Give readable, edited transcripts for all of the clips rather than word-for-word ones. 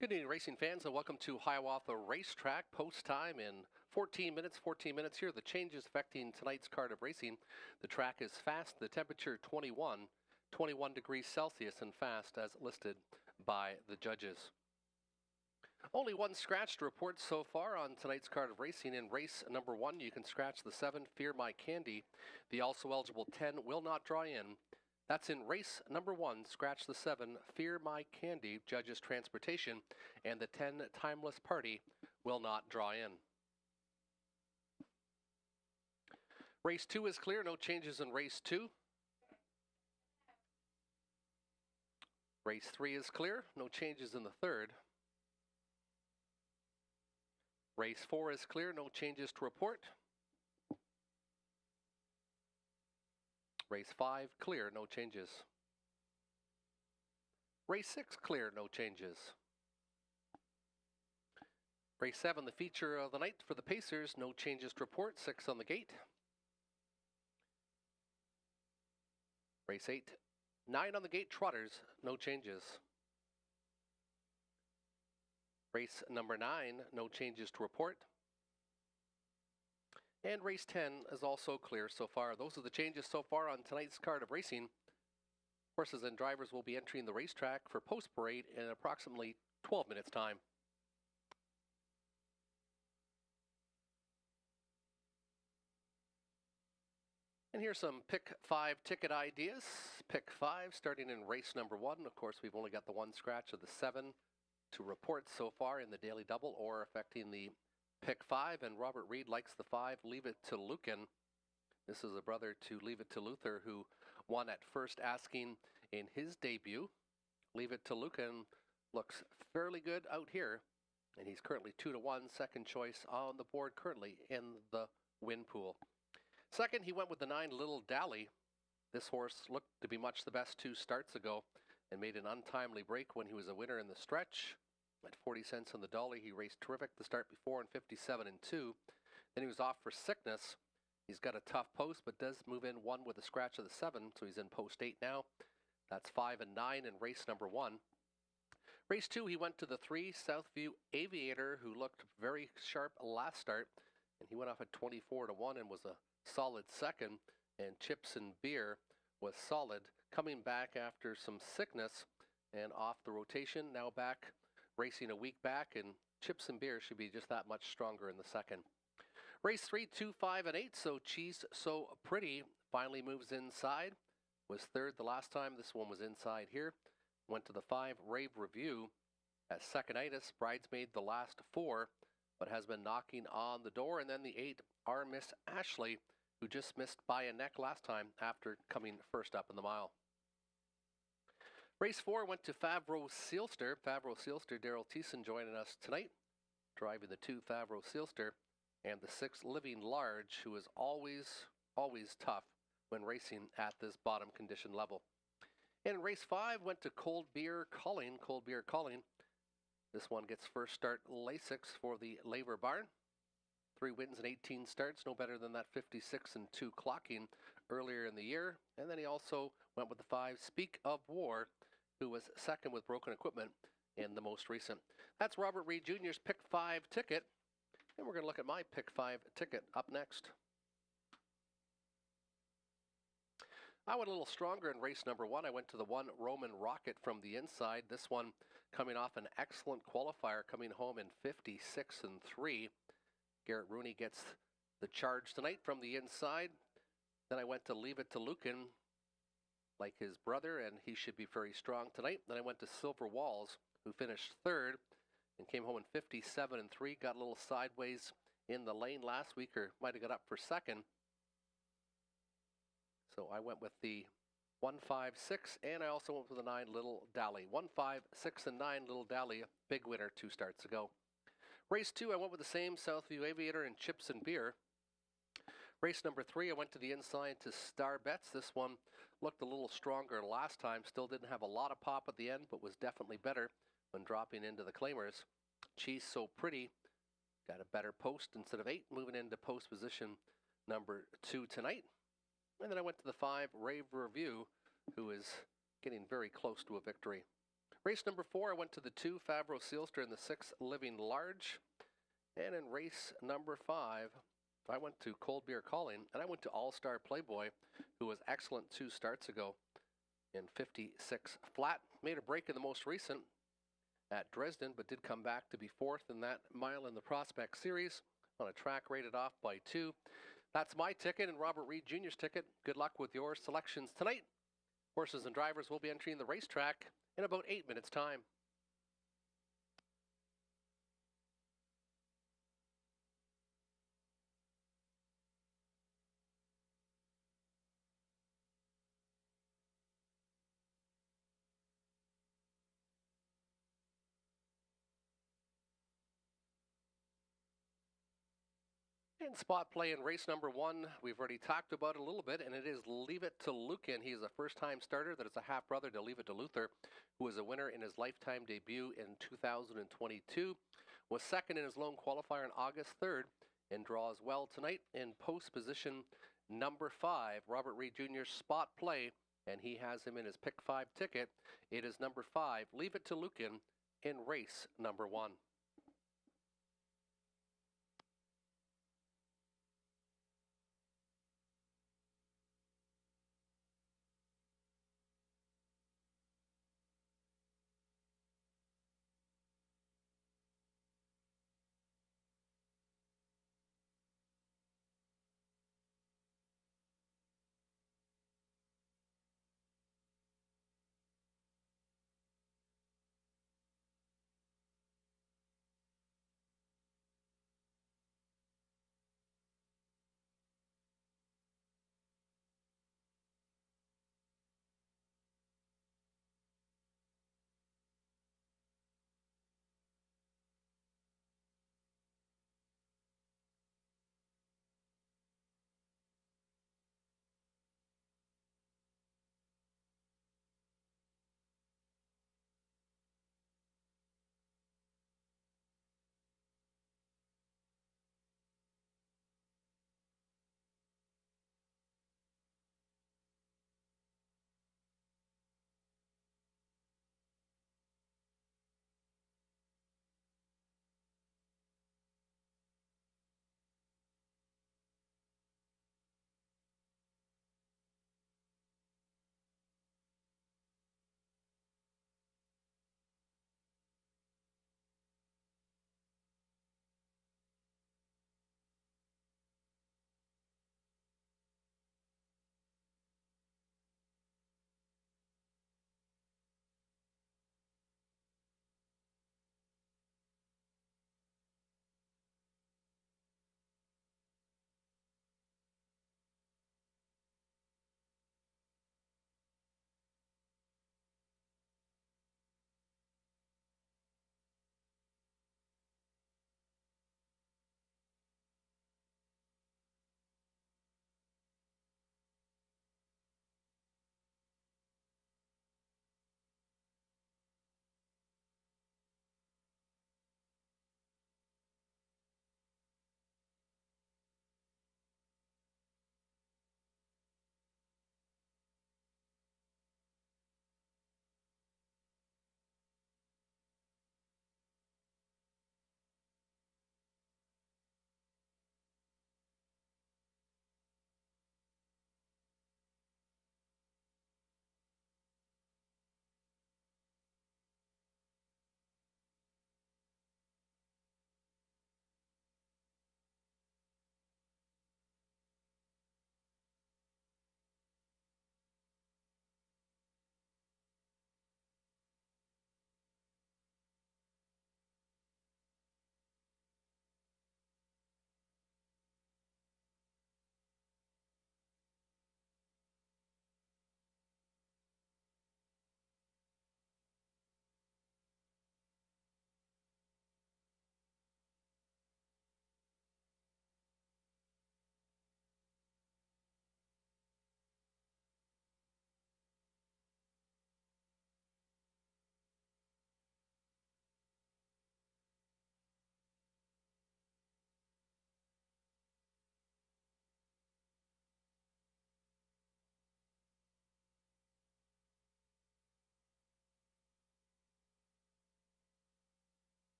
Good evening, racing fans, and welcome to Hiawatha Racetrack. Post time in 14 minutes. 14 minutes here. The changes affecting tonight's card of racing. The track is fast. The temperature 21 degrees Celsius and fast as listed by the judges. Only one scratch to report so far on tonight's card of racing. In race number 1, you can scratch the 7, Fear My Candy. The also eligible 10 will not draw in. That's in race number 1, scratch the 7, Fear My Candy, Judges Transportation, and the 10, Timeless Party, will not draw in. Race 2 is clear, no changes in race 2. Race 3 is clear, no changes in the 3rd. Race 4 is clear, no changes to report. Race 5, clear, no changes. Race 6, clear, no changes. Race 7, the feature of the night for the Pacers, no changes to report, 6 on the gate. Race 8, 9 on the gate, Trotters, no changes. Race number 9, no changes to report. And race 10 is also clear so far. Those are the changes so far on tonight's card of racing. Horses and drivers will be entering the racetrack for post-parade in approximately 12 minutes' time. And here's some Pick 5 ticket ideas. Pick 5 starting in race number 1. Of course, we've only got the one scratch of the 7 to report so far in the daily double or affecting the Pick 5, and Robert Reed likes the 5, Leave It to Lucan. This is a brother to Leave It to Luther, who won at first asking in his debut. Leave It to Lucan looks fairly good out here, and he's currently 2-1, second choice on the board currently in the win pool. Second, he went with the 9, Little Dally. This horse looked to be much the best 2 starts ago and made an untimely break when he was a winner in the stretch. At 40 cents on the dollar, he raced terrific the start before in 57-2. Then he was off for sickness. He's got a tough post, but does move in 1 with a scratch of the 7, so he's in post 8 now. That's 5 and 9 in race number 1. Race 2, he went to the 3, Southview Aviator, who looked very sharp last start, and he went off at 24-1 and was a solid second. And Chips and Beer was solid, coming back after some sickness and off the rotation, now back racing a week back, and Chips and Beer should be just that much stronger in the second. Race 3, 2, 5, and 8, so Cheese So Pretty finally moves inside. Was third the last time. This one was inside here. Went to the 5, Rave Review at Seconitis. Bridesmaid the last 4, but has been knocking on the door. And then the 8, Our Miss Ashley, who just missed by a neck last time after coming first up in the mile. Race 4 went to Favreau Sealster. Favreau Sealster, Daryl Thiessen joining us tonight, driving the 2, Favreau Sealster, and the 6, Living Large, who is always tough when racing at this bottom condition level. And race 5 went to Cold Beer Calling. Cold Beer Calling. This one gets first start Lasix for the Laver Barn. 3 wins and 18 starts, no better than that 56-2 clocking earlier in the year. And then he also went with the 5, Speak of War, who was second with broken equipment in the most recent. That's Robert Reed Jr.'s Pick 5 ticket. And we're going to look at my Pick 5 ticket up next. I went a little stronger in race number 1. I went to the 1, Roman Rocket from the inside. This one coming off an excellent qualifier, coming home in 56-3. Garrett Rooney gets the charge tonight from the inside. Then I went to Leave It to Lucan, like his brother, and he should be very strong tonight. Then I went to Silver Walls, who finished third and came home in 57-3. Got a little sideways in the lane last week, or might have got up for second. So I went with the 1, 5, 6, and I also went with the 9, Little Dally. 1, 5, 6, and 9, Little Dally, a big winner 2 starts ago. Race 2, I went with the same, Southview Aviator and Chips and Beer. Race number 3, I went to the inside to Star Bets. This one looked a little stronger last time. Still didn't have a lot of pop at the end, but was definitely better when dropping into the claimers. Cheese So Pretty got a better post instead of 8, moving into post position number 2 tonight. And then I went to the 5, Rave Review, who is getting very close to a victory. Race number 4, I went to the 2 Favreau Sealster and the 6 Living Large. And in race number 5, I went to Cold Beer Calling, and I went to All-Star Playboy, who was excellent 2 starts ago in 56 flat. Made a break in the most recent at Dresden, but did come back to be 4th in that mile in the Prospect Series on a track rated off by 2. That's my ticket and Robert Reed Jr.'s ticket. Good luck with your selections tonight. Horses and drivers will be entering the racetrack in about 8 minutes' time. In spot play in race number 1, we've already talked about it a little bit, and it is Leave It to Lucan. He is a first-time starter that is a half-brother to Leave It to Luther, who was a winner in his lifetime debut in 2022, was second in his lone qualifier on August 3rd, and draws well tonight in post position number 5. Robert Reed Jr. spot play, and he has him in his pick 5 ticket. It is number 5, Leave It to Lucan, in race number 1.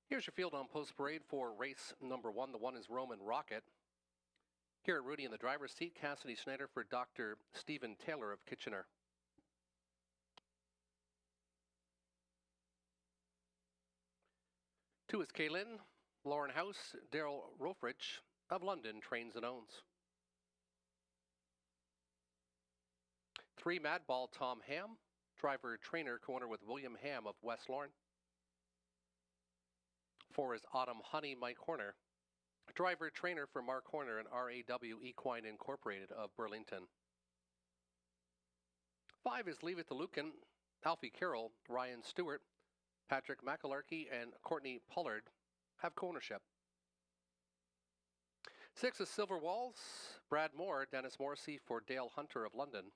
Here's your field on post parade for race number 1. The 1 is Roman Rocket. Here at Rudy in the driver's seat, Cassidy Schneider for Dr. Stephen Taylor of Kitchener. 2 is Kaylin, Lauren House, Daryl Rofridge of London Trains and Owns. 3 Madball, Tom Ham, driver trainer co-owner with William Ham of West Lorne. 4 is Autumn Honey, Mike Horner, driver trainer for Mark Horner and RAW Equine Incorporated of Burlington. 5 is Leave It to Lucan, Alfie Carroll, Ryan Stewart, Patrick McAlarkey, and Courtney Pollard have co-ownership. 6 is Silver Walls, Brad Moore, Dennis Morrissey for Dale Hunter of London.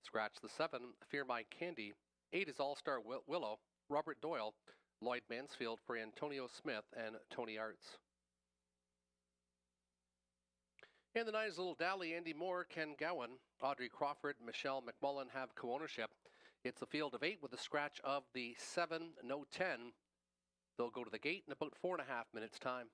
Scratch the 7, Fear My Candy. 8 is All-Star Willow, Robert Doyle, Lloyd Mansfield for Antonio Smith and Tony Arts. And the 9 is Little Dally, Andy Moore, Ken Gowan, Audrey Crawford, Michelle McMullen have co-ownership. It's a field of 8 with a scratch of the 7, no 10. They'll go to the gate in about 4.5 minutes' time.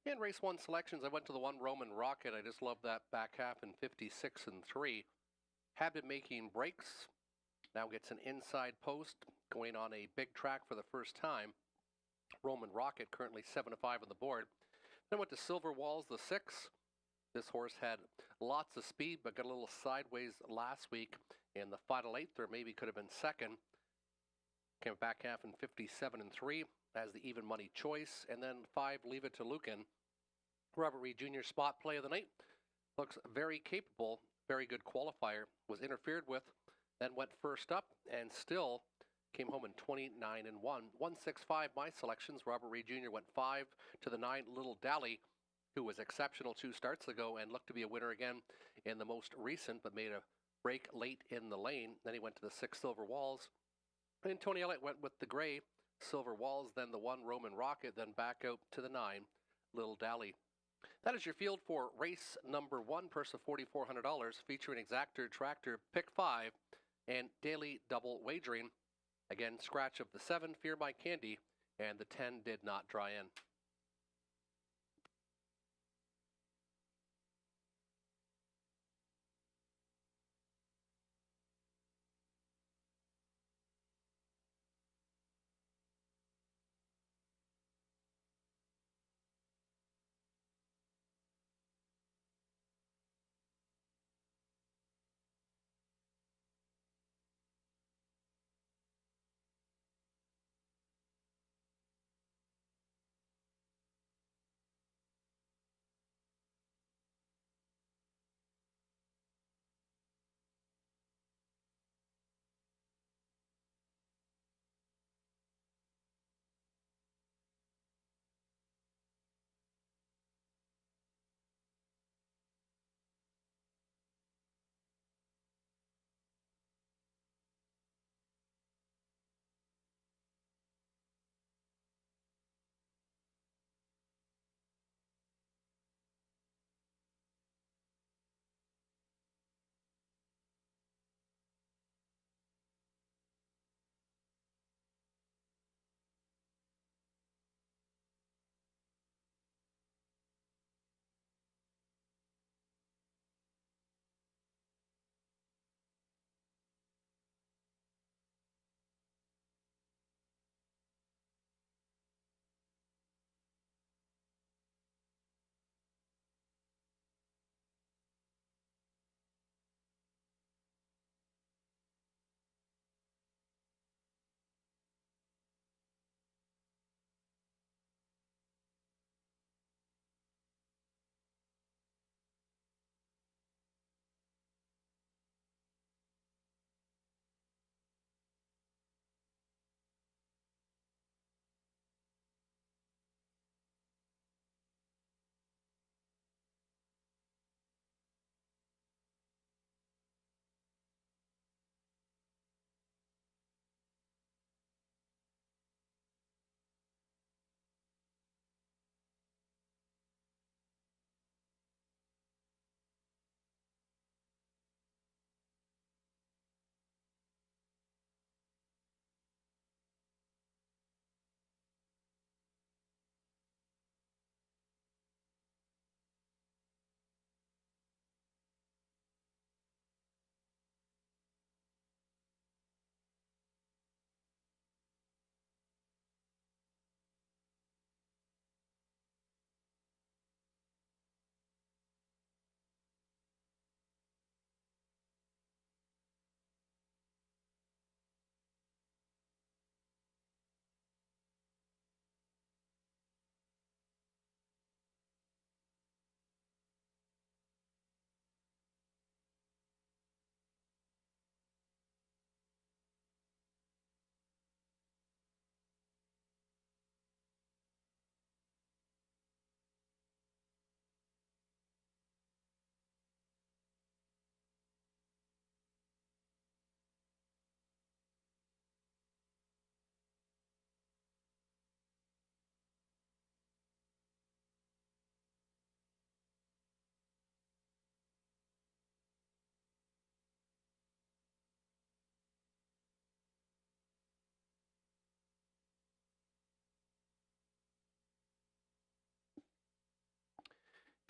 In race 1 selections, I went to the 1 Roman Rocket. I just love that back half in 56 and 3. Had been making breaks. Now gets an inside post, going on a big track for the first time. Roman Rocket currently 7-5 on the board. Then went to Silver Walls, the 6. This horse had lots of speed, but got a little sideways last week in the final 8th, or maybe could have been second. Came back half in 57 and 3 as the even money choice. And then 5, Leave It to Lucan. Robert Reed Jr. spot play of the night. Looks very capable, very good qualifier. Was interfered with, then went first up, and still came home in 29 and 1. 165 my selections. Robert Reed Jr. went 5 to the 9, Little Dally, who was exceptional 2 starts ago and looked to be a winner again in the most recent, but made a break late in the lane. Then he went to the 6, Silver Walls. And Tony Elliott went with the gray, Silver Walls, then the 1, Roman Rocket, then back out to the 9, Little Dally. That is your field for race number 1, purse of $4,400, featuring Exactor Tractor, pick 5, and daily double wagering. Again, scratch of the 7, Fear My Candy, and the 10 did not dry in.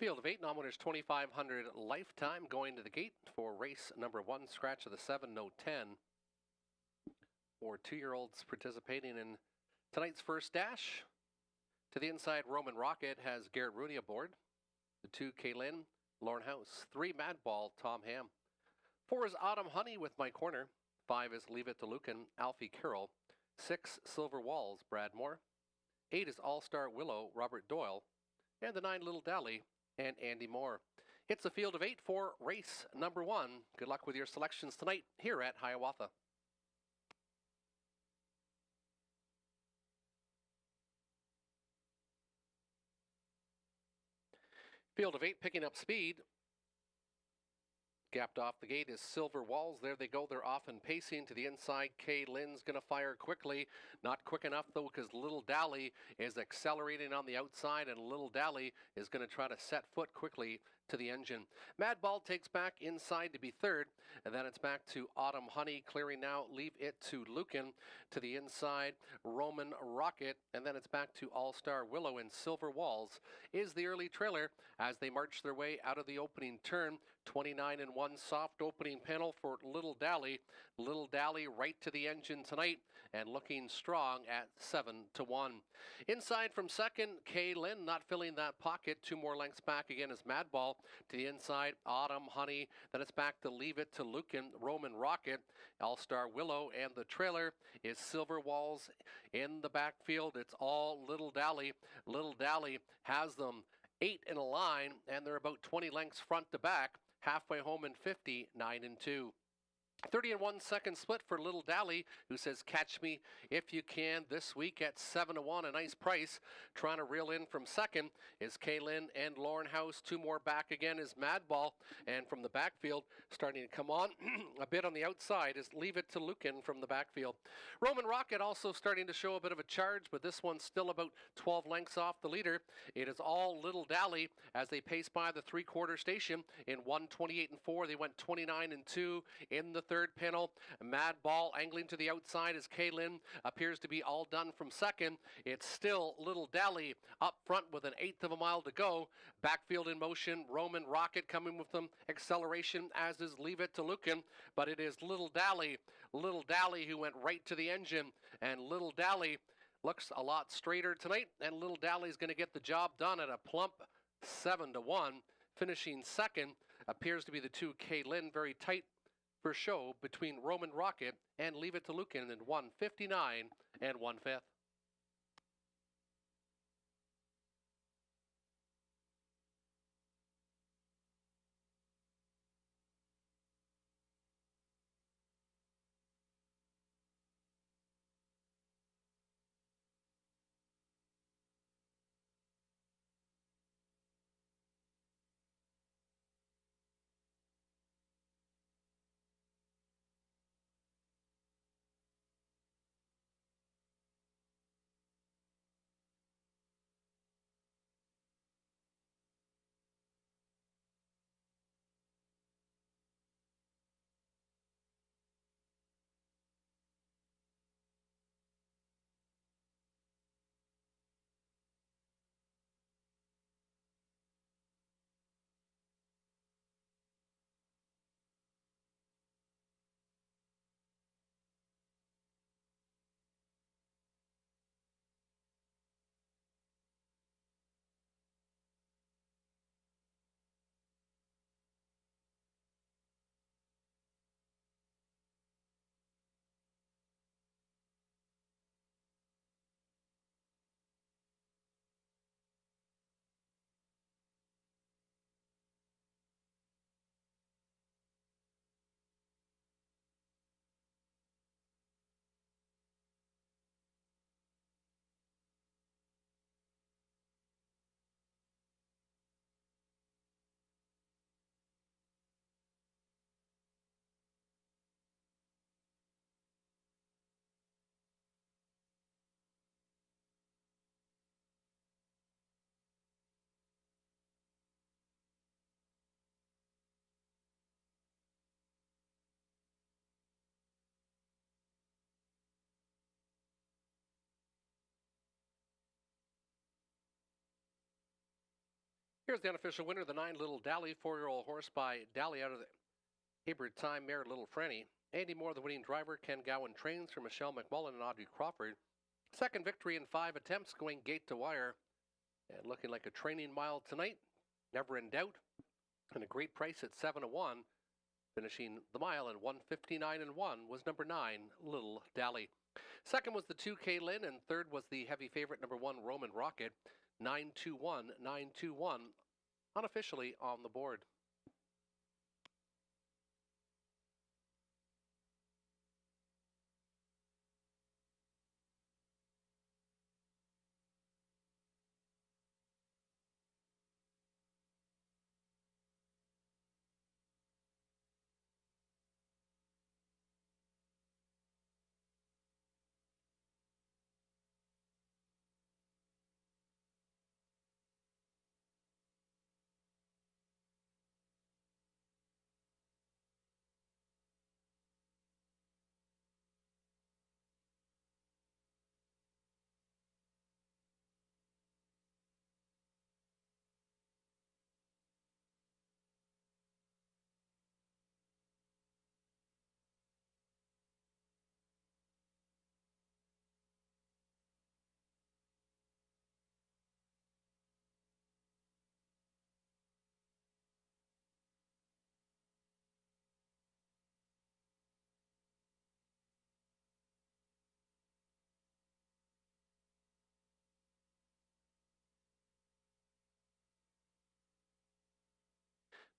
Field of 8, nominators 2,500 lifetime going to the gate for race number 1, scratch of the 7, no 10. For 2-year-olds participating in tonight's first dash. To the inside, Roman Rocket has Garrett Rooney aboard. The 2, Kaylin, Lauren House. 3, Madball, Tom Ham. 4 is Autumn Honey with My Corner. 5 is Leave It to Lucan, Alfie Carroll. 6, Silver Walls, Brad Moore. 8 is All-Star Willow, Robert Doyle. And the 9, Little Dally, and Andy Moore. It's a field of 8 for race number 1. Good luck with your selections tonight here at Hiawatha. Field of 8 picking up speed. Gapped off the gate is Silver Walls. There they go. They're off and pacing to the inside. Kay Lynn's going to fire quickly. Not quick enough, though, because Little Dally is accelerating on the outside, and Little Dally is going to try to set foot quickly to the engine. Madball takes back inside to be third, and then it's back to Autumn Honey, clearing now. Leave It to Lucan to the inside. Roman Rocket, and then it's back to All-Star Willow, and Silver Walls is the early trailer as they march their way out of the opening turn. 29 and 1 soft opening panel for Little Dally. Little Dally right to the engine tonight and looking strong at 7 to 1. Inside from second, Kay Lynn not filling that pocket. 2 more lengths back again is Madball. To the inside, Autumn Honey. Then it's back to Leave It to Lucan, Roman Rocket, All-Star Willow, and the trailer is Silver Walls in the backfield. It's all Little Dally. Little Dally has them 8 in a line, and they're about 20 lengths front to back. Halfway home in 50, 9 and 2. 30 and 1 second split for Little Dally, who says, catch me if you can this week at 7 to 1, a nice price. Trying to reel in from second is Kaylin and Lauren House. 2 more back again is Madball. And from the backfield, starting to come on a bit on the outside is Leave It to Lucan from the backfield. Roman Rocket also starting to show a bit of a charge, but this one's still about 12 lengths off the leader. It is all Little Dally as they pace by the 3/4 station in 1:28 and 4. They went 29 and 2 in the third panel. Madball angling to the outside as Kaylin appears to be all done from second. It's still Little Dally up front with an 1/8 of a mile to go. Backfield in motion. Roman Rocket coming with them. Acceleration, as is Leave It to Lucan. But it is Little Dally who went right to the engine. And Little Dally looks a lot straighter tonight. And Little Dally's going to get the job done at a plump 7 to 1. Finishing second appears to be the 2, Kaylin, very tight for show between Roman Rocket and Leave It to Lucan in 1:59 and 1/5. Here's the unofficial winner, the 9 Little Dally, 4-year-old horse by Dally out of the Hibbert Time mare Little Franny. Andy Moore, the winning driver. Ken Gowan trains for Michelle McMullen and Audrey Crawford. Second victory in 5 attempts, going gate to wire. And looking like a training mile tonight. Never in doubt. And a great price at 7-1. Finishing the mile in 1:59.1 was number 9, Little Dally. Second was the 2K Lynn, and third was the heavy favorite, number 1, Roman Rocket. 9-2-1, 9-2-1, unofficially on the board.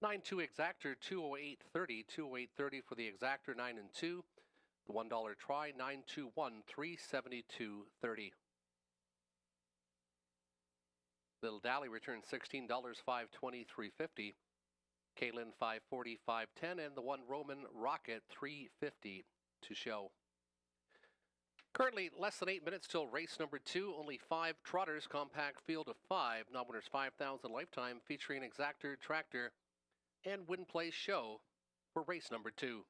Nine-2 exactor, 208.30, 208.30 for the exactor, 9 and 2. The $1 try, 921, 372.30. Little Dally returns $16, 520, 350. Kaylin 540, 510, and the 1 Roman Rocket 350 to show. Currently less than 8 minutes till race number 2. Only 5 trotters, compact field of 5. Non-winners 5,000 lifetime, featuring exactor, tractor, and win play show for race number 2.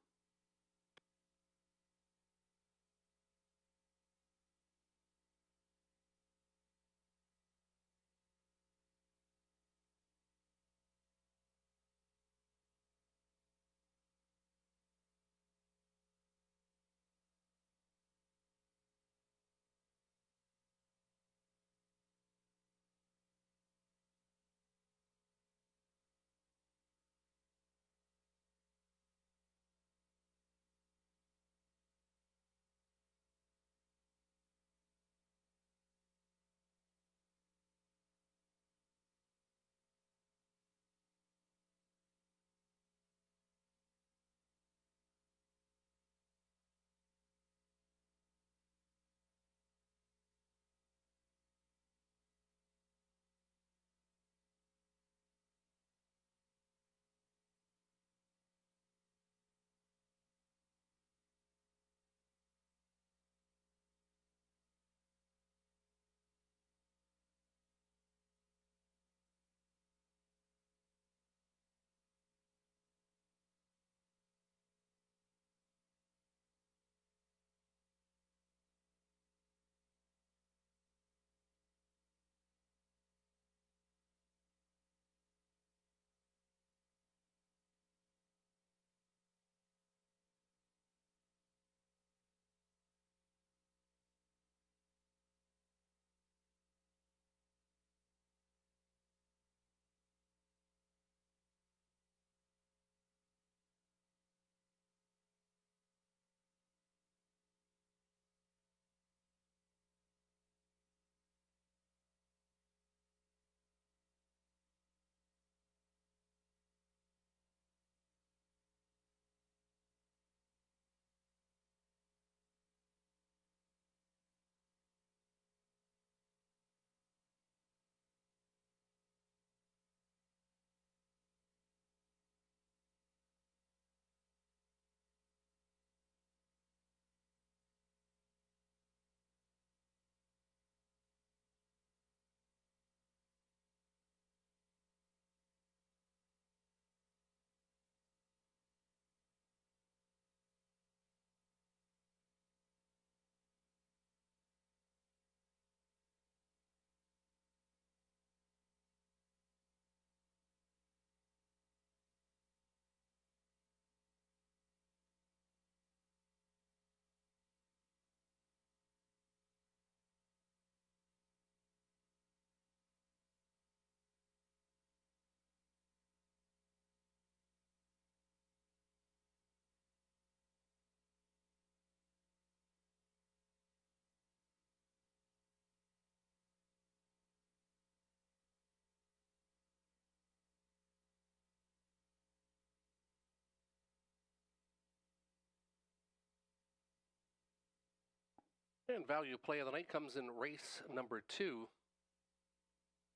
And value play of the night comes in race number 2.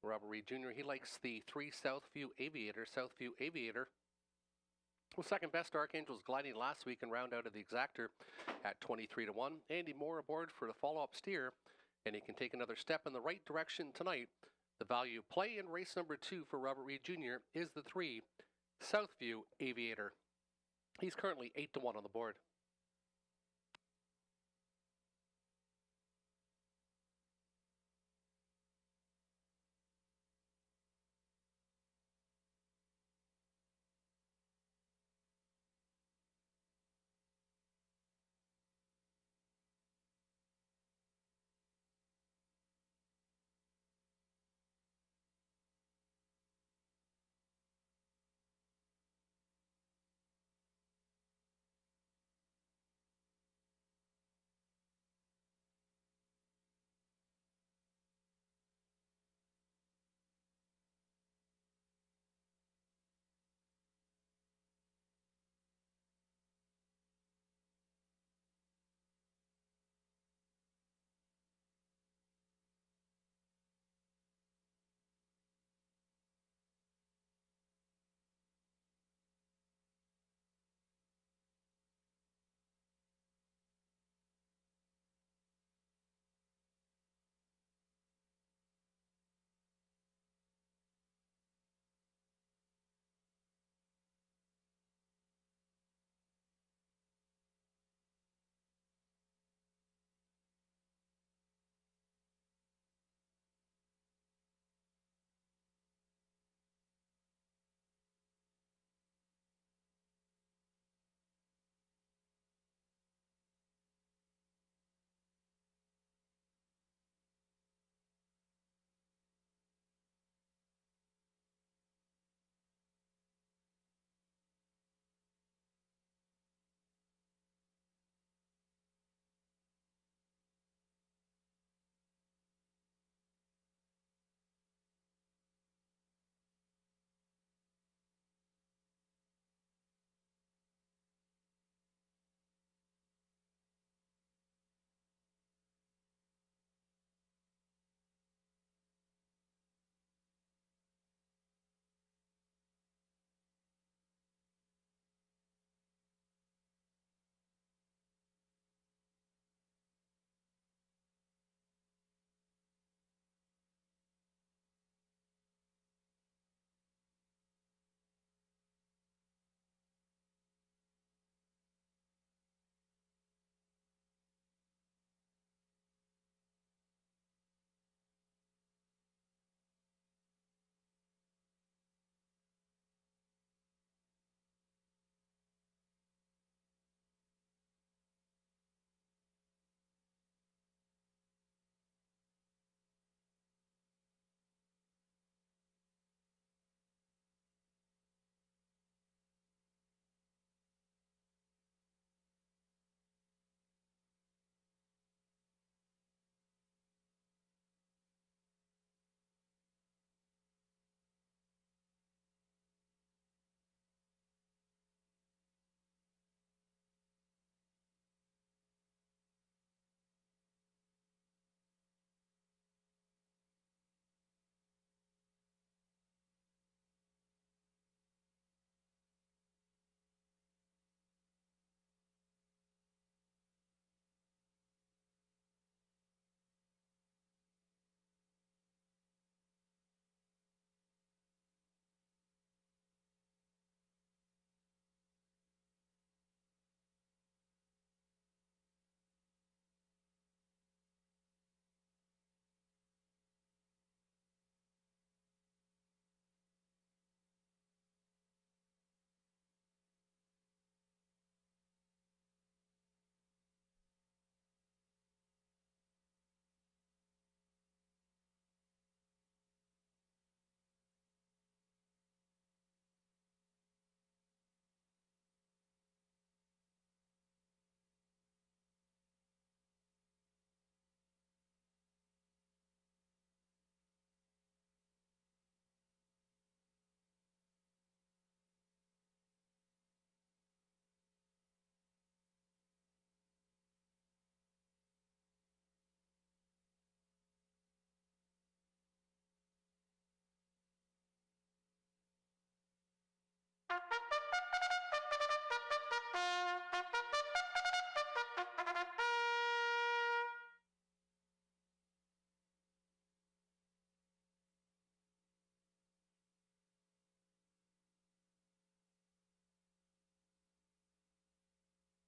Robert Reed Jr., he likes the 3 Southview Aviator. Southview Aviator was second best to Archangel's Gliding last week and round out of the exactor at 23 to 1. Andy Moore aboard for the follow-up steer, and he can take another step in the right direction tonight. The value play in race number 2 for Robert Reed Jr. is the 3 Southview Aviator. He's currently 8 to 1 on the board.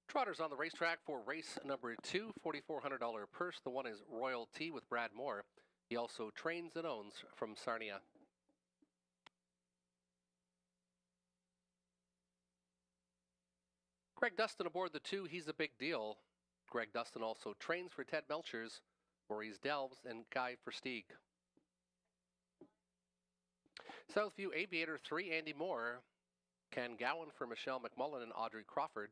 Trotters on the racetrack for race number 2, $4,400 purse. The one is Royalty with Brad Moore. He also trains and owns from Sarnia. Greg Dustin aboard the 2, he's a big deal. Greg Dustin also trains for Ted Melchers, Maurice Delves, and Guy Versteeg. Southview Aviator 3, Andy Moore. Ken Gowan for Michelle McMullen and Audrey Crawford.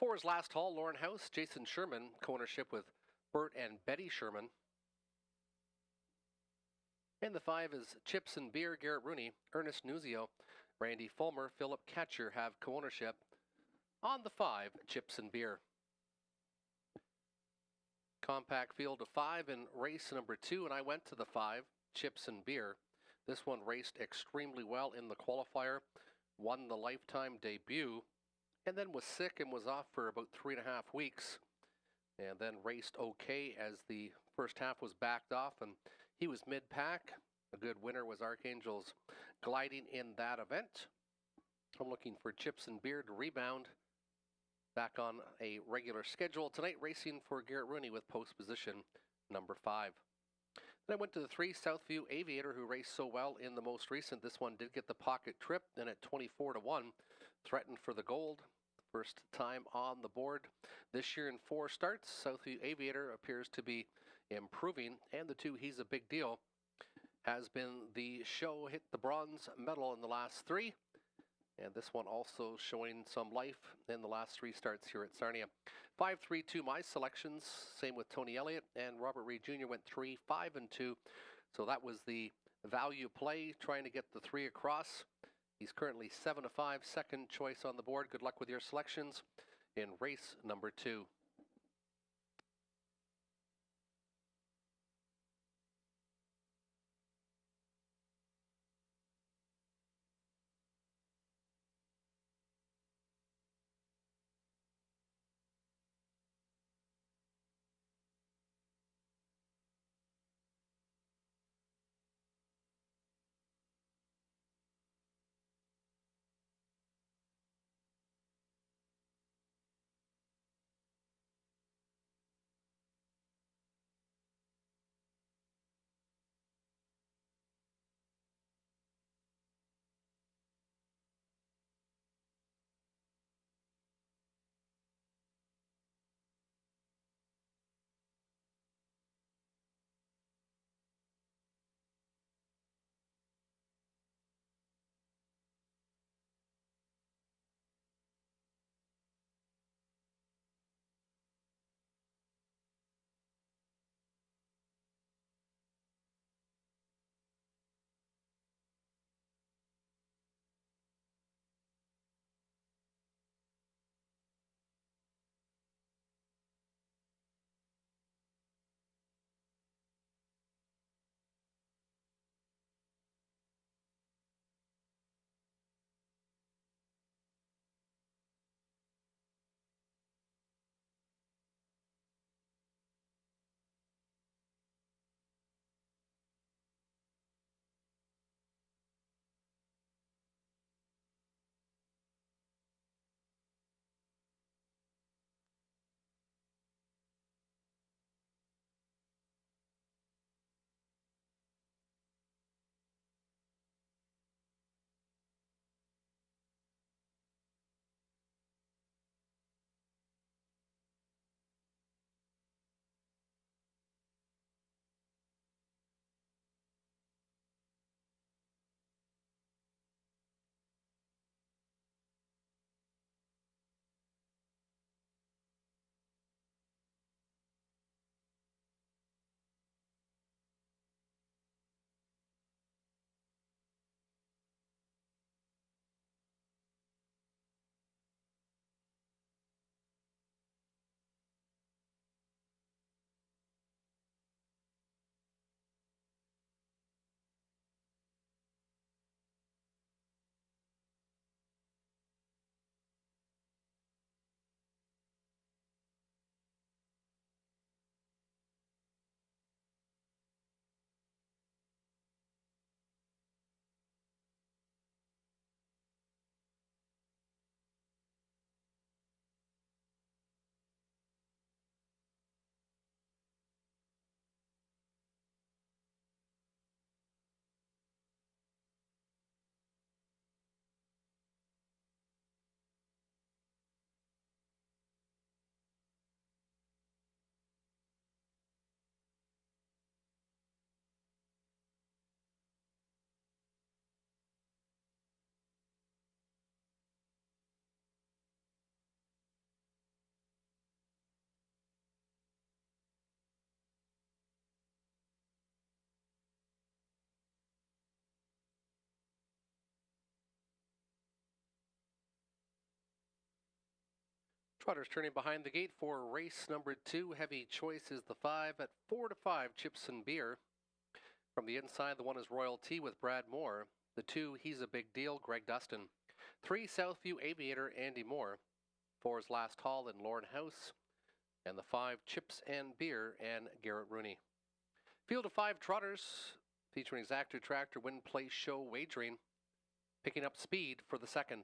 4's Last Haul, Lauren House, Jason Sherman, co-ownership with Bert and Betty Sherman. And the 5 is Chips and Beer, Garrett Rooney, Ernest Nuzio, Randy Fulmer, Philip Catcher have co-ownership on the 5, Chips and Beer. Compact field of 5 in race number 2, and I went to the 5, Chips and Beer. This one raced extremely well in the qualifier, won the lifetime debut, and then was sick and was off for about 3.5 weeks, and then raced okay as the first half was backed off, and he was mid-pack. A good winner was Archangel's Gliding in that event. I'm looking for Chips and Beer to rebound back on a regular schedule. Tonight racing for Garrett Rooney with post position number 5. Then I went to the 3, Southview Aviator, who raced so well in the most recent. This one did get the pocket trip, and at 24-1, threatened for the gold. First time on the board this year in 4 starts. Southview Aviator appears to be improving, and the 2, he's a big deal, has been the show, hit the bronze medal in the last 3. And this one also showing some life in the last 3 starts here at Sarnia. 5-3-2 my selections. Same with Tony Elliott, and Robert Reed Jr. went 3-5-2. So that was the value play, trying to get the 3 across. He's currently 7-5, second choice on the board. Good luck with your selections in race number 2. Trotters turning behind the gate for race number 2. Heavy choice is the 5 at 4-5 Chips and Beer. From the inside, the 1 is Royal T with Brad Moore. The 2, He's a Big Deal, Greg Dustin. 3, Southview Aviator, Andy Moore. 4 is Last Haul and Lauren House. And the 5, Chips and Beer and Garrett Rooney. Field of 5 trotters featuring Exactor Tractor Win Place Show Wagering. Picking up speed for the second.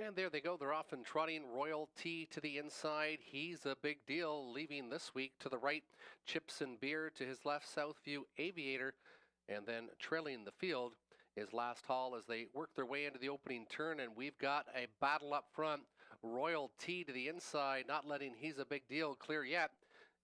And there they go. They're off and trotting. Royal T to the inside. He's a Big Deal, leaving this week to the right. Chips and Beer to his left. Southview Aviator. And then trailing the field is Last Haul as they work their way into the opening turn. And we've got a battle up front. Royal T to the inside, not letting He's a Big Deal clear yet.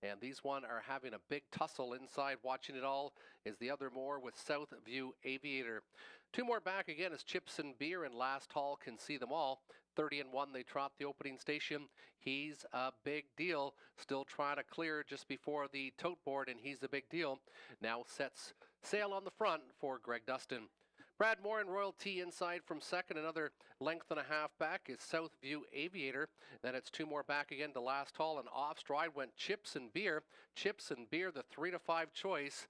And these one are having a big tussle inside. Watching it all is the other Moore with Southview Aviator. 2 more back again as Chips and Beer and Last Haul can see them all. 30 and 1, they trot the opening station. He's a Big Deal, still trying to clear just before the tote board, and He's a Big Deal now sets sail on the front for Greg Dustin. Brad Moore and Royal T inside from second. Another length and a half back is Southview Aviator. Then it's 2 more back again to Last Haul, and off stride went Chips and Beer. Chips and Beer, the 3-5 choice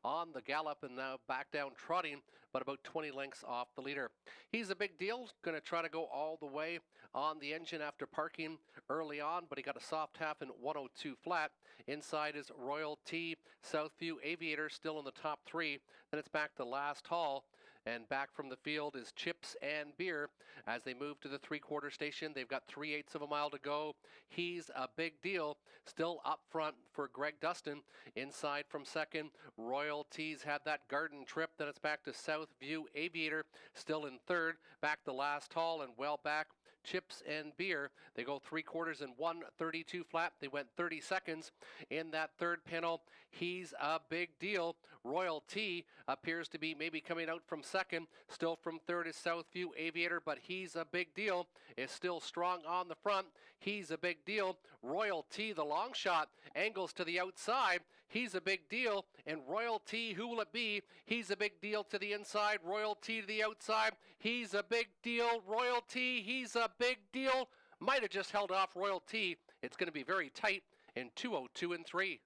on the gallop, and now back down trotting, but about 20 lengths off the leader. He's a Big Deal, going to try to go all the way on the engine after parking early on, but he got a soft half in 102 flat. Inside is Royal T. Southview Aviator still in the top 3. Then it's back to Last Haul. And back from the field is Chips and Beer as they move to the 3/4 station. They've got 3/8 of a mile to go. He's a Big Deal, still up front for Greg Dustin. Inside from second, Royal T's had that garden trip. Then it's back to Southview Aviator, still in third. Back to Last Haul and well back, Chips and Beer. They go 3/4 in 1:32 flat. They went 30 seconds in that third panel. He's a Big Deal. Royal T appears to be maybe coming out from second. Still from third is Southview Aviator, but He's a Big Deal is still strong on the front. He's a Big Deal. Royal T, the long shot, angles to the outside. He's a Big Deal. And Royal T, who will it be? He's a Big Deal to the inside. Royal T to the outside. He's a Big Deal. Royal T, He's a Big Deal. Might have just held off Royal T. It's going to be very tight in 2:02 and 3.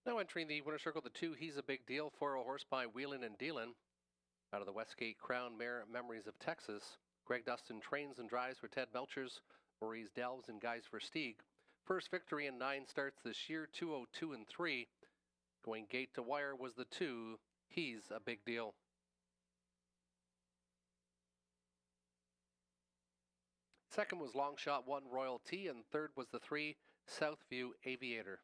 Now entering the winner's circle, the 2, He's a Big Deal, 4 horse by Wheelin' and Dealin'. Out of the Westgate Crown Mare Memories of Texas, Greg Dustin trains and drives for Ted Melchers, Maurice Delves, and Guys Versteeg. First victory in 9 starts this year, 202 and 3. Going gate to wire was the 2, He's a Big Deal. Second was Long Shot 1, Royal T, and third was the 3, Southview Aviator.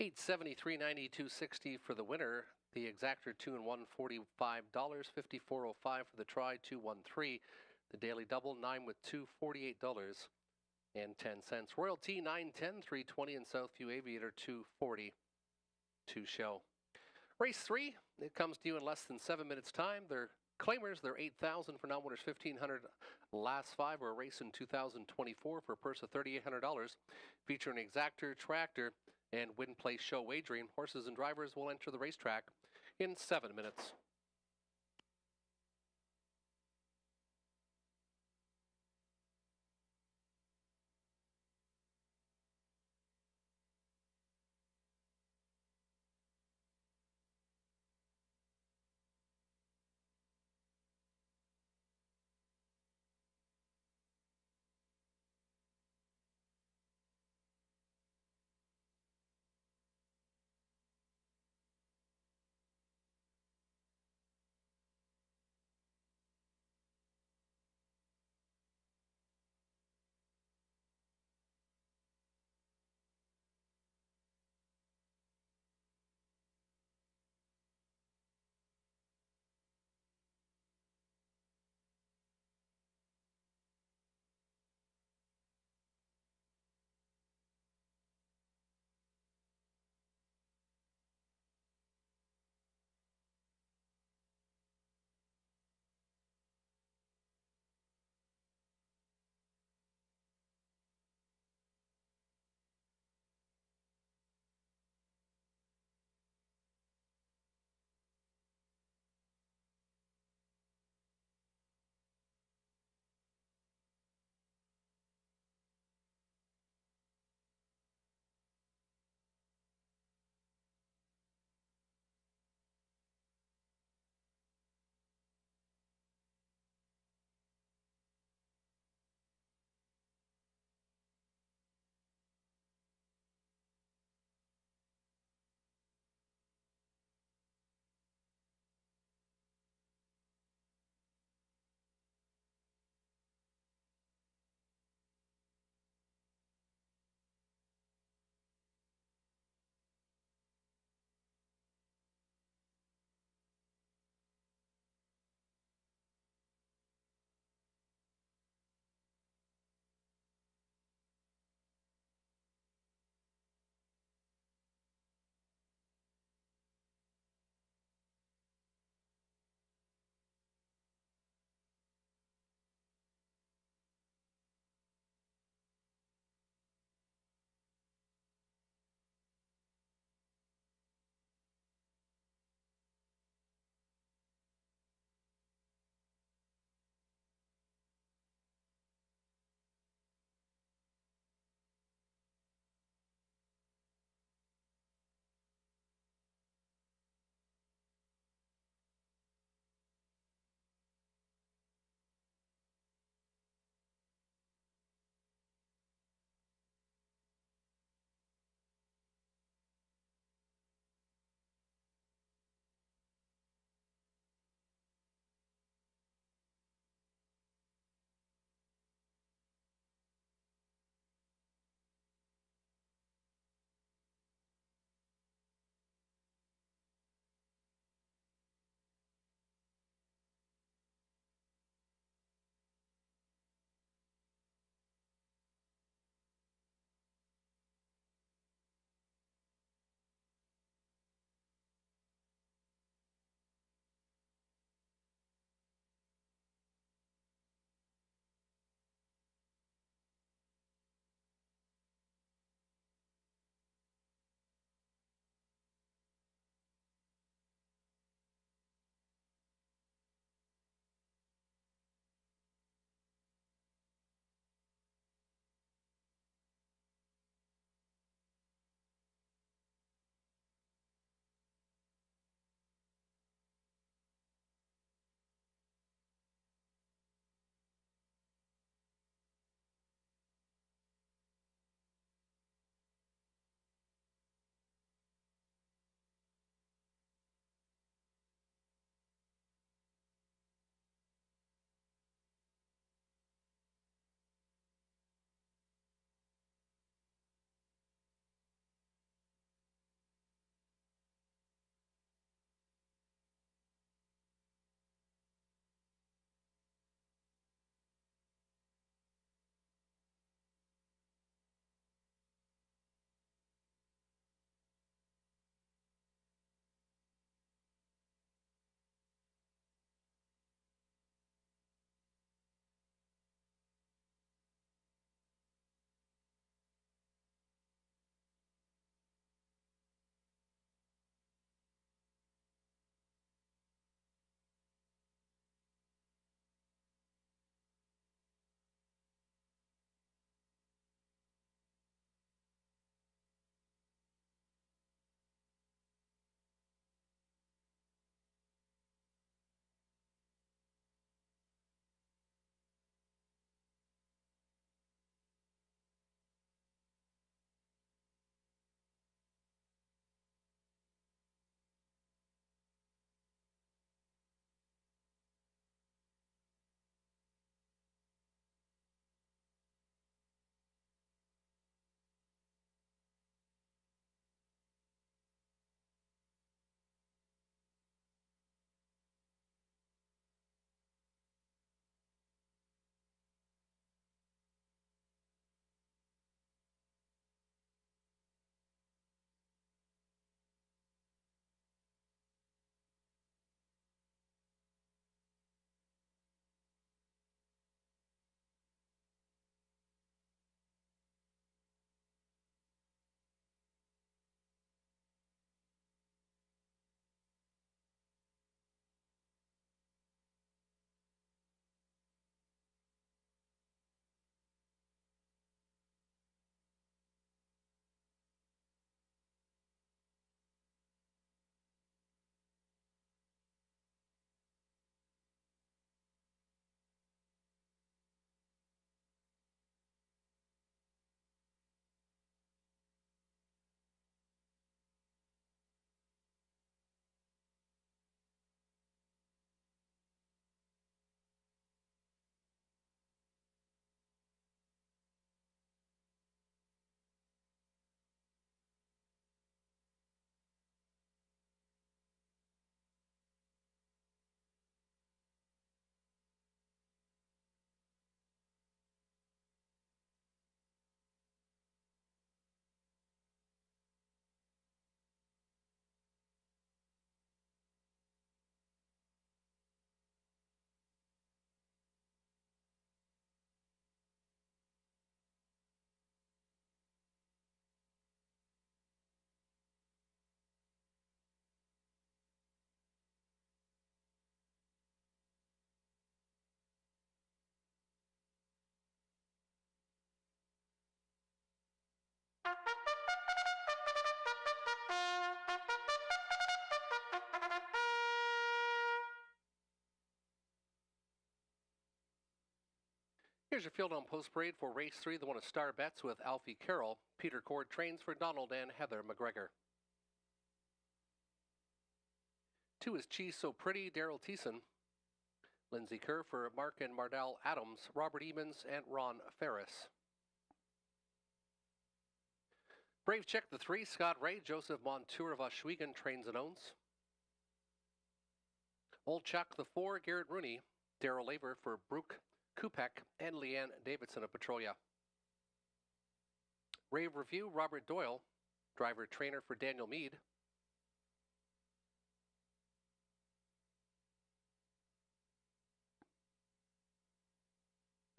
$873.90, $260 for the winner. The exactor 2 and 1, $45, $54.05 for the try, 213. The daily double 9 with 2, $48.10. Royal T 910, 320, and Southview Aviator 240 to show. Race 3, it comes to you in less than 7 minutes time. They're claimers, they're $8,000 for non-winners, $1,500 last 5. We're racing 2024 for a purse of $3,800, featuring exactor, tractor, and win, place, show wagering. Horses and drivers will enter the racetrack in 7 minutes. Here's your field on post parade for race 3, the one of Star Bets with Alfie Carroll. Peter Cord trains for Donald and Heather McGregor. 2 is Cheese So Pretty, Daryl Thiessen. Lindsay Kerr for Mark and Mardell Adams, Robert Emons, and Ron Ferris. Brave Check the 3, Scott Ray, Joseph Montour of Oshwegan trains and owns. Old Chuck the 4, Garrett Rooney, Daryl Laver for Brooke Kupek, and Leanne Davidson of Petrolia. Rave Review, Robert Doyle, driver trainer for Daniel Mead.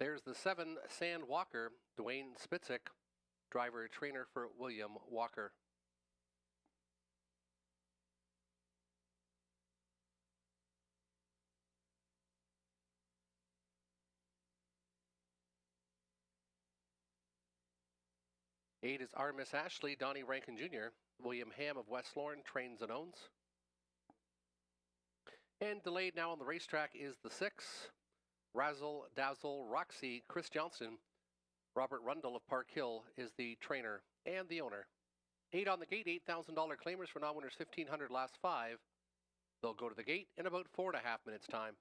There's the 7, Sand Walker, Dwayne Spitzik, driver trainer for William Walker. Eight is Our Miss Ashley, Donnie Rankin Jr., William Ham of West Lorne trains and owns. And delayed now on the racetrack is the 6, Razzle Dazzle Roxy, Chris Johnston. Robert Rundle of Park Hill is the trainer and the owner. 8 on the gate, $8,000 claimers for non-winners, 1,500 last 5. They'll go to the gate in about 4.5 minutes time.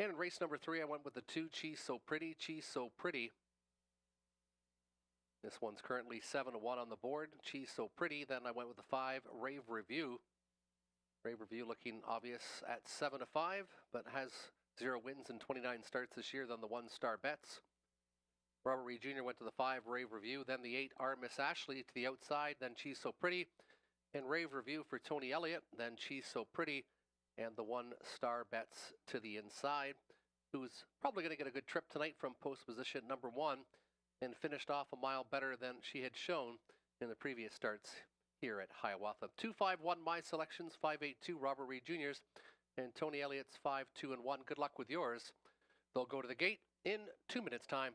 And in race number 3, I went with the 2, Cheese So Pretty, Cheese So Pretty. This one's currently 7-1 on the board, Cheese So Pretty. Then I went with the 5, Rave Review. Rave Review looking obvious at 7-5, but has 0 wins and 29 starts this year. Then the 1, Star Bets. Robert Reed Jr. went to the 5, Rave Review. Then the 8, Our Miss Ashley to the outside. Then Cheese So Pretty. And Rave Review for Tony Elliott. Then Cheese So Pretty. And the 1, Star Bets to the inside, who's probably going to get a good trip tonight from post position number 1 and finished off a mile better than she had shown in the previous starts here at Hiawatha. 2-5-1 my selections, 5-8-2 Robert Reed Jr.'s, and Tony Elliott's 5-2-1. Good luck with yours. They'll go to the gate in 2 minutes' time.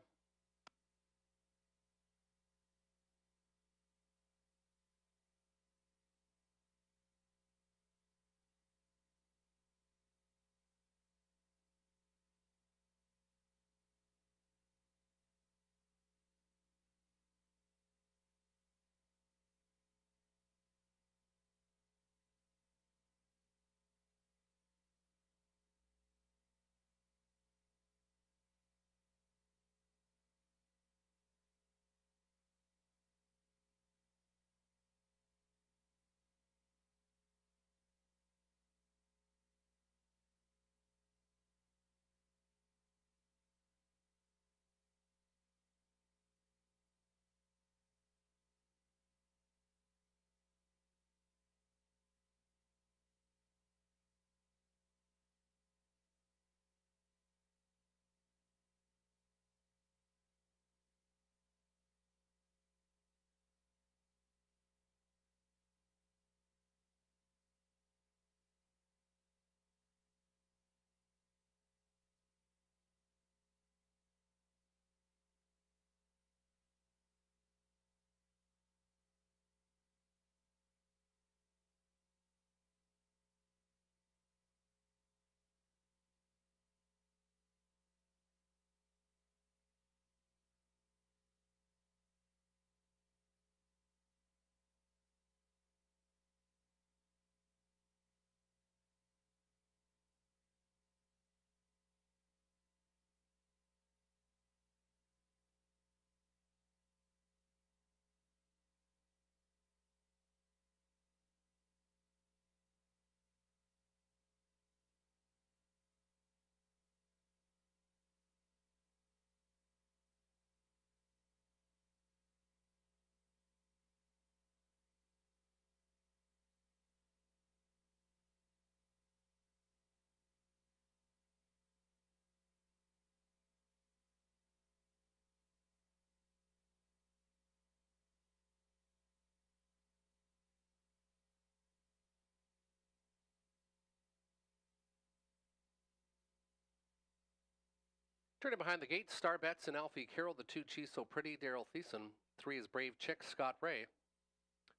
Turning behind the gate, Star Bets and Alfie Carroll. The 2, Cheese So Pretty, Daryl Thiessen. 3 is Brave Chick, Scott Ray.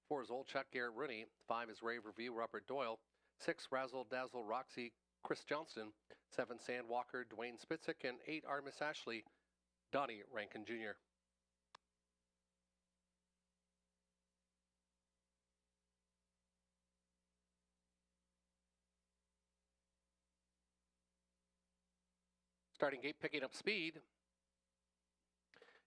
4 is Old Chuck, Garrett Rooney. 5 is Rave Review, Robert Doyle. 6, Razzle Dazzle Roxy, Chris Johnston. 7, Sand Walker, Dwayne Spitzik. And 8, Armis Ashley, Donnie Rankin Jr. Starting gate picking up speed.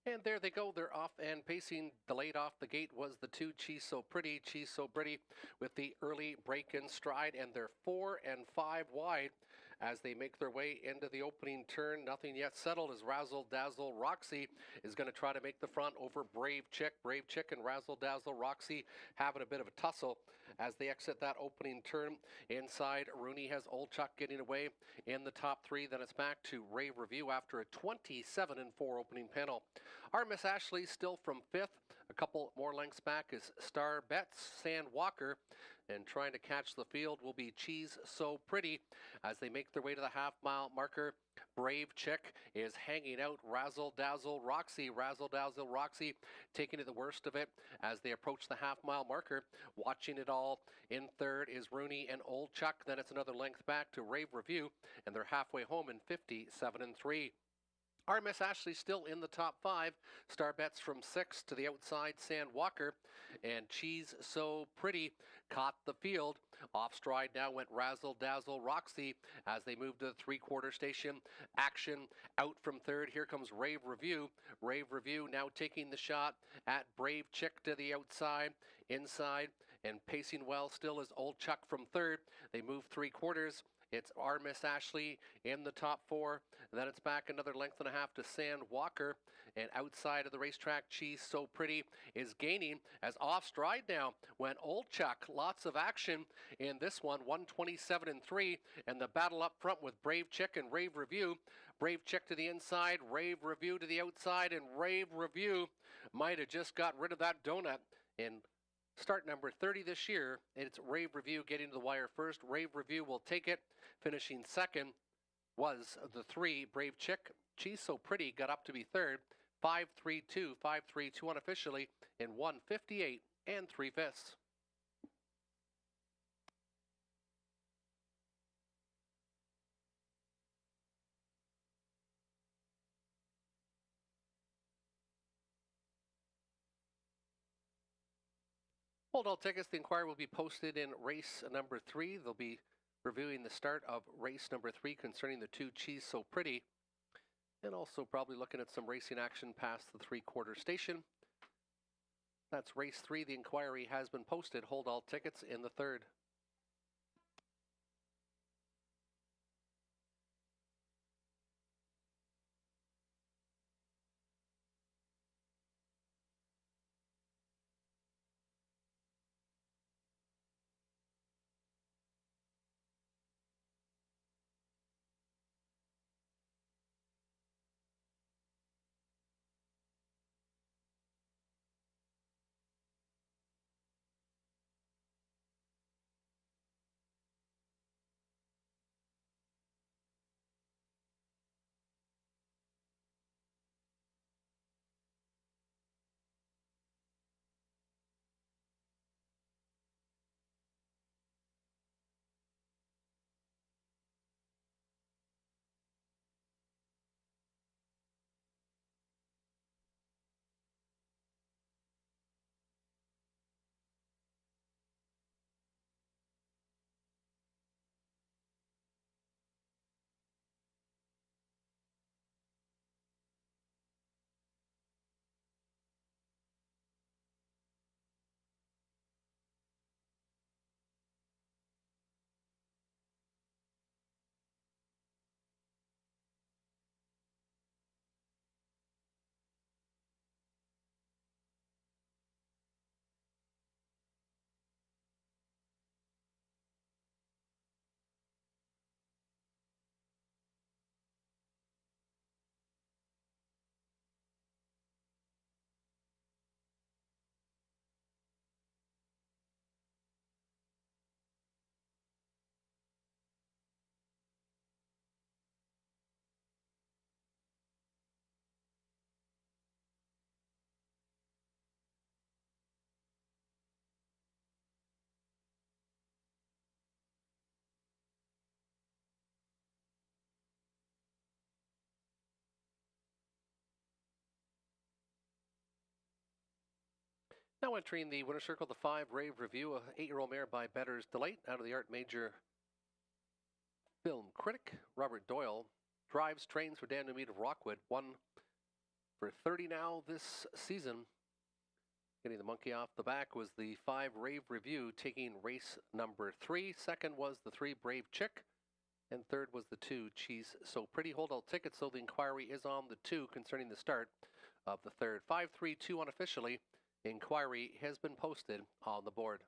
And there they go. They're off and pacing. Delayed off the gate was the 2, Cheese So Pretty, Cheese So Pretty, with the early break in stride. And they're 4 and 5 wide as they make their way into the opening turn. Nothing yet settled as Razzle Dazzle Roxy is going to try to make the front over Brave Chick. Brave Chick and Razzle Dazzle Roxy having a bit of a tussle as they exit that opening turn. Inside, Rooney has Old Chuck getting away in the top 3. Then it's back to Rave Review after a 27 and 4 opening panel. Armis Ashley still from 5th. A couple more lengths back is Star Bets, Sand Walker. And trying to catch the field will be Cheese So Pretty as they make their way to the half-mile marker. Brave Chick is hanging out Razzle Dazzle Roxy. Razzle Dazzle Roxy taking it the worst of it as they approach the half-mile marker. Watching it all in 3rd is Rooney and Old Chuck. Then it's another length back to Rave Review, and they're halfway home in 57 and 3. Armis Ashley still in the top 5. Star Bets from 6 to the outside, Sand Walker. And Cheese So Pretty caught the field. Off stride now went Razzle Dazzle Roxy as they moved to the 3/4 station. Action out from 3rd. Here comes Rave Review. Rave Review now taking the shot at Brave Chick to the outside. Inside and pacing well still is Old Chuck from 3rd. They move 3/4. It's Armis Ashley in the top 4. Then it's back another length and a half to Sand Walker. And outside of the racetrack, Cheese So Pretty is gaining as off stride now went Old Chuck. Lots of action in this one, 127 and 3. And the battle up front with Brave Chick and Rave Review. Brave Chick to the inside, Rave Review to the outside, and Rave Review might have just got rid of that donut. And start number 30 this year, and it's Rave Review getting to the wire first. Rave Review will take it. Finishing 2nd was the 3, Brave Chick. Cheese So Pretty got up to be 3rd. 5-3-2, 5-3-2 unofficially in 1:58 and 3/5. Hold all tickets. The inquiry will be posted in race number 3. They'll be reviewing the start of race number 3 concerning the 2, Cheese So Pretty. And also probably looking at some racing action past the 3/4 station. That's race 3. The inquiry has been posted. Hold all tickets in the 3rd. Now entering the winner's circle, the 5 Rave Review, a 8-year-old mare by Bettor's Delight out of the Art Major film critic. Robert Doyle drives, trains for Dan Numede of Rockwood, won for 30 now this season. Getting the monkey off the back was the 5 Rave Review, taking race number 3. Second was the 3 Brave Chick, and third was the 2 Cheese So Pretty. Hold all tickets, so the inquiry is on the 2 concerning the start of the third. 5-3-2 unofficially. Inquiry has been posted on the board.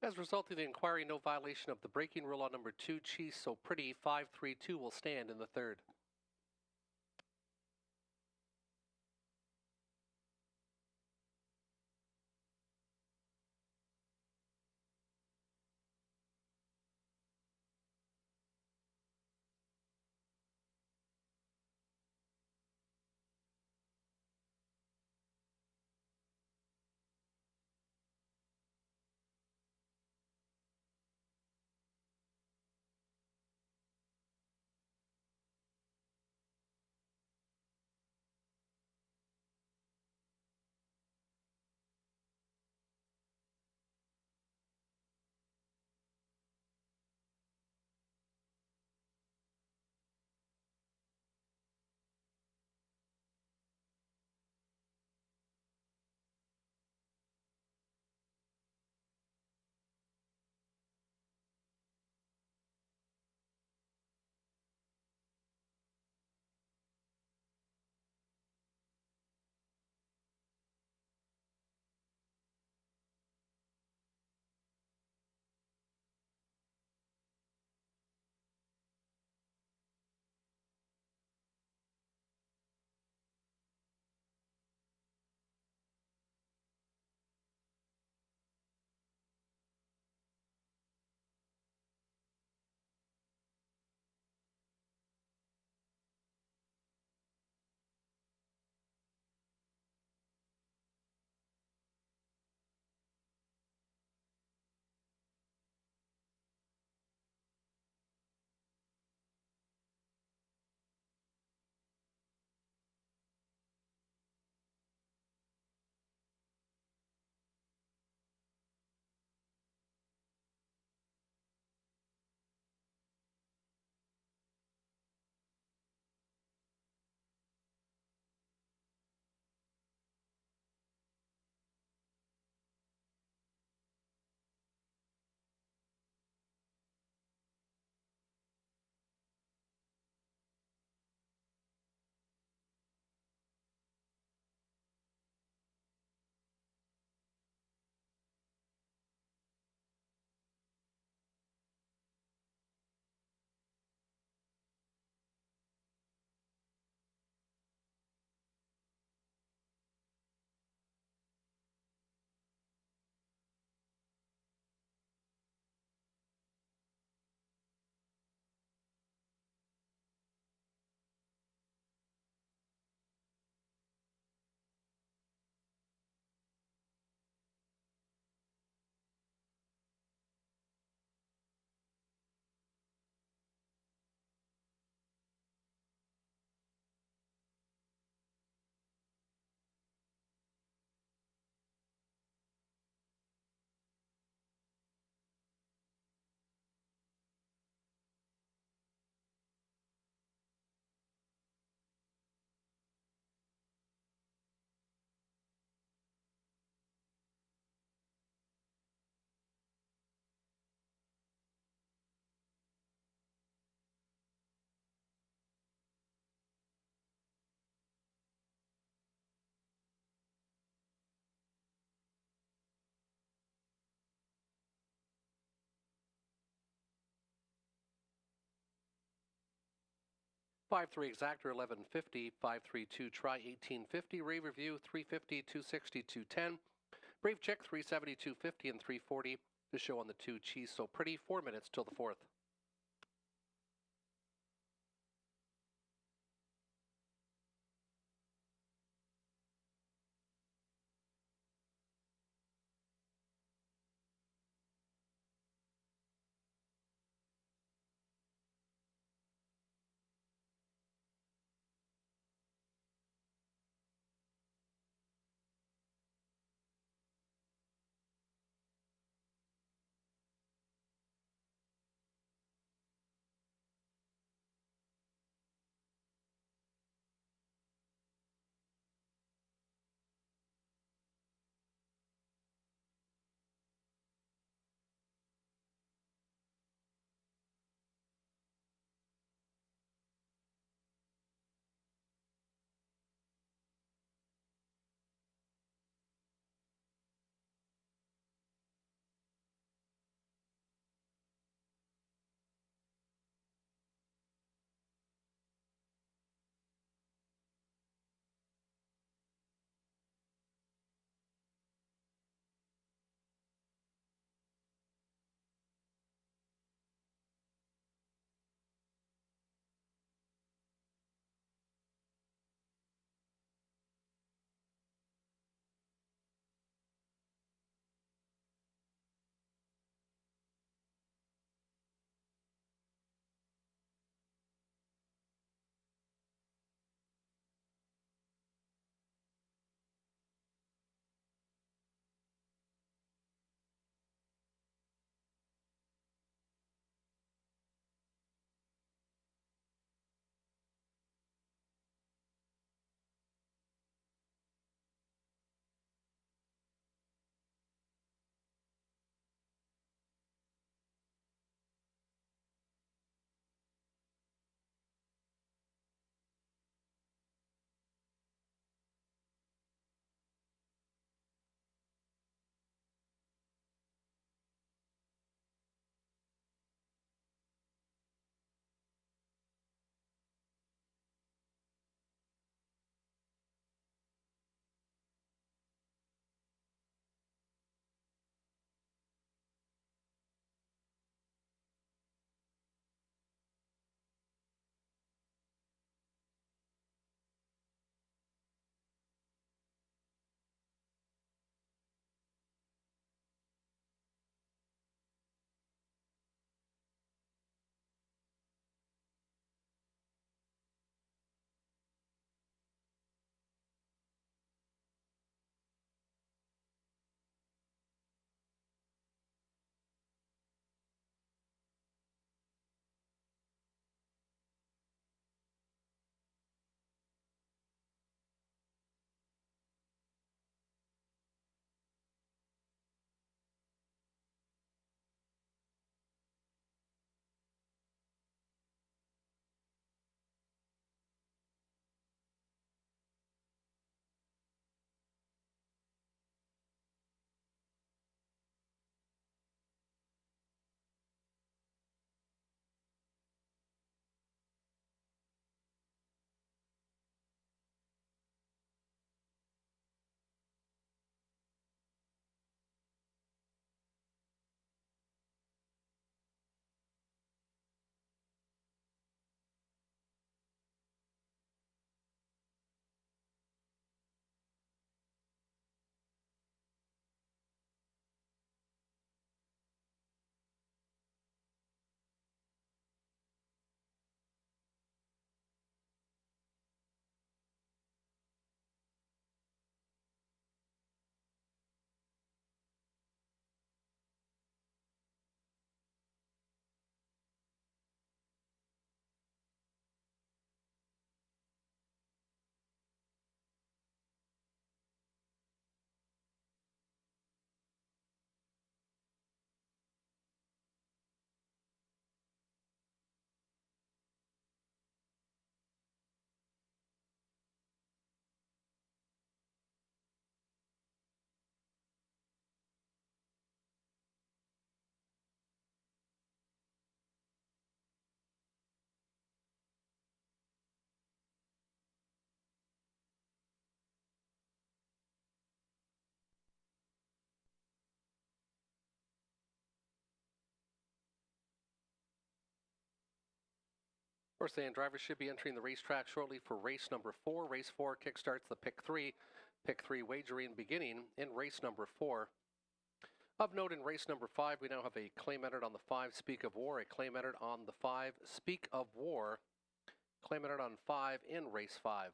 As a result of the inquiry, no violation of the braking rule on number 2 Cheese So Pretty. 5-3-2 will stand in the third. 5-3 exactor 1150, 532 try 1850, rave review 350, 260, 210, brave chick 370, 250, and 340. The show on the 2 cheese so pretty. 4 minutes till the 4th. Horse and drivers should be entering the racetrack shortly for race number 4. Race 4 kickstarts the pick 3. Pick 3 wagering beginning in race number 4. Of note, in race number 5, we now have a claim entered on the 5, Speak of War, a claim entered on the 5, Speak of War, claim entered on 5 in race 5.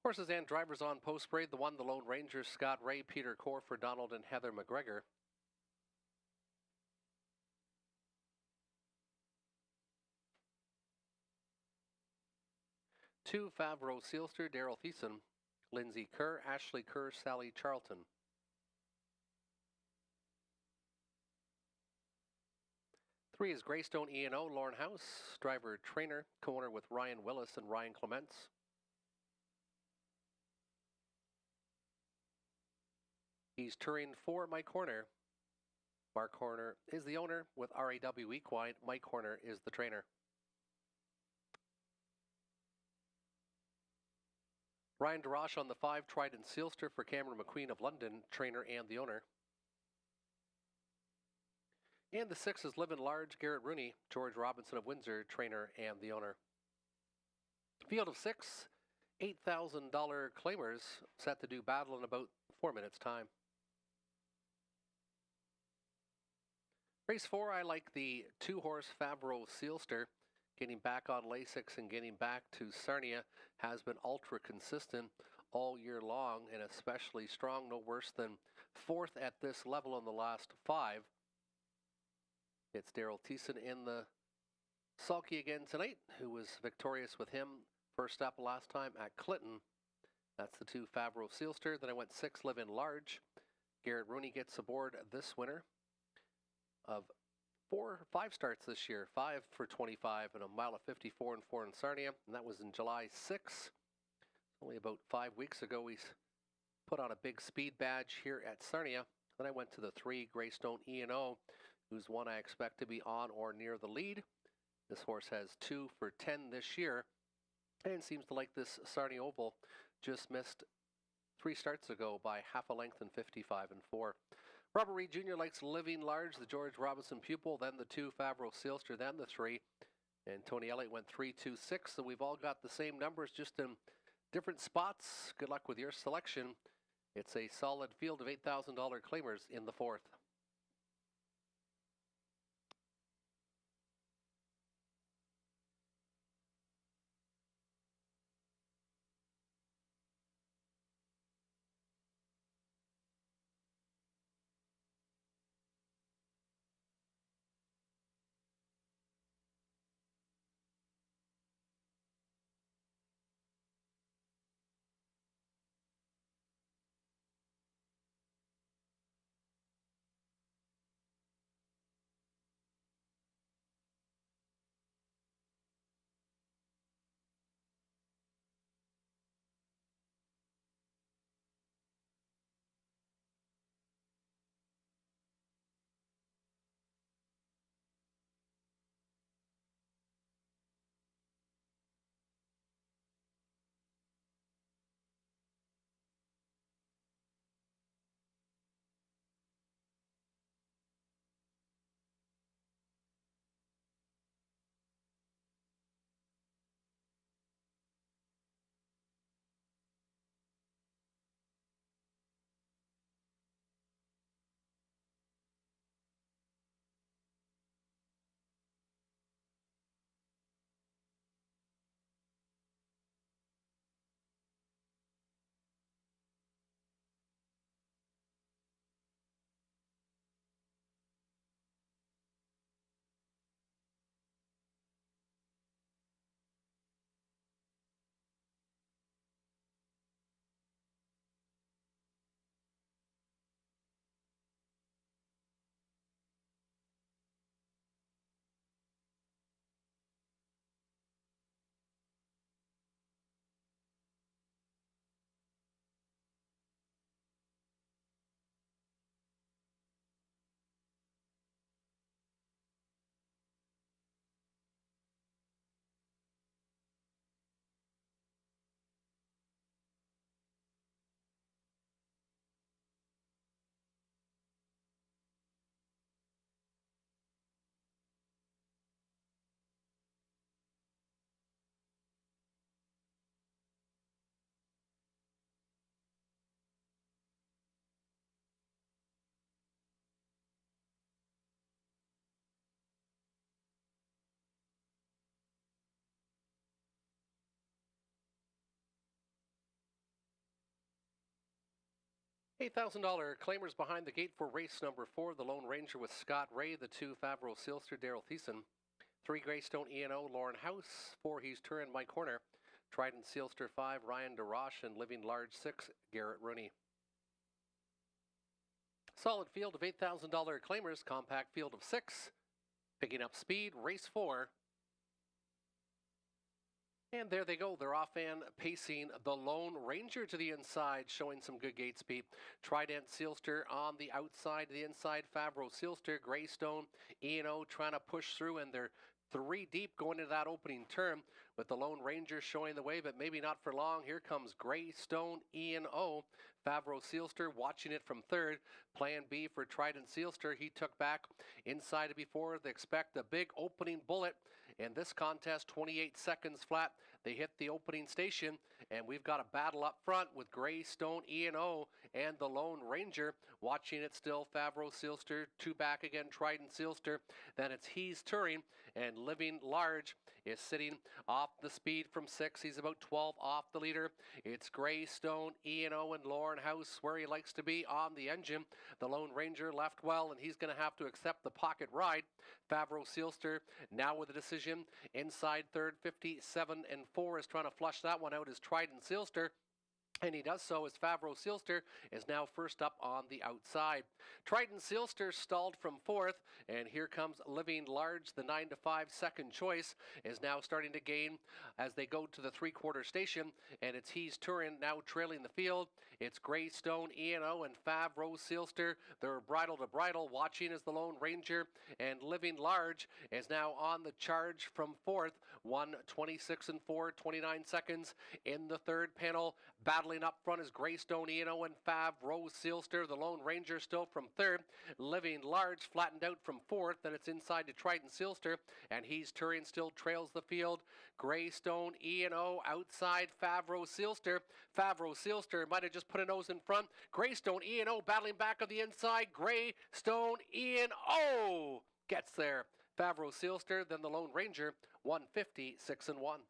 Horses and drivers on post parade. The 1, the Lone Ranger, Scott Ray, Peter Corford, Donald and Heather McGregor. Two, Favreau Sealster, Daryl Thiessen, Lindsay Kerr, Ashley Kerr, Sally Charlton. 3 is Greystone E&O, Lauren House, driver trainer, co-owner with Ryan Willis and Ryan Clements. He's touring for Mike Horner. Mark Horner is the owner with RAW Equine. Mike Horner is the trainer. Ryan DeRoche on the 5, Trident Sealster for Cameron McQueen of London, trainer and the owner. And the 6 is Livin' Large, Garrett Rooney, George Robinson of Windsor, trainer and the owner. Field of 6, $8,000 claimers set to do battle in about 4 minutes' time. Race 4, I like the 2-horse Favreau Sealster. Getting back on Lasix and getting back to Sarnia has been ultra consistent all year long and especially strong, no worse than 4th at this level in the last 5. It's Daryl Thiessen in the sulky again tonight, who was victorious with him first up last time at Clinton. That's the 2 Favreau Sealster. Then I went 6 Live in Large. Garrett Rooney gets aboard this winner of 5 starts this year, 5 for 25 and a mile of 54 and 4 in Sarnia, and that was in July 6. Only about 5 weeks ago we put on a big speed badge here at Sarnia. Then I went to the 3 Greystone E&O, who's one I expect to be on or near the lead. This horse has 2 for 10 this year and seems to like this Sarnia Oval. Just missed 3 starts ago by half a length in 55 and 4. Robert Reed Jr. likes Living Large, the George Robinson pupil, then the 2 Favreau Sealster, then the 3. And Tony Elliott went 3, 2, 6. So we've all got the same numbers, just in different spots. Good luck with your selection. It's a solid field of $8,000 claimers in the 4th. $8,000 claimers behind the gate for race number 4. The Lone Ranger with Scott Ray. The 2, Favreau Sealster, Daryl Thiessen. 3, Greystone E&O, Lauren House. 4, He's Turin, Mike Horner. Trident Sealster 5, Ryan DeRoche. And Living Large 6, Garrett Rooney. Solid field of $8,000 claimers. Compact field of 6. Picking up speed, race 4. And there they go. They're off and pacing the Lone Ranger to the inside, showing some good gate speed. Trident Sealster on the outside, to the inside. Favreau Sealster, Greystone, E&O trying to push through, and they're 3 deep going into that opening turn with the Lone Ranger showing the way, but maybe not for long. Here comes Greystone, E&O. Favreau Sealster watching it from 3rd. Plan B for Trident Sealster. He took back inside it before. They expect a big opening bullet. In this contest, 28 seconds flat. They hit the opening station, and we've got a battle up front with Greystone, E&O, and the Lone Ranger. Watching it still, Favreau Sealster, 2 back again, Trident Sealster. Then it's He's Turing, and Living Large is sitting off the speed from 6. He's about 12 off the leader. It's Greystone, E&O, and Lauren House where he likes to be on the engine. The Lone Ranger left well, and he's going to have to accept the pocket ride. Favreau Sealster now with a decision inside 3rd. 57 and 4 is trying to flush that one out as Trident Sealster. And he does so as Favreau Sealster is now first up on the outside. Trident Sealster stalled from 4th, and here comes Living Large. The 9 to 5 second choice is now starting to gain as they go to the 3/4 station, and it's He's Turin now trailing the field. It's Greystone, E&O, and Favreau Sealster. They're bridle to bridle, watching as the Lone Ranger, and Living Large is now on the charge from 4th. 1:26 and 4, 29 seconds in the 3rd panel. Battling up front is Greystone, E&O, and Favreau Sealster. The Lone Ranger still from 3rd. Living Large flattened out from 4th. Then it's inside to Trident Sealster, and He's Turing still trails the field. Greystone, E&O outside Favreau Sealster. Favreau Sealster might have just put a nose in front. Greystone, E&O battling back on the inside. Greystone, E&O gets there. Favreau Sealster, then the Lone Ranger, 1:56 and 1.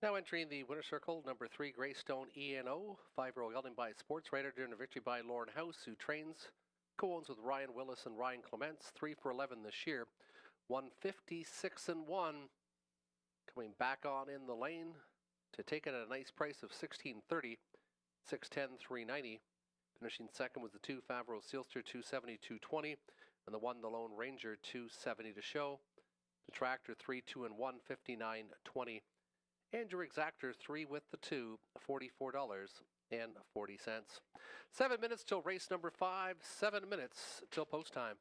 Now entering the winner circle, number 3, Greystone ENO, 5-year-old gelding by Sports Writer, during a victory by Lauren House, who co-owns with Ryan Willis and Ryan Clements, 3 for 11 this year, 156 and 1, coming back on in the lane to take it at a nice price of $16.30, $610, $390. Finishing second was the 2 Favreau Sealster, $270, $220, and the 1 the Lone Ranger, $270 to show. The Tractor 3, 2 and 1, $59.20. And your Exactor 3 with the 2, $44.40. 7 minutes till race number 5, 7 minutes till post time.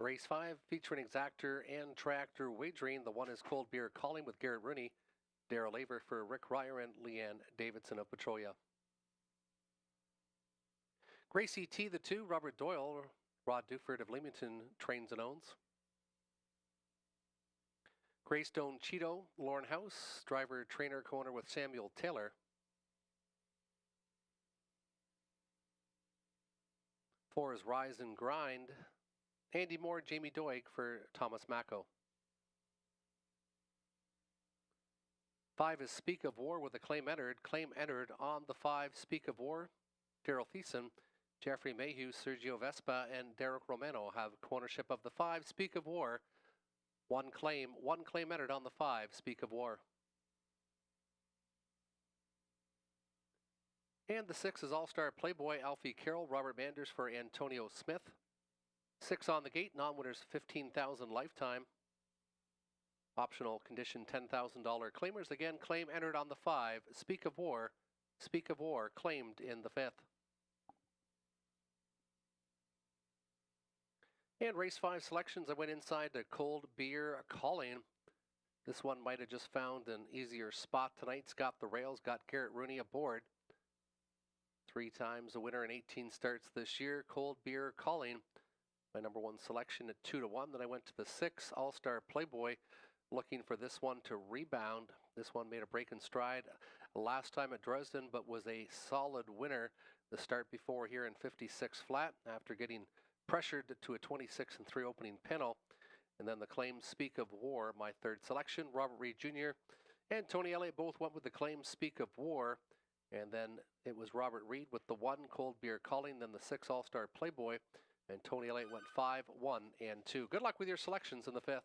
Race 5 featuring exactor and tractor wagering. The one is Cold Beer Calling with Garrett Rooney, Daryl Aver for Rick Ryer, and Leanne Davidson of Petrolia. Gracie T, the 2, Robert Doyle, Rod Duford of Leamington trains and owns. Greystone Cheeto, Lauren House, driver, trainer, co-owner with Samuel Taylor. 4 is Rise and Grind, Andy Moore, Jamie Doig for Thomas Macco. 5 is Speak of War with a claim entered on the 5 Speak of War. Daryl Thiessen, Jeffrey Mayhew, Sergio Vespa, and Derek Romano have co-ownership of the 5 Speak of War. One claim entered on the 5 Speak of War. And the 6 is All-Star Playboy, Alfie Carroll, Robert Manders for Antonio Smith. 6 on the gate, non-winners $15,000 lifetime. Optional condition $10,000 claimers. Again, claim entered on the 5 Speak of War claimed in the 5th. And race 5 selections, I went inside to Cold Beer Calling. This one might have just found an easier spot tonight. It's got the rails, got Garrett Rooney aboard. 3 times a winner in 18 starts this year. Cold Beer Calling, my number 1 selection at 2-1. Then I went to the 6 All-Star Playboy, looking for this one to rebound. This one made a break in stride last time at Dresden, but was a solid winner the start before here in 56 flat after getting pressured to a 26-3 opening panel. And then the claim Speak of War, my 3rd selection. Robert Reed Jr. and Tony Elliott both went with the claim Speak of War. And then it was Robert Reed with the 1 Cold Beer Calling, then the 6 All-Star Playboy. And Tony Elliott went 5, 1, and 2. Good luck with your selections in the 5th.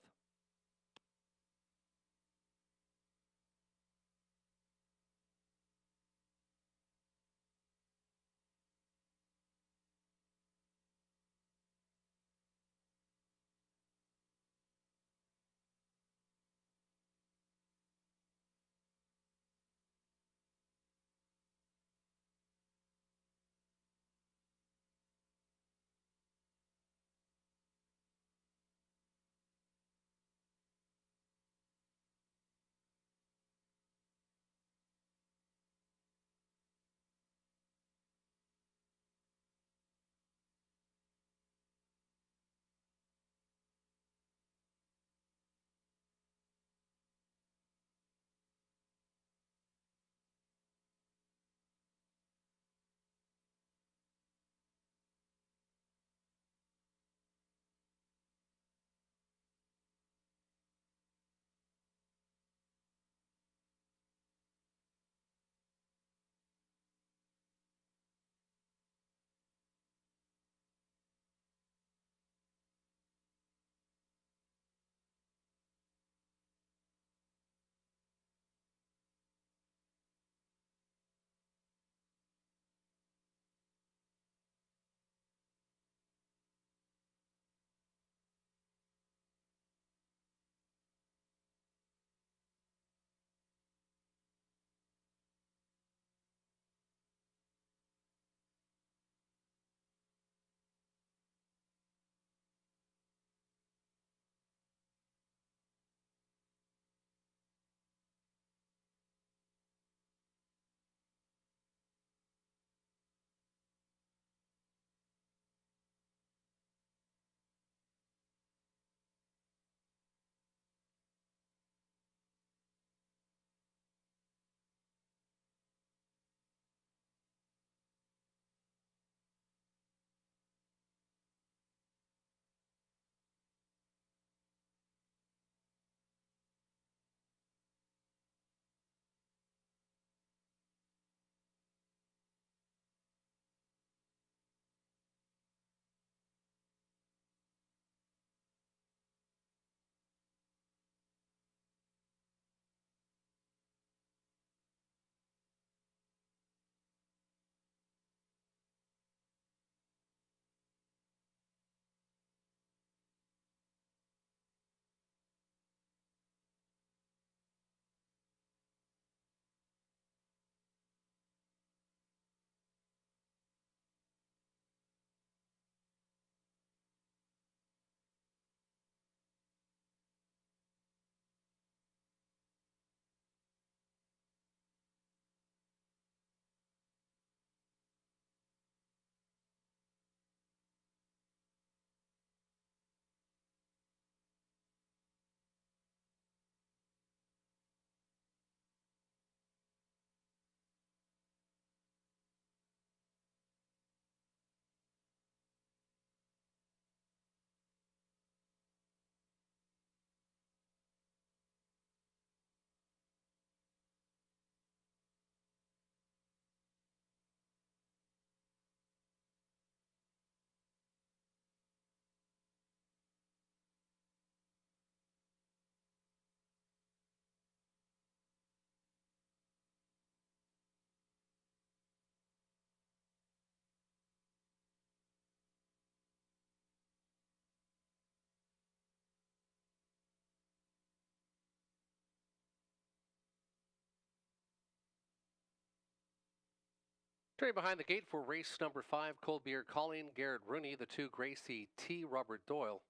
Turning behind the gate for race number 5, Cold Beer Colleen, Garrett Rooney, the 2 Gracie T, Robert Doyle,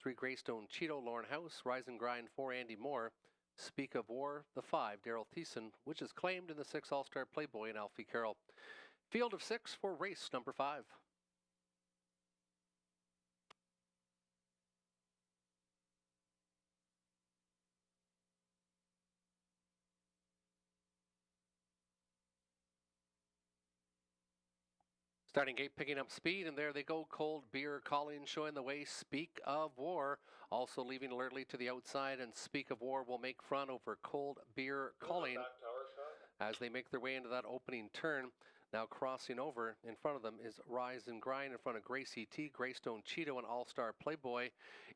3 Greystone Cheeto, Lauren House, Rise and Grind 4, Andy Moore, Speak of War, the 5, Daryl Thiessen, which is claimed in the 6 All-Star Playboy and Alfie Carroll. Field of 6 for race number 5. Starting gate picking up speed, and there they go. Cold Beer Colleen showing the way. Speak of War also leaving alertly to the outside, and Speak of War will make front over Cold Beer Colleen as they make their way into that opening turn. Now crossing over in front of them is Rise and Grind in front of Gracie T. Greystone Cheeto and All-Star Playboy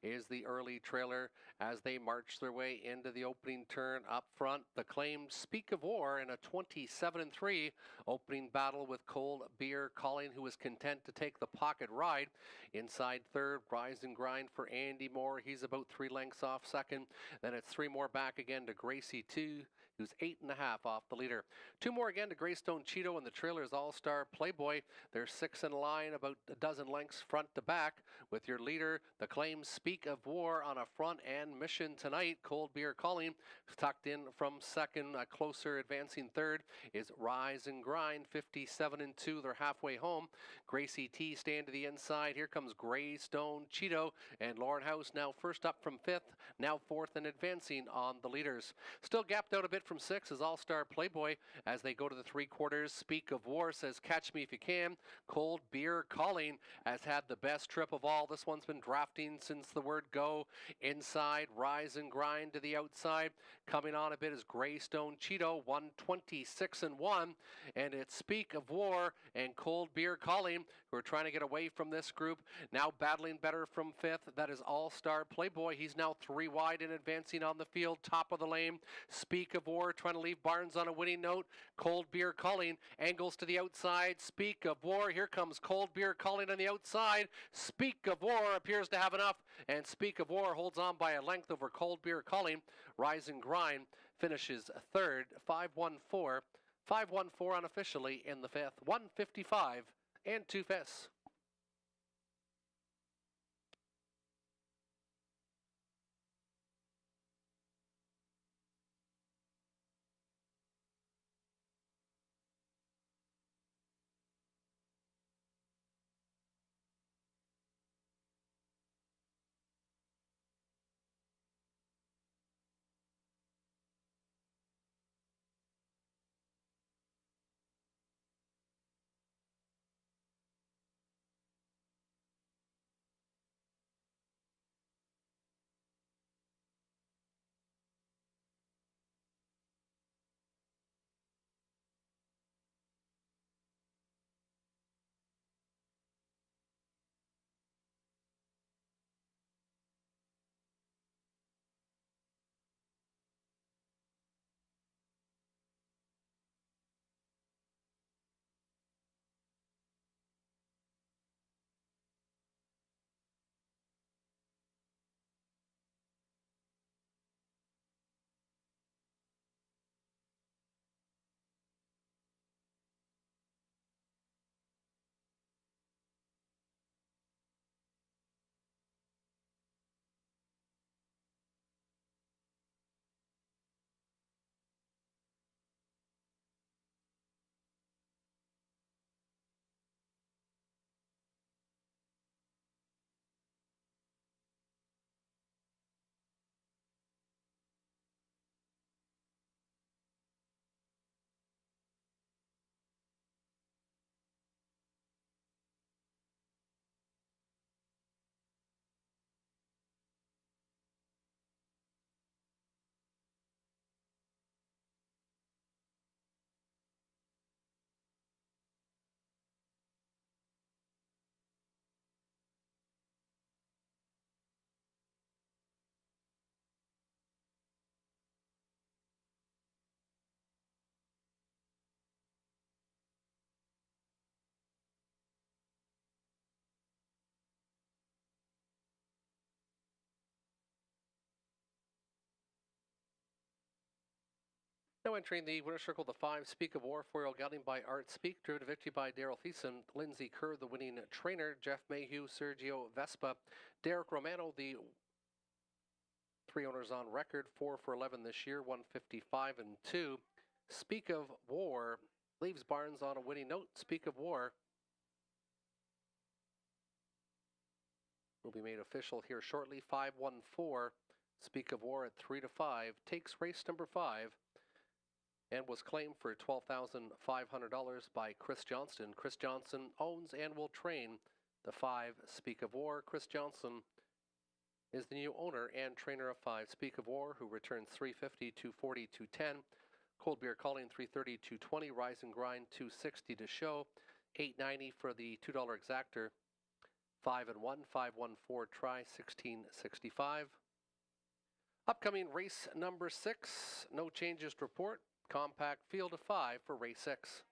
is the early trailer as they march their way into the opening turn. Up front, the claimed Speak of War in a 27-3 opening battle with Cold Beer Colleen, who is content to take the pocket ride. Inside third, Rise and Grind for Andy Moore. He's about 3 lengths off second. Then it's 3 more back again to Gracie T, who's 8.5 off the leader. 2 more again to Greystone Cheeto, and the trailer is All-Star Playboy. They're 6 in line, about a dozen lengths front to back, with your leader, the claimed Speak of War, on a front and mission tonight. Cold Beer Colleen tucked in from second. Closer advancing third is Rise and Grind, 57-2. They're halfway home. Gracie T staying to the inside. Here comes Greystone Cheeto, and Lauren House now first up from 5th, now 4th and advancing on the leaders. Still gapped out a bit from 6 is All-Star Playboy as they go to the 3/4. Speak of War says, catch me if you can. Cold Beer Colleen has had the best trip of all. This one's been drafting since the word go. Inside, Rise and Grind to the outside. Coming on a bit is Greystone Cheeto, 126-1. And it's Speak of War and Cold Beer Colleen, who are trying to get away from this group. Now battling better from 5th. That is All-Star Playboy. He's now 3 wide and advancing on the field. Top of the lane. Speak of War trying to leave Barnes on a winning note. Cold Beer Colleen angles to the outside. Speak of War. Here comes Cold Beer Colleen on the outside. Speak of War appears to have enough, and Speak of War holds on by a length over Cold Beer Colleen. Rise and Grind finishes third, 5-1-4. 5-1-4 unofficially in the 5th. 155 and 2 fifths. Now entering the winner's circle, the 5 Speak of War, 4-year-old gelding by Art Speak, driven to victory by Daryl Thiessen, Lindsay Kerr, the winning trainer, Jeff Mayhew, Sergio Vespa, Derek Romano, the 3 owners on record, 4 for 11 this year, 155 and 2. Speak of War leaves Barnes on a winning note. Speak of War will be made official here shortly. 514. Speak of War at 3 to 5 takes race number 5 and was claimed for $12,500 by Chris Johnston. Chris Johnston owns and will train the 5 Speak of War. Chris Johnston is the new owner and trainer of 5 Speak of War, who returns 350, 240, 210. Cold Beer Calling 330, 220. Rise and Grind 260 to show. 890 for the $2 exactor. 5 and 1, 514 try 1665. Upcoming race number 6. No changes to report. Compact field of 5 for race 6.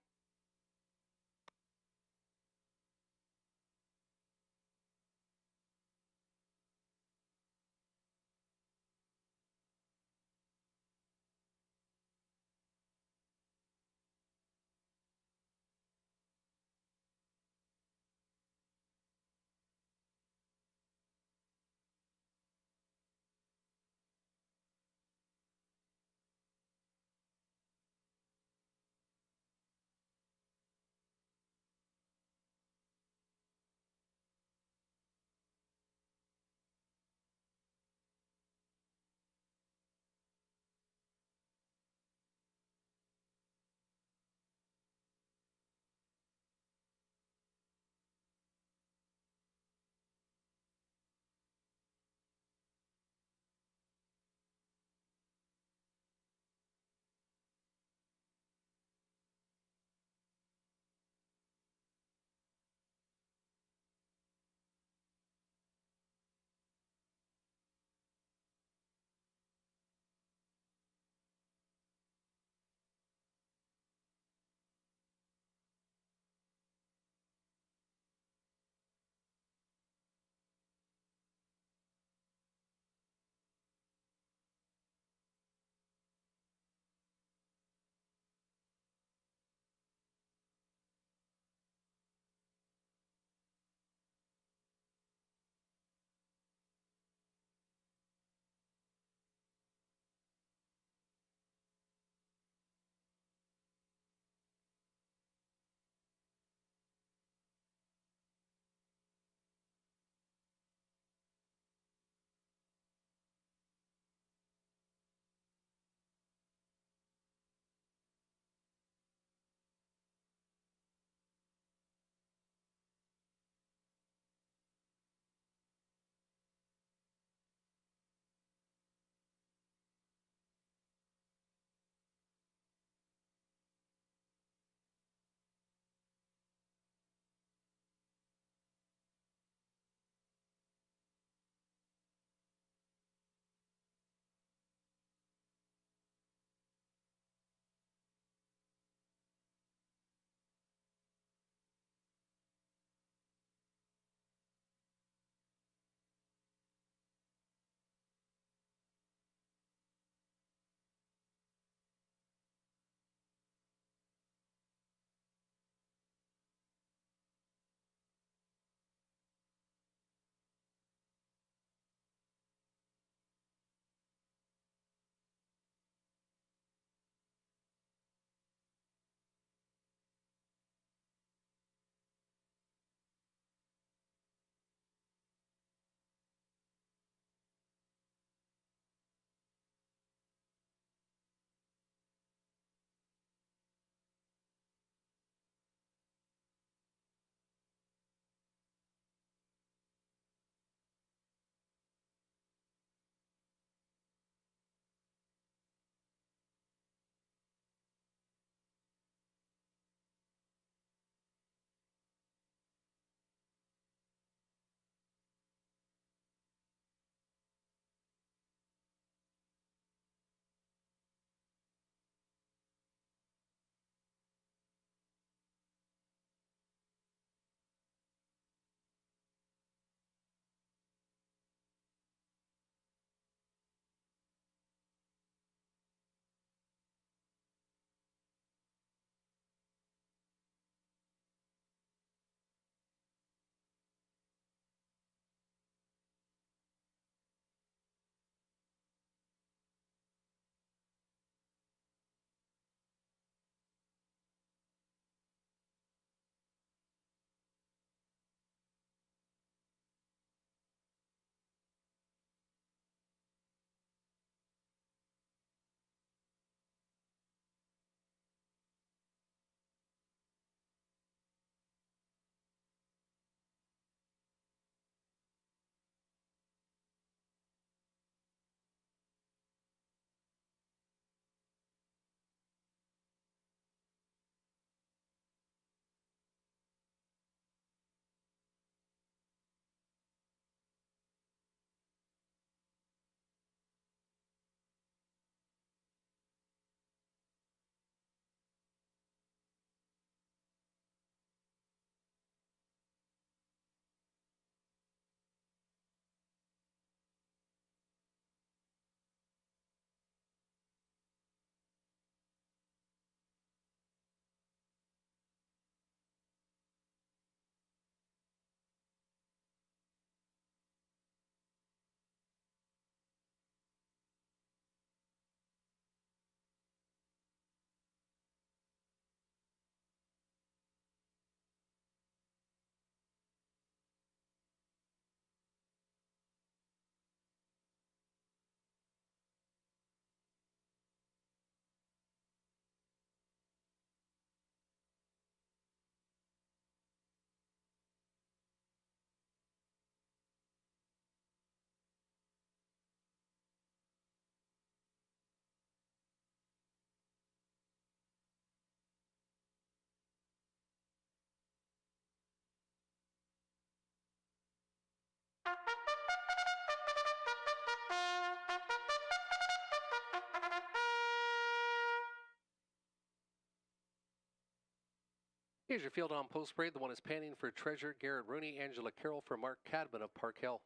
Here's your field on post parade. The one is panning for Treasure, Garrett Rooney, Angela Carroll for Mark Cadman of Park Hill.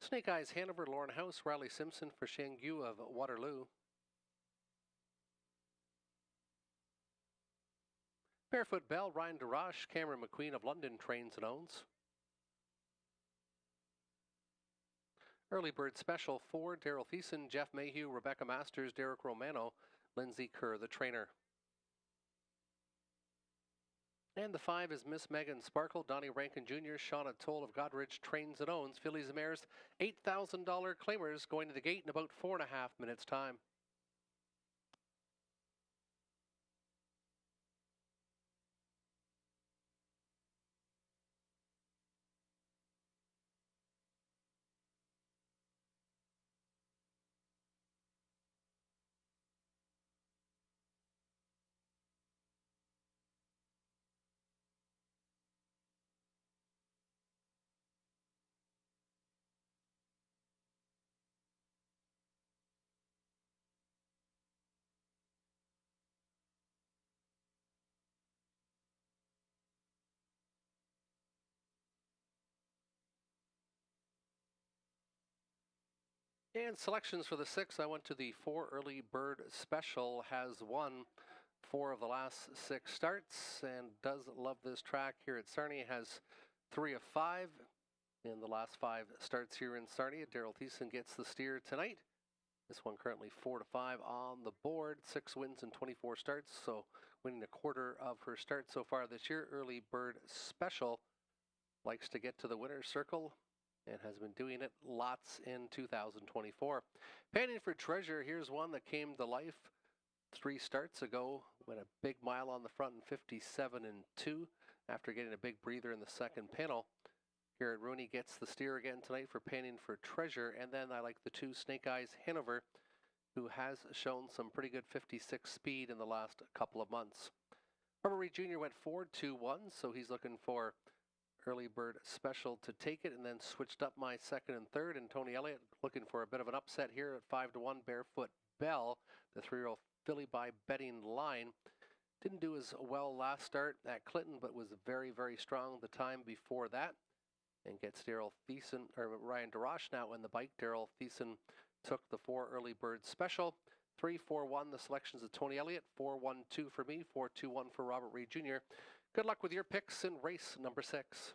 Snake Eyes Hanover, Lauren House, Riley Simpson for Shangyu of Waterloo. Barefoot Bell, Ryan DeRoche, Cameron McQueen of London Trains and Owns. Early Bird Special 4, Daryl Thiessen, Jeff Mayhew, Rebecca Masters, Derek Romano, Lindsay Kerr, the trainer. And the 5 is Miss Megan Sparkle, Donnie Rankin Jr., Shauna Toll of Godrich Trains and Owns, Fillies and Mares, $8,000 claimers going to the gate in about 4.5 minutes' time. And selections for the 6, I went to the 4 Early Bird Special, has won 4 of the last 6 starts and does love this track here at Sarnia. Has 3 of 5 in the last 5 starts here in Sarnia. Daryl Thiessen gets the steer tonight. This one currently 4 to 5 on the board, 6 wins in 24 starts, so winning a quarter of her starts so far this year. Early Bird Special likes to get to the winner's circle and has been doing it lots in 2024. Panning for Treasure, here's one that came to life 3 starts ago, went a big mile on the front in 57 and 2 after getting a big breather in the second panel. Garrett Rooney gets the steer again tonight for Panning for Treasure, and then I like the 2 Snake Eyes Hanover, who has shown some pretty good 56 speed in the last couple of months. Robert Reed Jr. went 4-2-1, so he's looking for Early Bird Special to take it, and then switched up my second and third, and Tony Elliott looking for a bit of an upset here at 5-1. Barefoot Bell, the 3-year-old filly by betting line, didn't do as well last start at Clinton, but was very, very strong the time before that, and gets Daryl Thiessen, or Ryan DeRoche now in the bike. Daryl Thiessen took the 4 Early Bird Special. 3-4-1, the selections of Tony Elliott. 4-1-2 for me, 4-2-1 for Robert Reed Jr. Good luck with your picks in race number 6.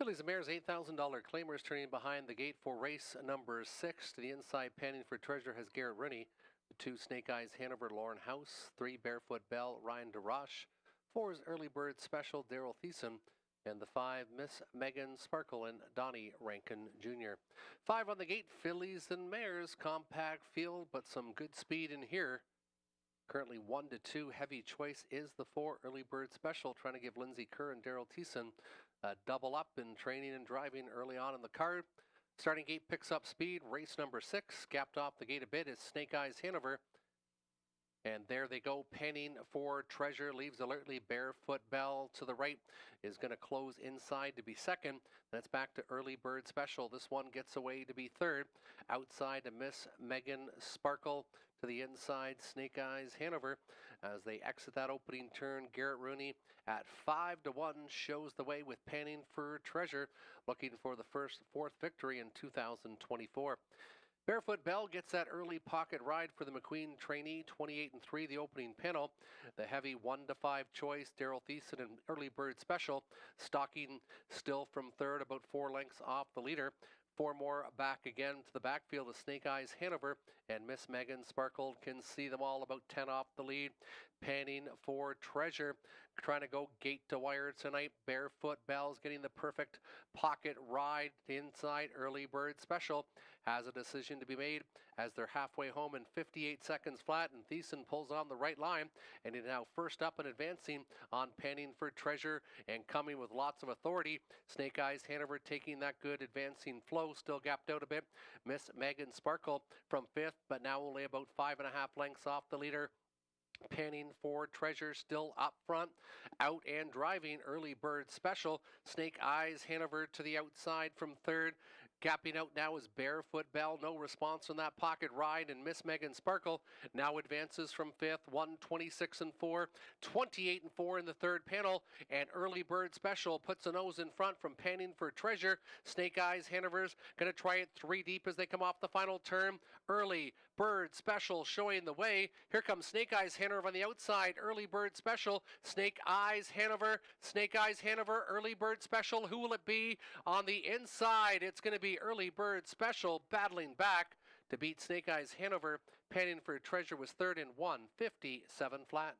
Fillies and Mares $8,000 claimers turning behind the gate for race number 6. To the inside, panning for treasure has Garrett Rooney. The 2 Snake Eyes Hanover, Lauren House. 3 Barefoot Bell, Ryan DeRoche. 4 is Early Bird Special, Daryl Thiessen. And the 5, Miss Megan Sparkle and Donnie Rankin Jr. 5 on the gate, Fillies and Mares. Compact field, but some good speed in here. Currently 1 to 2. Heavy choice is the 4 Early Bird Special, trying to give Lindsay Kerr and Daryl Thiessen a double up in training and driving early on in the card. Starting gate picks up speed. Race number 6, gapped off the gate a bit, is Snake Eyes Hanover. And there they go, panning for treasure. Leaves alertly. Barefoot Bell to the right is going to close inside to be second. That's back to Early Bird Special. This one gets away to be third. Outside to Miss Megan Sparkle. To the inside, Snake Eyes Hanover. As they exit that opening turn, Garrett Rooney at 5 to 1 shows the way with panning for treasure, looking for the fourth victory in 2024. Barefoot Bell gets that early pocket ride for the McQueen trainee, 28 and 3, the opening panel. The heavy 1 to 5 choice, Daryl Thiessen and Early Bird Special, stalking still from third, about 4 lengths off the leader. 4 more back again to the backfield of Snake Eyes Hanover, and Miss Megan Sparkle can see them all about 10 off the lead. Panning for treasure, trying to go gate to wire tonight. Barefoot Bell's getting the perfect pocket ride inside. Early Bird Special has a decision to be made as they're halfway home in 58 seconds flat, and Thiessen pulls on the right line and is now first up and advancing on panning for treasure and coming with lots of authority. Snake Eyes Hanover taking that good advancing flow, still gapped out a bit. Miss Megan Sparkle from 5th, but now only about 5.5 lengths off the leader. Panning for treasure still up front. Out and driving, Early Bird Special. Snake Eyes Hanover to the outside from third. Gapping out now is Barefoot Bell. No response on that pocket ride. And Miss Megan Sparkle now advances from 5th. 1:26 and 4. 28 and 4 in the third panel. And Early Bird Special puts a nose in front from panning for treasure. Snake Eyes Hanover's going to try it 3 deep as they come off the final turn. Early Bird Special showing the way. Here comes Snake Eyes Hanover on the outside. Early Bird Special. Snake Eyes Hanover. Snake Eyes Hanover. Early Bird Special. Who will it be on the inside? It's going to be Early Bird Special battling back to beat Snake Eyes Hanover. Panning for treasure was third in 1:57 flat.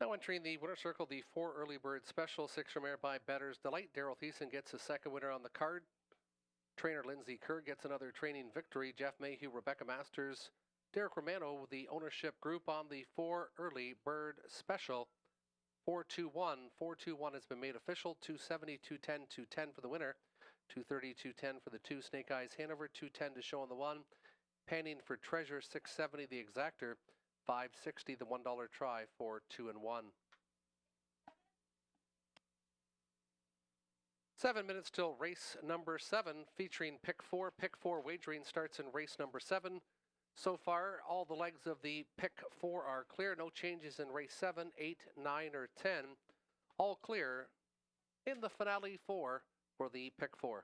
Now entering the winner circle, the 4 early bird special, 6 from Air by Better's Delight. Daryl Thiessen gets a second winner on the card. Trainer Lindsay Kerr gets another training victory. Jeff Mayhew, Rebecca Masters, Derek Romano, the ownership group on the 4 early bird special. 421. 421 has been made official. 270, 210, 210 for the winner. 230, 210 for the 2. Snake Eyes Hanover, 210 to show on the 1. Panning for Treasure, 670 the exactor. 560 the $1 try for 2 and 1. 7 minutes till race number 7, featuring pick 4. Pick 4 wagering starts in race number 7. So far, all the legs of the pick 4 are clear. No changes in race 7, 8, 9, or 10. All clear in the finale 4 for the pick 4.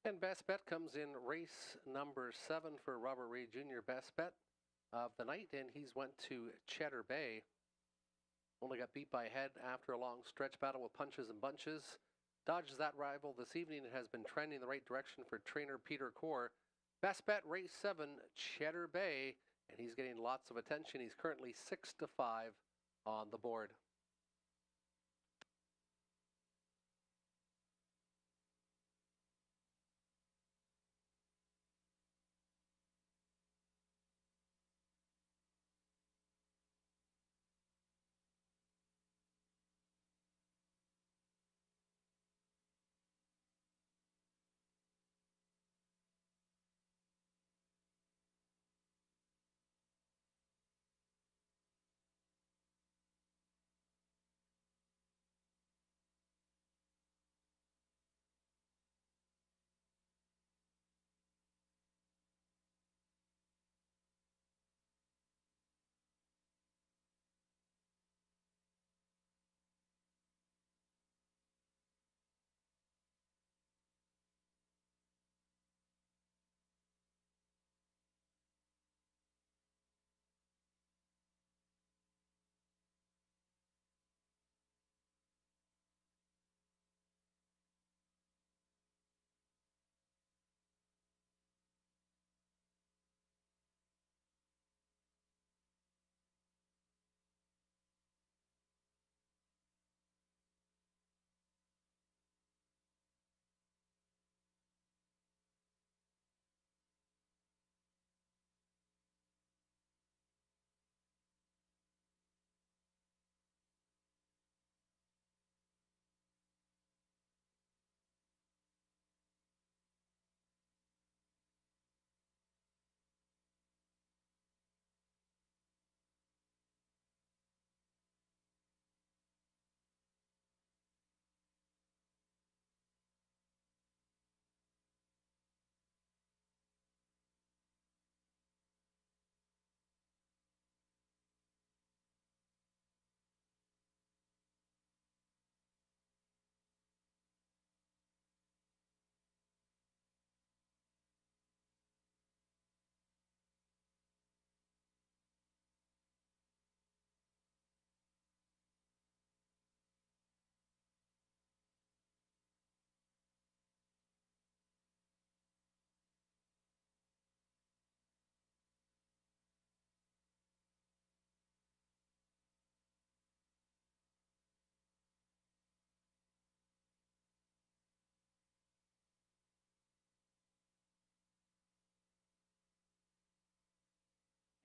And best bet comes in race number 7 for Robert Ray Jr. Best bet of the night, and he's went to Cheddar Bay. Only got beat by head after a long stretch battle with punches and bunches. dodges that rival this evening and has been trending in the right direction for trainer Peter Core. Best bet, race 7, Cheddar Bay, and he's getting lots of attention. He's currently 6-5 on the board.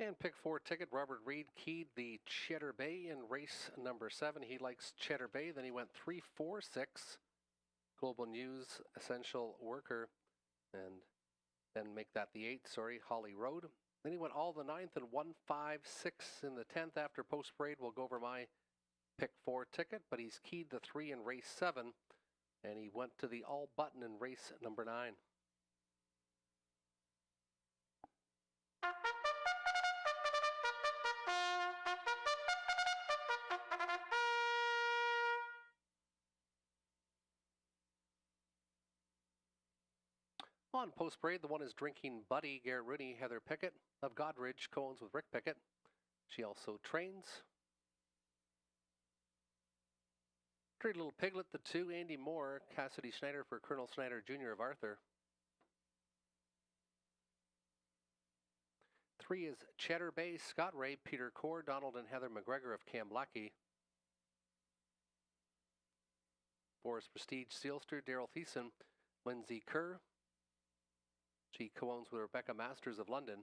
And pick 4 ticket, Robert Reed keyed the Cheddar Bay in race number 7. He likes Cheddar Bay. Then he went 3-4-6. Global News, Essential Worker, and then make that the 8th, Holly Road. Then he went all the 9th and 1-5-6 in the 10th. After post parade, we'll go over my pick 4 ticket, but he's keyed the 3 in race 7, and he went to the all button in race number 9. On post parade, the one is Drinking Buddy, Garrett Rooney, Heather Pickett of Godridge, co-owns with Rick Pickett. She also trains. Pretty Little Piglet, the 2, Andy Moore, Cassidy Schneider for Colonel Schneider Jr. of Arthur. 3 is Cheddar Bay, Scott Ray, Peter Core, Donald and Heather McGregor of Cam Blackie. 4 is Prestige Sealster, Daryl Thiessen, Lindsay Kerr. She co-owns with Rebecca Masters of London.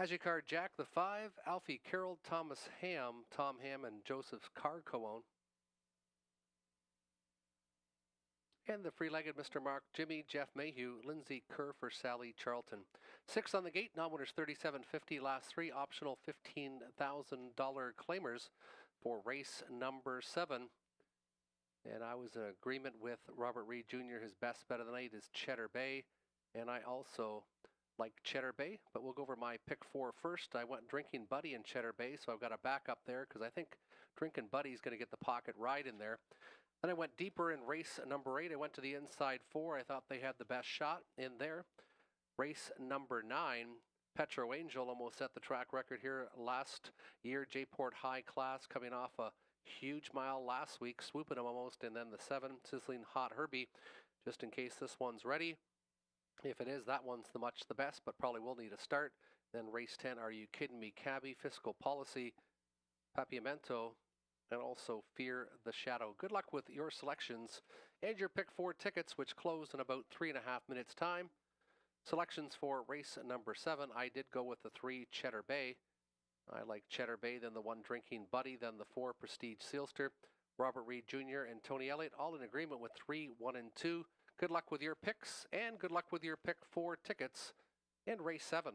Agicard Jack, the 5, Alfie Carroll, Thomas Ham, Tom Ham and Joseph Carr co-own. And the free-legged Mr. Mark, Jimmy, Jeff Mayhew, Lindsay Kerr for Sally Charlton. 6 on the gate, non-winners $37.50, last 3 optional $15,000 claimers for race number 7. And I was in agreement with Robert Reed Jr. His best bet of the night is Cheddar Bay. And I also like Cheddar Bay, but we'll go over my pick 4 first. I went Drinking Buddy and Cheddar Bay, so I've got a backup there because I think Drinking Buddy is going to get the pocket ride in there. Then I went deeper in race number 8. I went to the inside 4. I thought they had the best shot in there. Race number 9, Petro Angel almost set the track record here last year. J-Port High Class coming off a Huge mile last week, swooping him almost, and then the 7, Sizzling Hot Herbie, just in case this one's ready. If it is, that one's much the best, but probably will need a start. Then race 10, Are You Kidding Me, Cabby, Fiscal Policy, Papiamento, and also Fear the Shadow. Good luck with your selections and your pick 4 tickets, which close in about 3.5 minutes time. Selections for race number 7, I did go with the 3 Cheddar Bay. I like Cheddar Bay, then the 1 Drinking Buddy, then the 4 Prestige Sealster. Robert Reed Jr. and Tony Elliott all in agreement with 3, 1, and 2. Good luck with your picks, and good luck with your pick 4 tickets in race 7.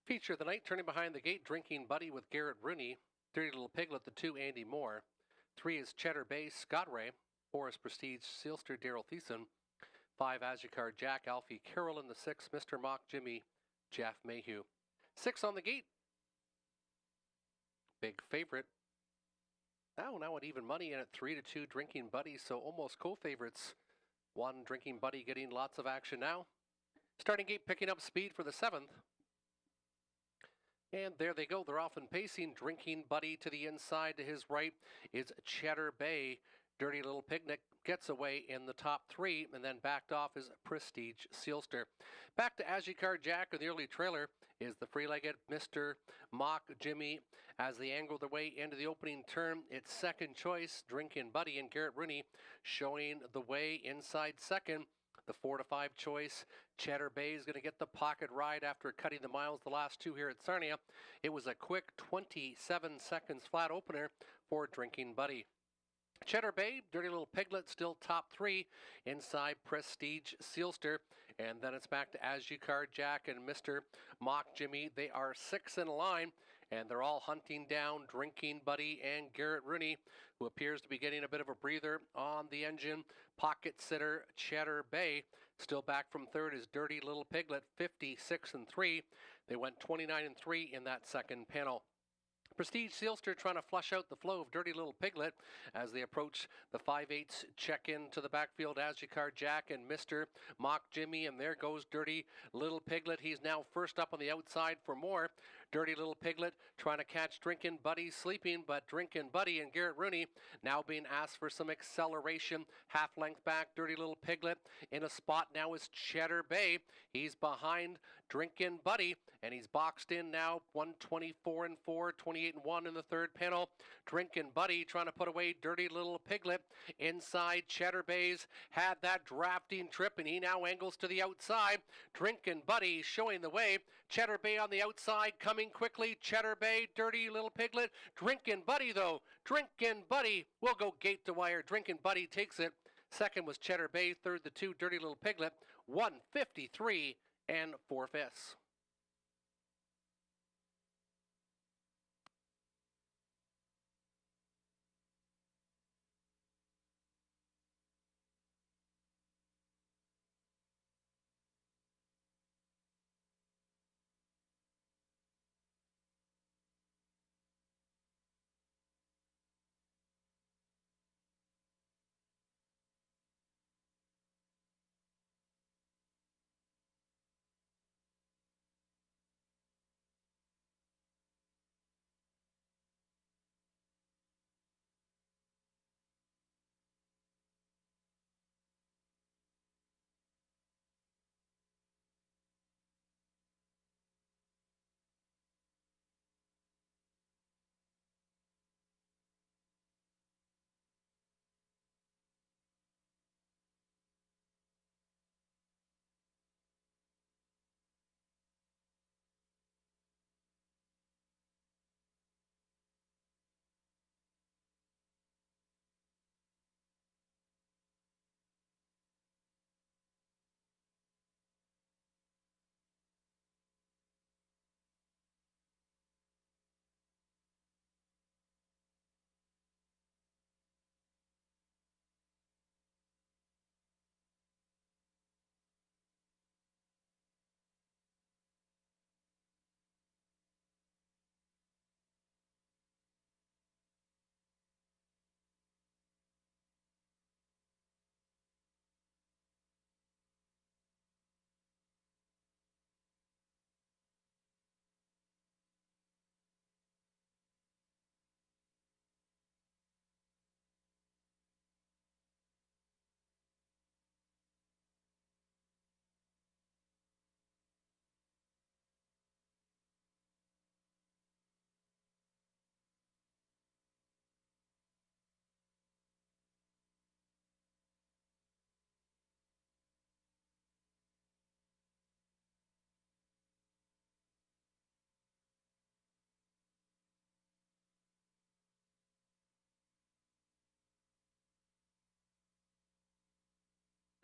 Feature of the night, Turning Behind the Gate, Drinking Buddy with Garrett Rooney. 30 Little Piglet, the 2 Andy Moore. 3 is Cheddar Bay, Scott Ray. 4 is Prestige Sealster, Daryl Thiessen. 5 Azikar Jack, Alfie Carroll. And the 6 Mr. Mock Jimmy, Jeff Mayhew. 6 on the gate. Big favorite. Now at even money and at 3-2 Drinking Buddy, so almost co-favorites. 1 Drinking Buddy getting lots of action now. Starting gate picking up speed for the 7th. And there they go. They're off and pacing. Drinking Buddy to the inside. To his right is Cheddar Bay. Dirty Little Picnic gets away in the top 3, and then backed off is Prestige Sealster. Back to Azikar Jack in the early trailer is the free-legged Mr. Mock Jimmy. As they angle their way into the opening turn, it's second choice, Drinking Buddy, and Garrett Rooney showing the way inside second. The 4 to 5 choice, Cheddar Bay, is going to get the pocket ride after cutting the miles the last two here at Sarnia. It was a quick 27 seconds flat opener for Drinking Buddy. Cheddar Bay, Dirty Little Piglet, still top three. Inside, Prestige Sealster. And then it's back to As You Card Jack and Mr. Mock Jimmy. They are 6 in a line, and they're all hunting down Drinking Buddy and Garrett Rooney, who appears to be getting a bit of a breather on the engine. Pocket sitter Cheddar Bay. Still back from third is Dirty Little Piglet, 56 and 3. They went 29 and 3 in that second panel. Prestige Sealster trying to flush out the flow of Dirty Little Piglet as they approach the 5/8 check-in to the backfield. As You Card Jack and Mr. Mock Jimmy, and there goes Dirty Little Piglet. He's now first up on the outside for more. Dirty Little Piglet trying to catch Drinkin' Buddy sleeping, but Drinkin' Buddy and Garrett Rooney now being asked for some acceleration. Half length back, Dirty Little Piglet in a spot now is Cheddar Bay. He's behind Drinkin' Buddy, and he's boxed in now, 124 and 4, 28 and 1 in the third panel. Drinkin' Buddy trying to put away Dirty Little Piglet. Inside, Cheddar Bay's had that drafting trip, and he now angles to the outside. Drinkin' Buddy showing the way. Cheddar Bay on the outside, coming quickly. Cheddar Bay, Dirty Little Piglet. Drinkin' Buddy, though. Drinkin' Buddy will go gate to wire. Drinkin' Buddy takes it. Second was Cheddar Bay. Third, the two, Dirty Little Piglet. 153 and 4/5.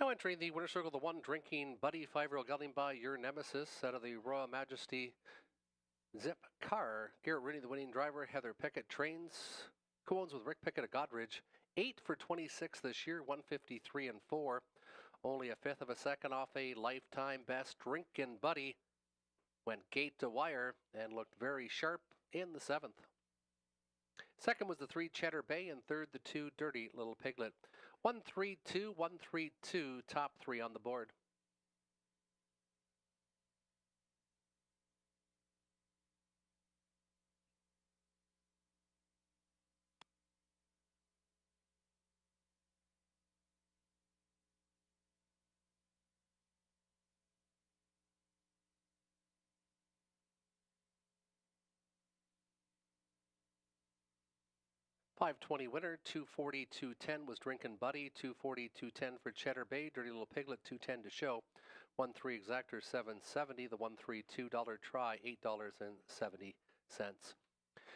Now entering the winner's circle, the one, Drinking Buddy, 5-year-old gelding by Your Nemesis out of the Royal Majesty Zip Car. Garrett Rooney, the winning driver. Heather Pickett trains, co-owns with Rick Pickett at Godridge. 8 for 26 this year, 153 and 4. Only a fifth of a second off a lifetime best. Drinkin' Buddy went gate to wire and looked very sharp in the seventh. Second was the 3, Cheddar Bay, and third, the 2, Dirty Little Piglet. 132, 132, top 3 on the board. 520 winner, 240, 210 was Drinkin' Buddy, 240, 210 for Cheddar Bay, Dirty Little Piglet, 210 to show. 1-3 exactor, 770. The 1-3 $2 try, $8.70.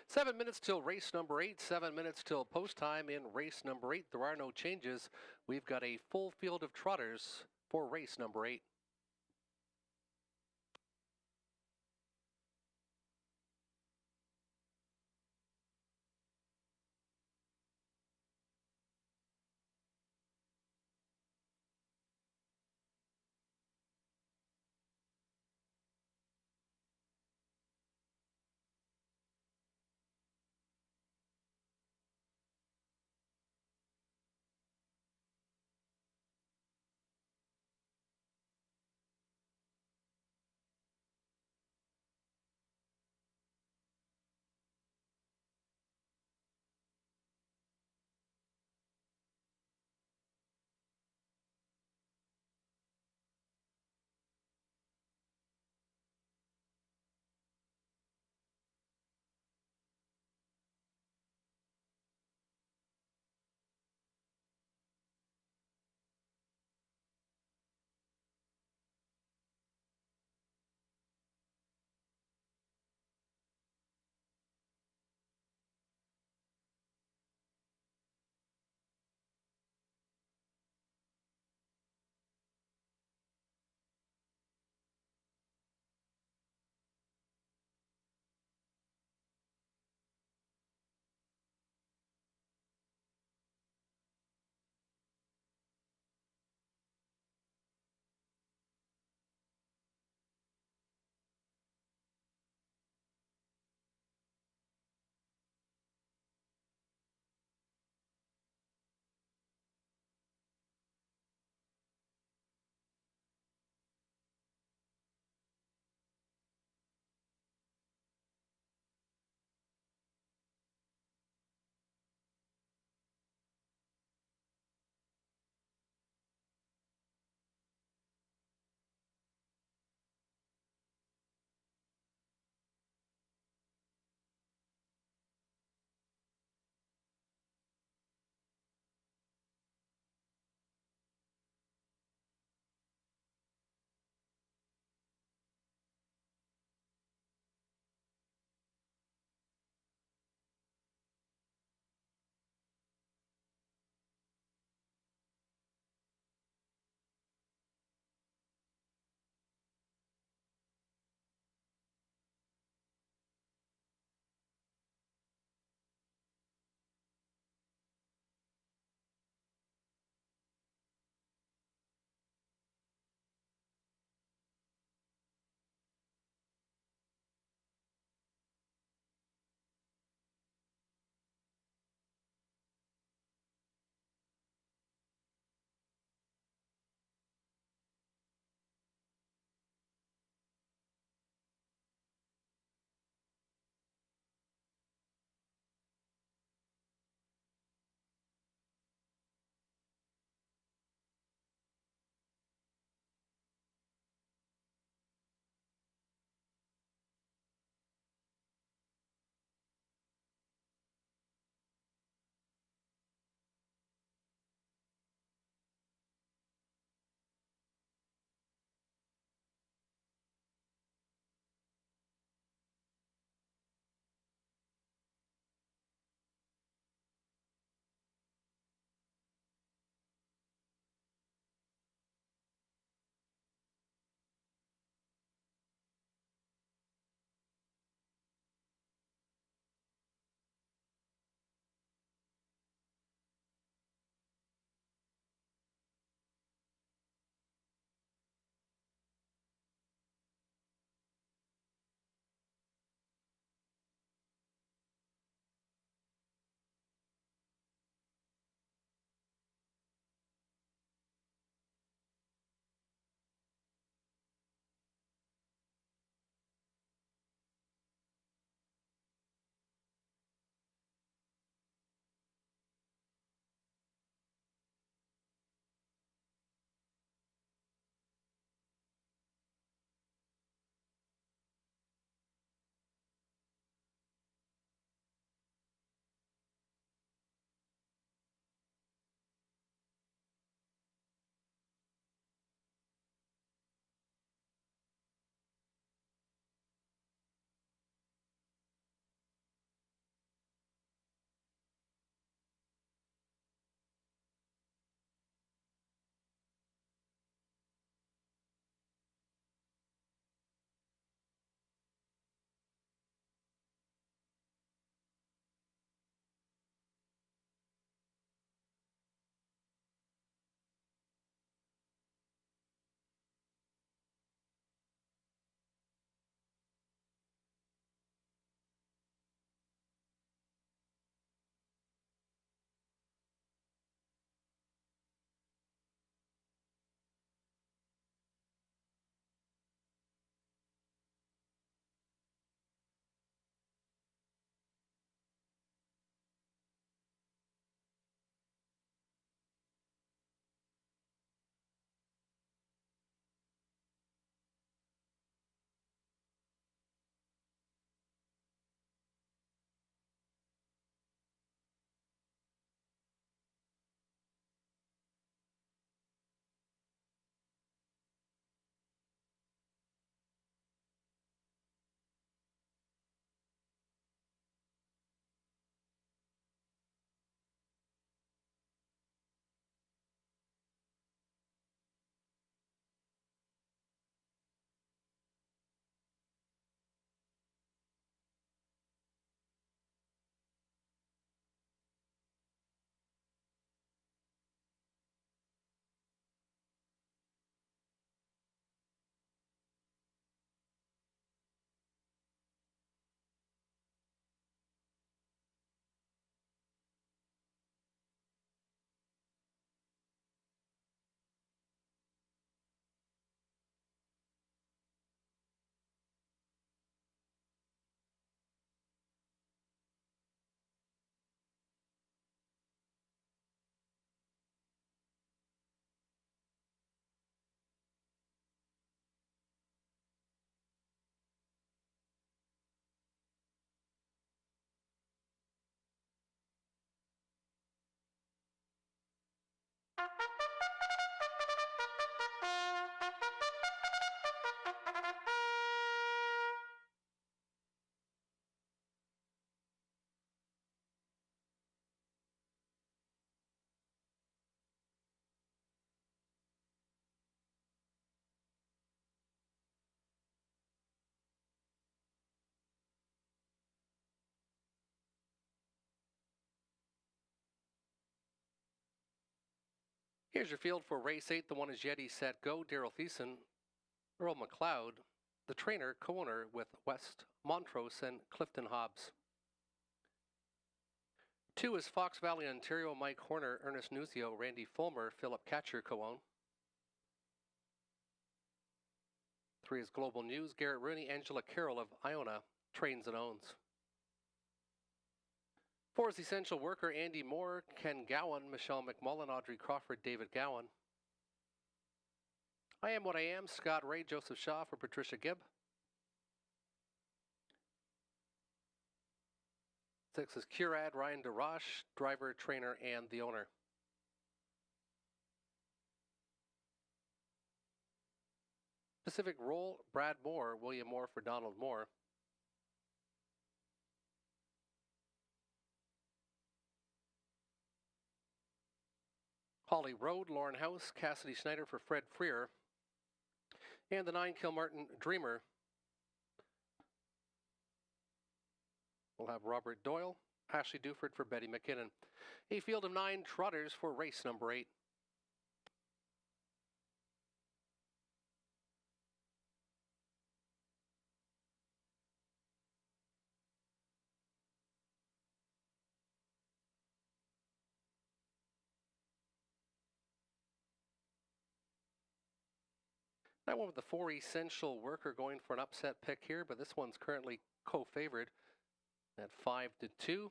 7 minutes till race number 8, 7 minutes till post time in race number 8. There are no changes. We've got a full field of trotters for race number 8. Here's your field for race 8. The one is Yeti Set Go, Daryl Thiessen, Earl McLeod, the trainer, co-owner with West Montrose and Clifton Hobbs. 2 is Fox Valley, Ontario, Mike Horner, Ernest Nuzio, Randy Fulmer, Philip Catcher co-own. 3 is Global News, Garrett Rooney, Angela Carroll of Iona, trains and owns. 4 is Essential Worker, Andy Moore, Ken Gowan, Michelle McMullen, Audrey Crawford, David Gowan. I Am What I Am, Scott Ray, Joseph Shaw for Patricia Gibb. 6 is Curad, Ryan DeRoche, driver, trainer, and the owner. Pacific Role, Brad Moore, William Moore for Donald Moore. Holly Road, Lauren House, Cassidy Schneider for Fred Freer. And the 9 Kilmartin Dreamer. We'll have Robert Doyle, Ashley Duford for Betty McKinnon. A field of 9 trotters for race number 8. I went with the 4 Essential Worker going for an upset pick here, but this one's currently co-favored at 5-2.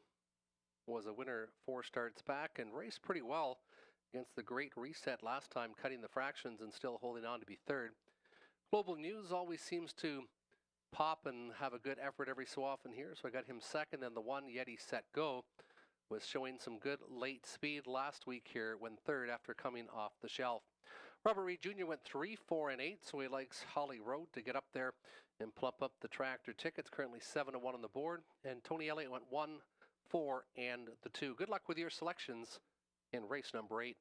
Was a winner 4 starts back and raced pretty well against the Great Reset last time, cutting the fractions and still holding on to be 3rd. Global News always seems to pop and have a good effort every so often here, so I got him 2nd, and the 1 Yeti Set Go was showing some good late speed last week here when 3rd after coming off the shelf. Robert Reed Jr. went 3, 4, and 8, so he likes Holly Road to get up there and plump up the tractor tickets. Currently 7-1 on the board, and Tony Elliott went 1, 4, and the 2. Good luck with your selections in race number 8.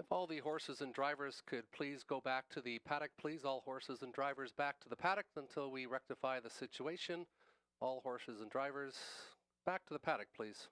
If all the horses and drivers could please go back to the paddock, please. All horses and drivers back to the paddock until we rectify the situation. All horses and drivers back to the paddock, please.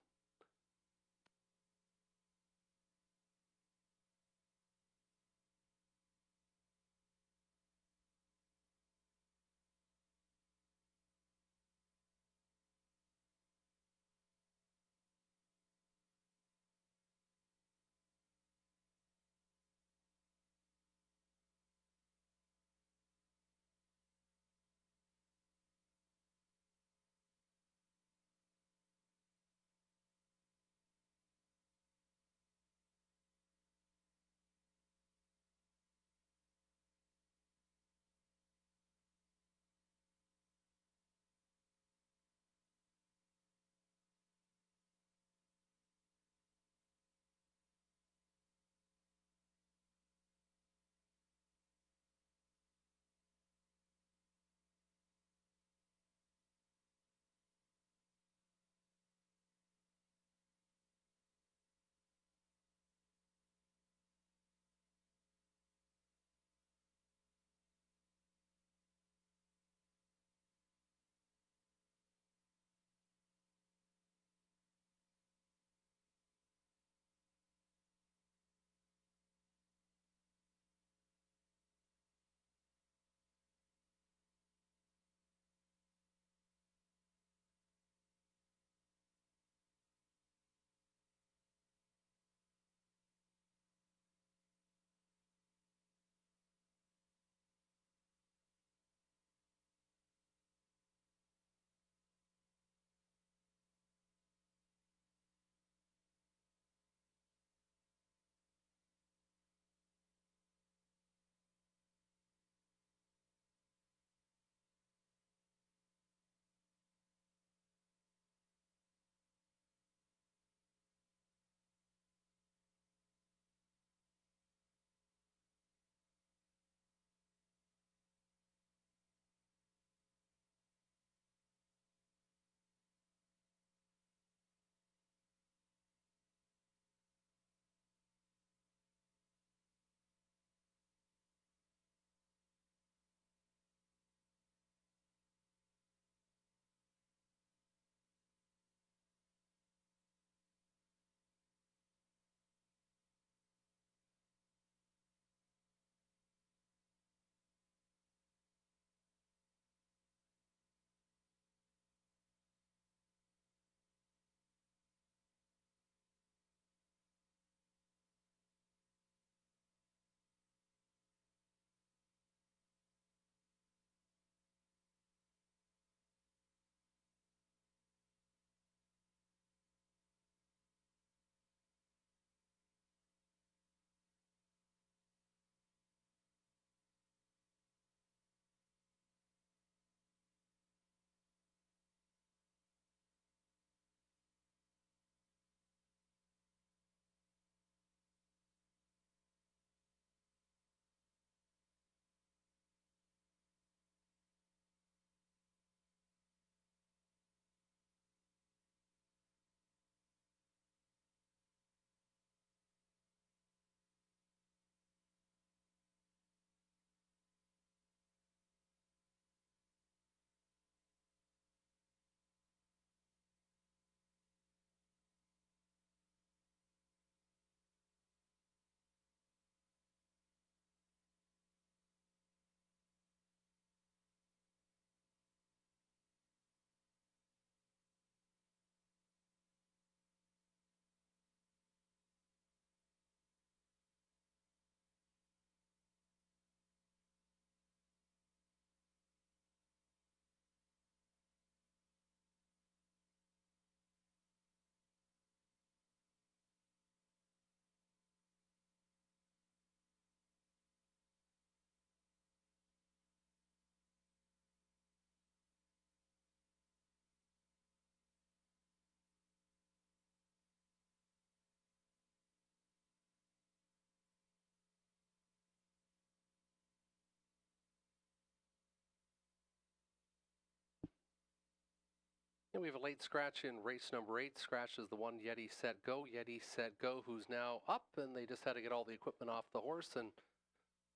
And we have a late scratch in race number 8. Scratch is the one Yeti Set Go. Yeti Set Go, who's now up, and they just had to get all the equipment off the horse, and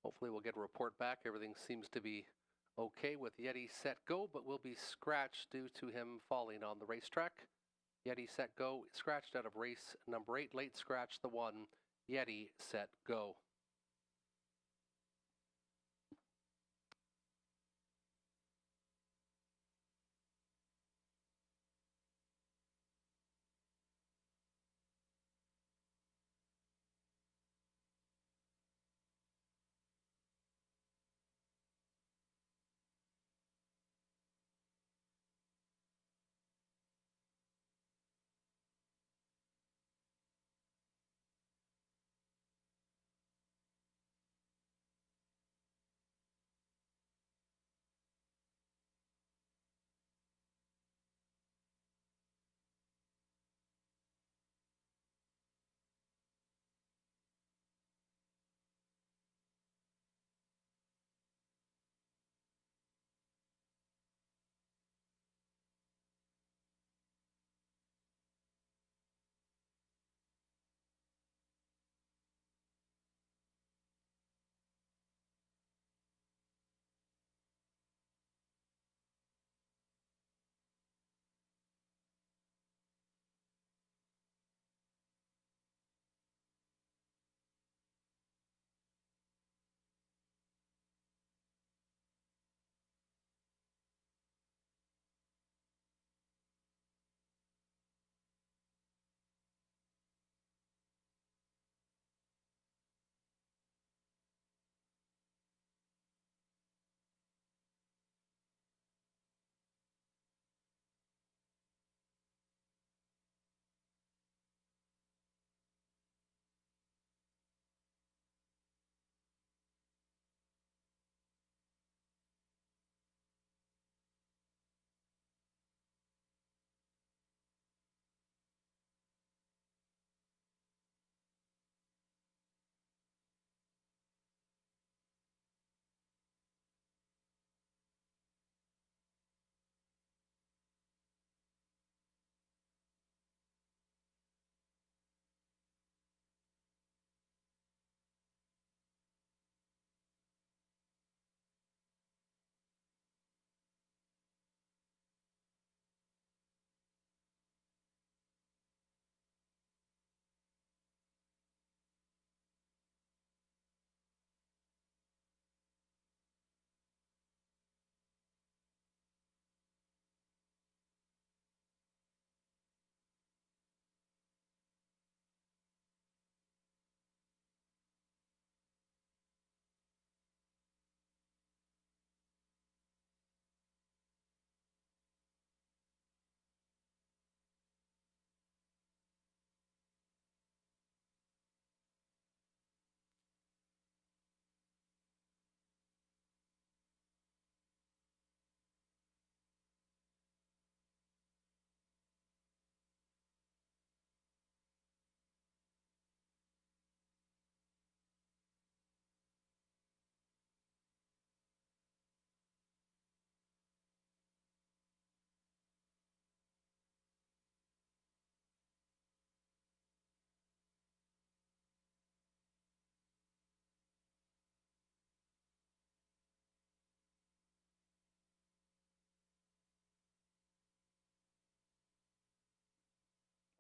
hopefully we'll get a report back. Everything seems to be okay with Yeti Set Go, but will be scratched due to him falling on the racetrack. Yeti Set Go scratched out of race number 8. Late scratch, the one Yeti Set Go.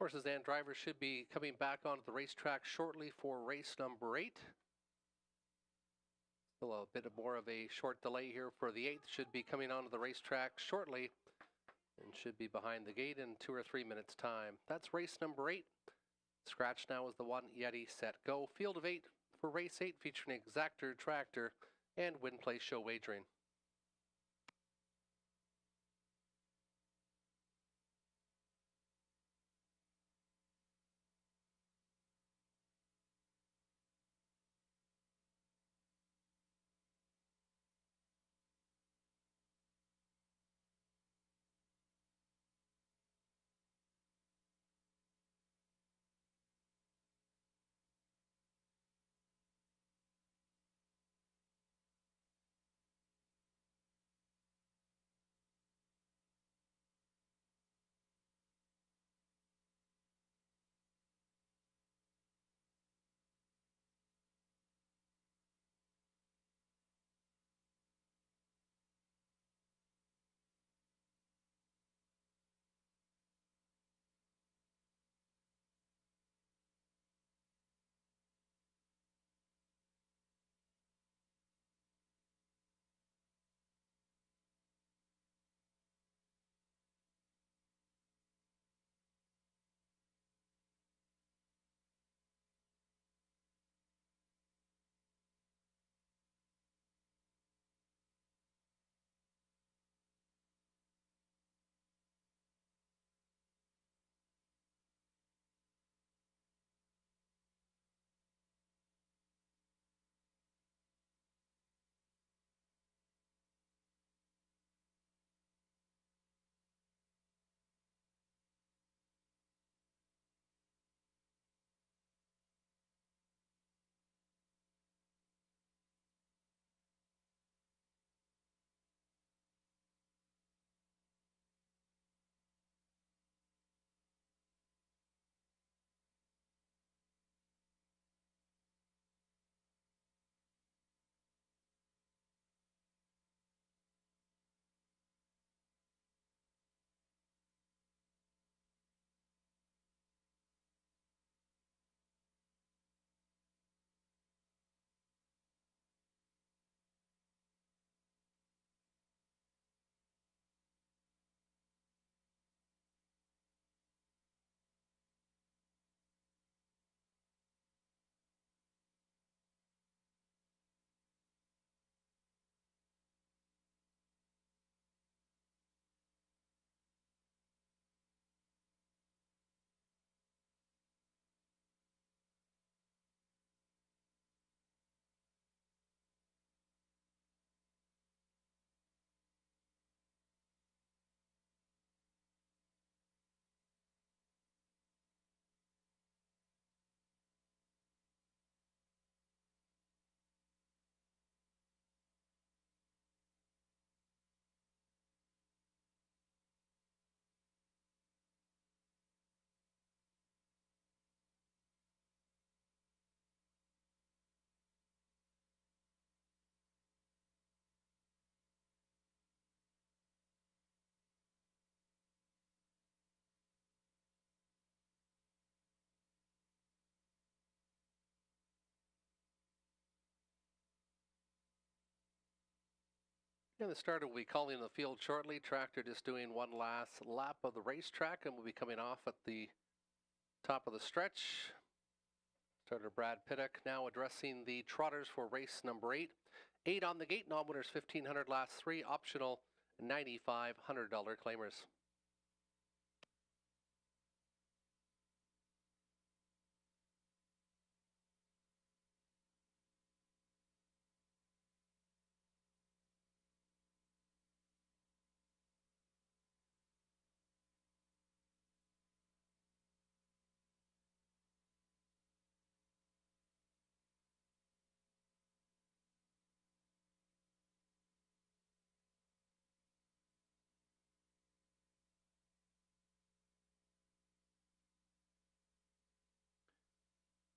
Horses and drivers should be coming back onto the racetrack shortly for race number 8. Still a bit more of a short delay here for the 8th. Should be coming onto the racetrack shortly and should be behind the gate in 2 or 3 minutes' time. That's race number 8. Scratch now is the one Yeti Set Go. Field of 8 for race 8 featuring Exactor Tractor and Win Play Show Wagering. And the starter will be calling the field shortly. Tractor just doing one last lap of the racetrack and will be coming off at the top of the stretch. Starter Brad Pittock now addressing the trotters for race number 8. 8 on the gate, non-winners $1,500, last 3 optional $9,500 claimers.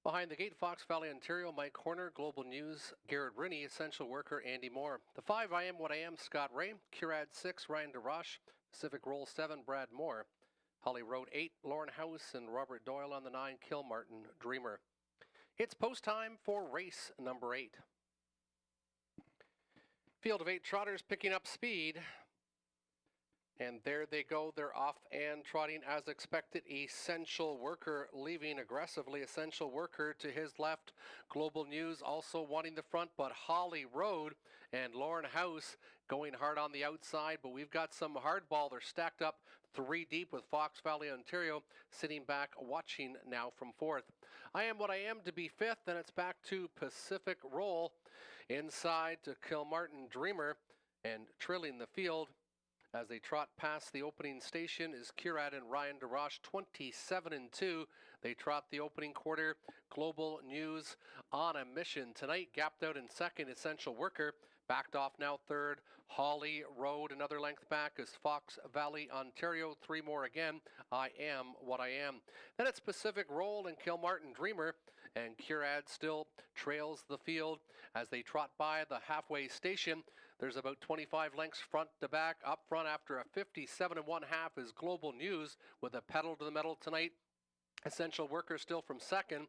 Behind the gate, Fox Valley, Ontario, Mike Horner. Global News, Garrett Rooney. Essential Worker, Andy Moore. The 5, I Am What I Am, Scott Ray. Curad 6, Ryan DeRoche. Pacific Roll 7, Brad Moore. Holly Road 8, Lauren House and Robert Doyle on the 9, Kilmartin Dreamer. It's post time for race number 8. Field of 8 trotters picking up speed. And there they go. They're off and trotting as expected. Essential Worker leaving aggressively. Essential Worker to his left. Global News also wanting the front, but Holly Road and Lauren House going hard on the outside. But we've got some hardball. They're stacked up 3 deep with Fox Valley, Ontario sitting back watching now from 4th. I Am What I Am to be 5th. Then it's back to Pacific Roll inside to Kilmartin Dreamer and trilling the field. As they trot past the opening station is Curad and Ryan DeRoche, 27-2. They trot the opening quarter. Global News on a mission tonight. Gapped out in 2nd, Essential Worker. Backed off now 3rd. Holly Road, another length back is Fox Valley, Ontario. 3 more again. I Am What I Am. Then it's Pacific Roll and Kilmartin Dreamer. And Curad still trails the field as they trot by the halfway station. There's about 25 lengths front to back. Up front after a 57 1/2 is Global News with a pedal to the metal tonight. Essential Worker still from 2nd.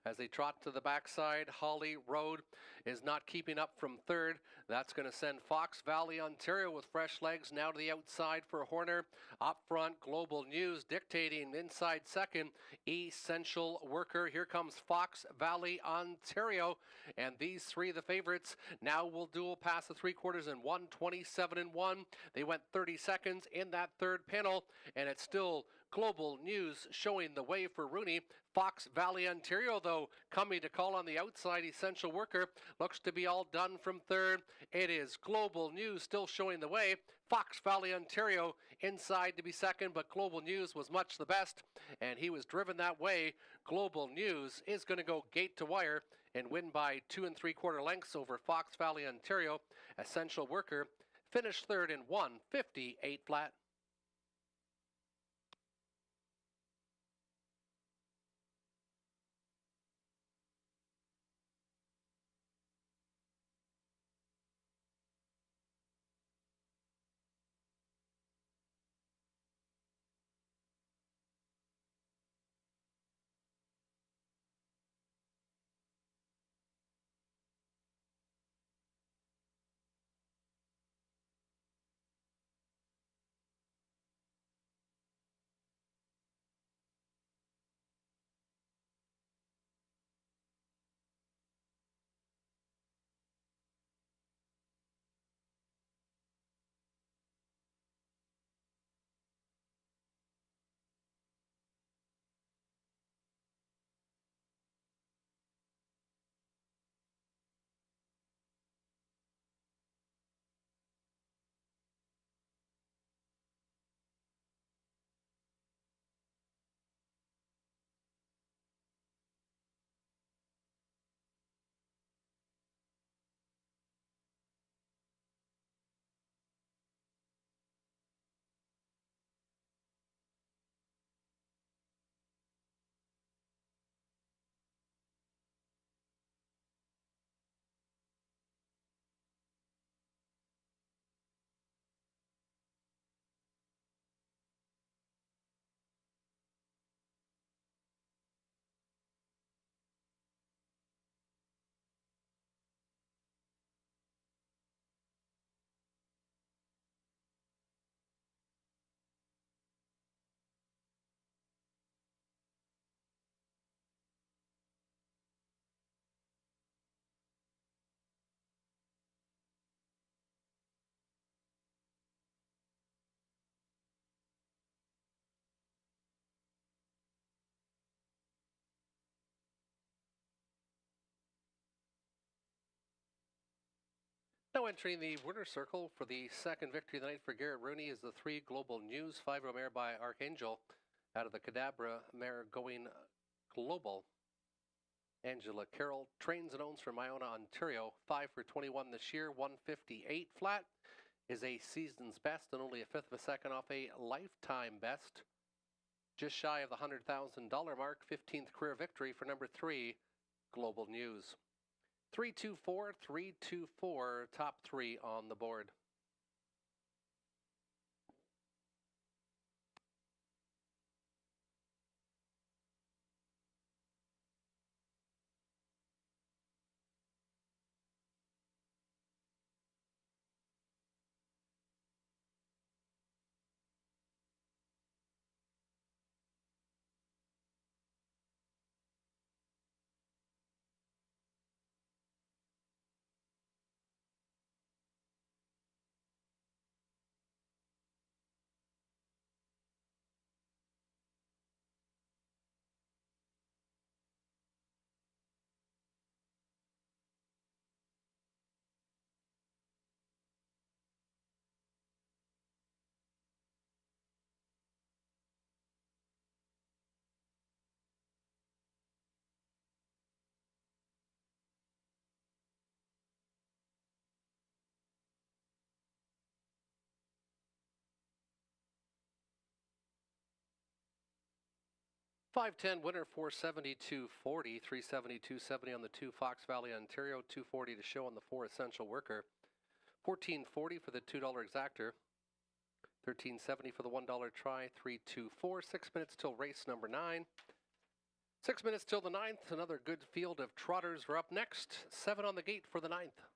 As they trot to the backside, Holly Road is not keeping up from 3rd. That's going to send Fox Valley, Ontario with fresh legs now to the outside for Horner. Up front, Global News dictating inside 2nd. Essential Worker. Here comes Fox Valley, Ontario. And these 3, the favorites, now will duel past the 3/4 in 1:27-1. They went 30 seconds in that 3rd panel, and it's still Global News showing the way for Rooney. Fox Valley, Ontario, though, coming to call on the outside. Essential Worker looks to be all done from 3rd. It is Global News still showing the way. Fox Valley, Ontario inside to be 2nd, but Global News was much the best, and he was driven that way. Global News is going to go gate to wire and win by 2 3/4 lengths over Fox Valley, Ontario. Essential Worker finished 3rd in 1:58 flat. Now entering the winner's circle for the second victory of the night for Garrett Rooney is the 3 Global News 5-0 mare by Archangel out of the Cadabra mare going global. Angela Carroll trains and owns from Iona, Ontario. 5 for 21 this year, 158 flat is a season's best and only a fifth of a second off a lifetime best. Just shy of the $100,000 mark, 15th career victory for number 3, Global News. 324, 324, top 3 on the board. $5.10 winner, 472.40, 372.70 on the 2 Fox Valley, Ontario, 240 to show on the 4 Essential Worker, 14.40 for the $2 exactor, 13.70 for the $1 try, 324, 6 minutes till race number 9. 6 minutes till the 9th. Another good field of trotters are up next. 7 on the gate for the 9th.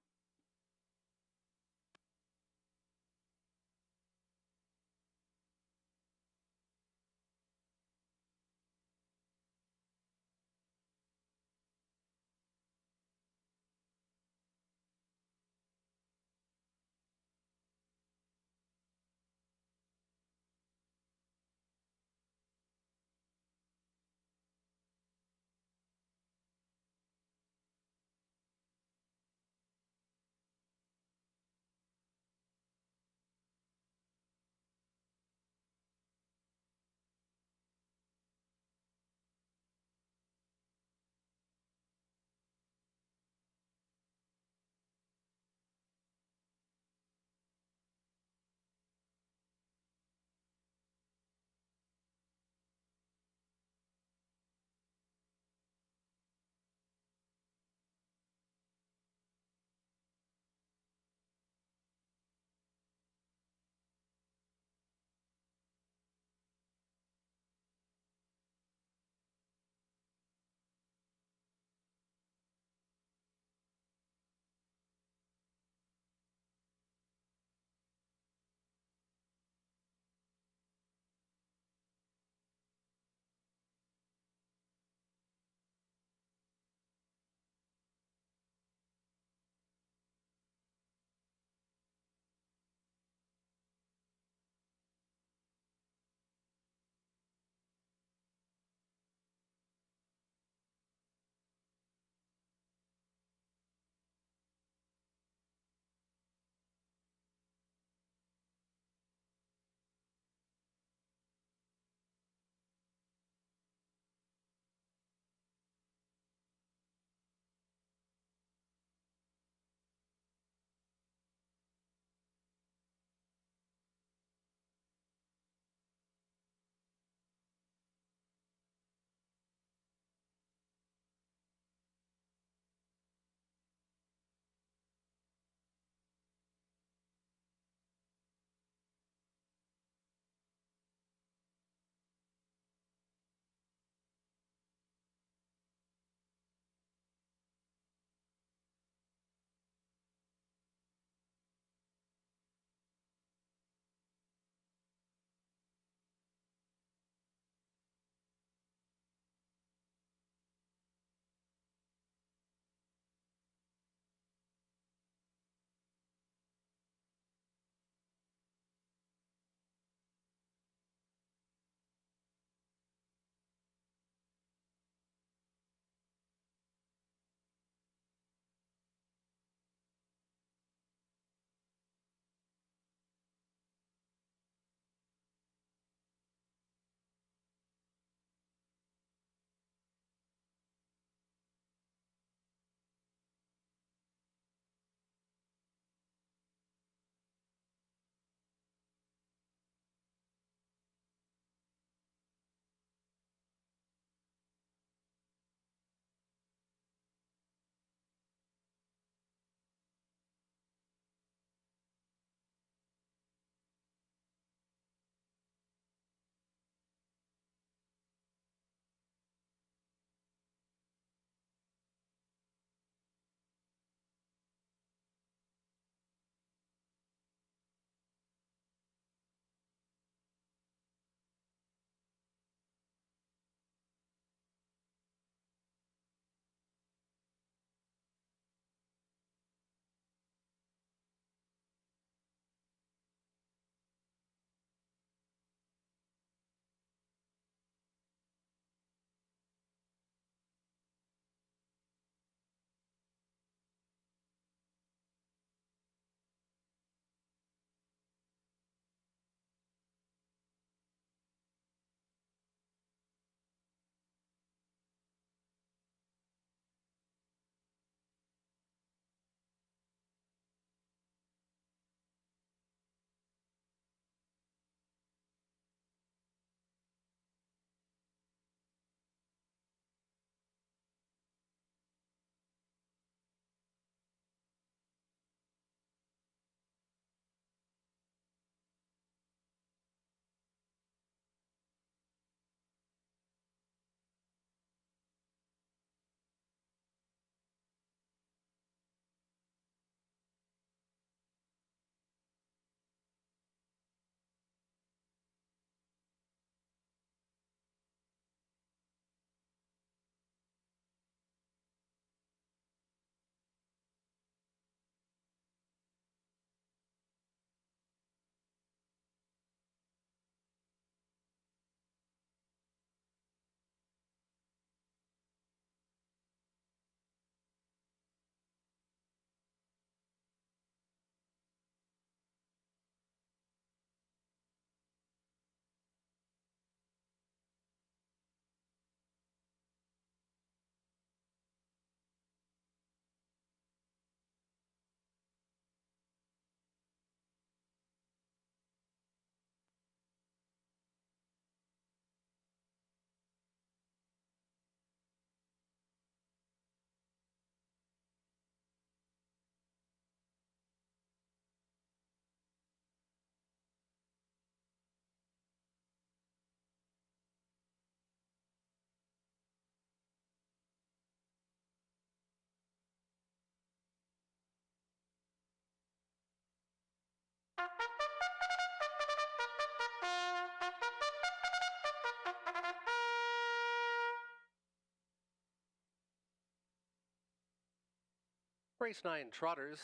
Race 9 Trotters,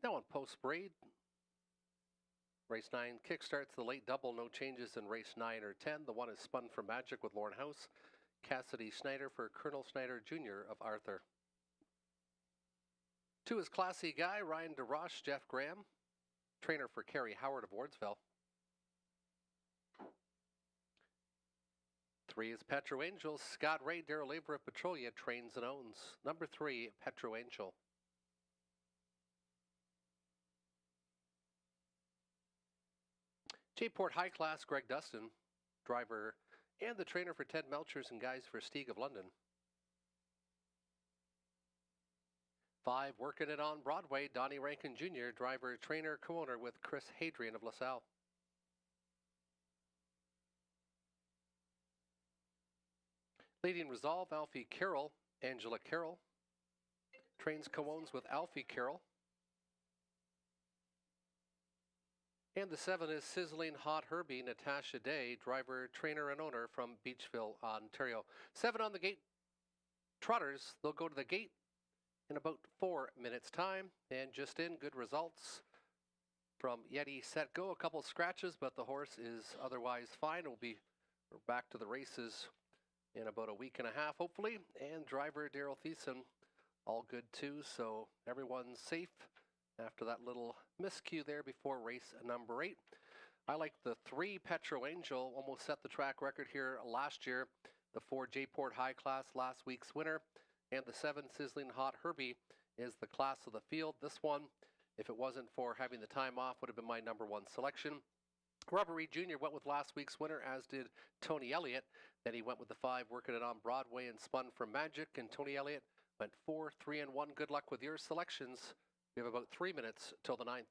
now on post braid. Race 9 kickstarts the late double, no changes in race 9 or 10. The one is spun for Magic with Lauren House. Cassidy Schneider for Colonel Schneider Jr. of Arthur. 2 is Classy Guy, Ryan DeRoche, Jeff Graham. Trainer for Kerry Howard of Wardsville. 3 is Petro Angel, Scott Ray, Daryl Labor of Petrolia trains and owns. Number 3, Petro Angel. J-Port High Class, Greg Dustin, driver and the trainer for Ted Melchers and Guys for Stieg of London. 5, Working It on Broadway, Donnie Rankin Jr., driver, trainer, co-owner with Chris Hadrian of LaSalle. Leading Resolve, Alfie Carroll, Angela Carroll. Trains co-owns with Alfie Carroll. And the 7 is Sizzling Hot Herbie, Natasha Day, driver, trainer, and owner from Beachville, Ontario. 7 on the gate. Trotters, they'll go to the gate in about 4 minutes' time. And just in, good results from Yeti Set Go. A couple scratches, but the horse is otherwise fine. We're back to the races in about a week and a half, hopefully. And driver Daryl Thiessen, all good too. So everyone's safe after that little miscue there before race number 8. I like the 3 Petro Angel, almost set the track record here last year. The 4 J-Port High Class, last week's winner. And the 7 Sizzling Hot Herbie is the class of the field. This one, if it wasn't for having the time off, would have been my number 1 selection. Robert Reed Jr. went with last week's winner, as did Tony Elliott. Then he went with the 5 Working It on Broadway and spun for Magic. And Tony Elliott went 4, 3, and 1. Good luck with your selections. We have about 3 minutes till the 9th.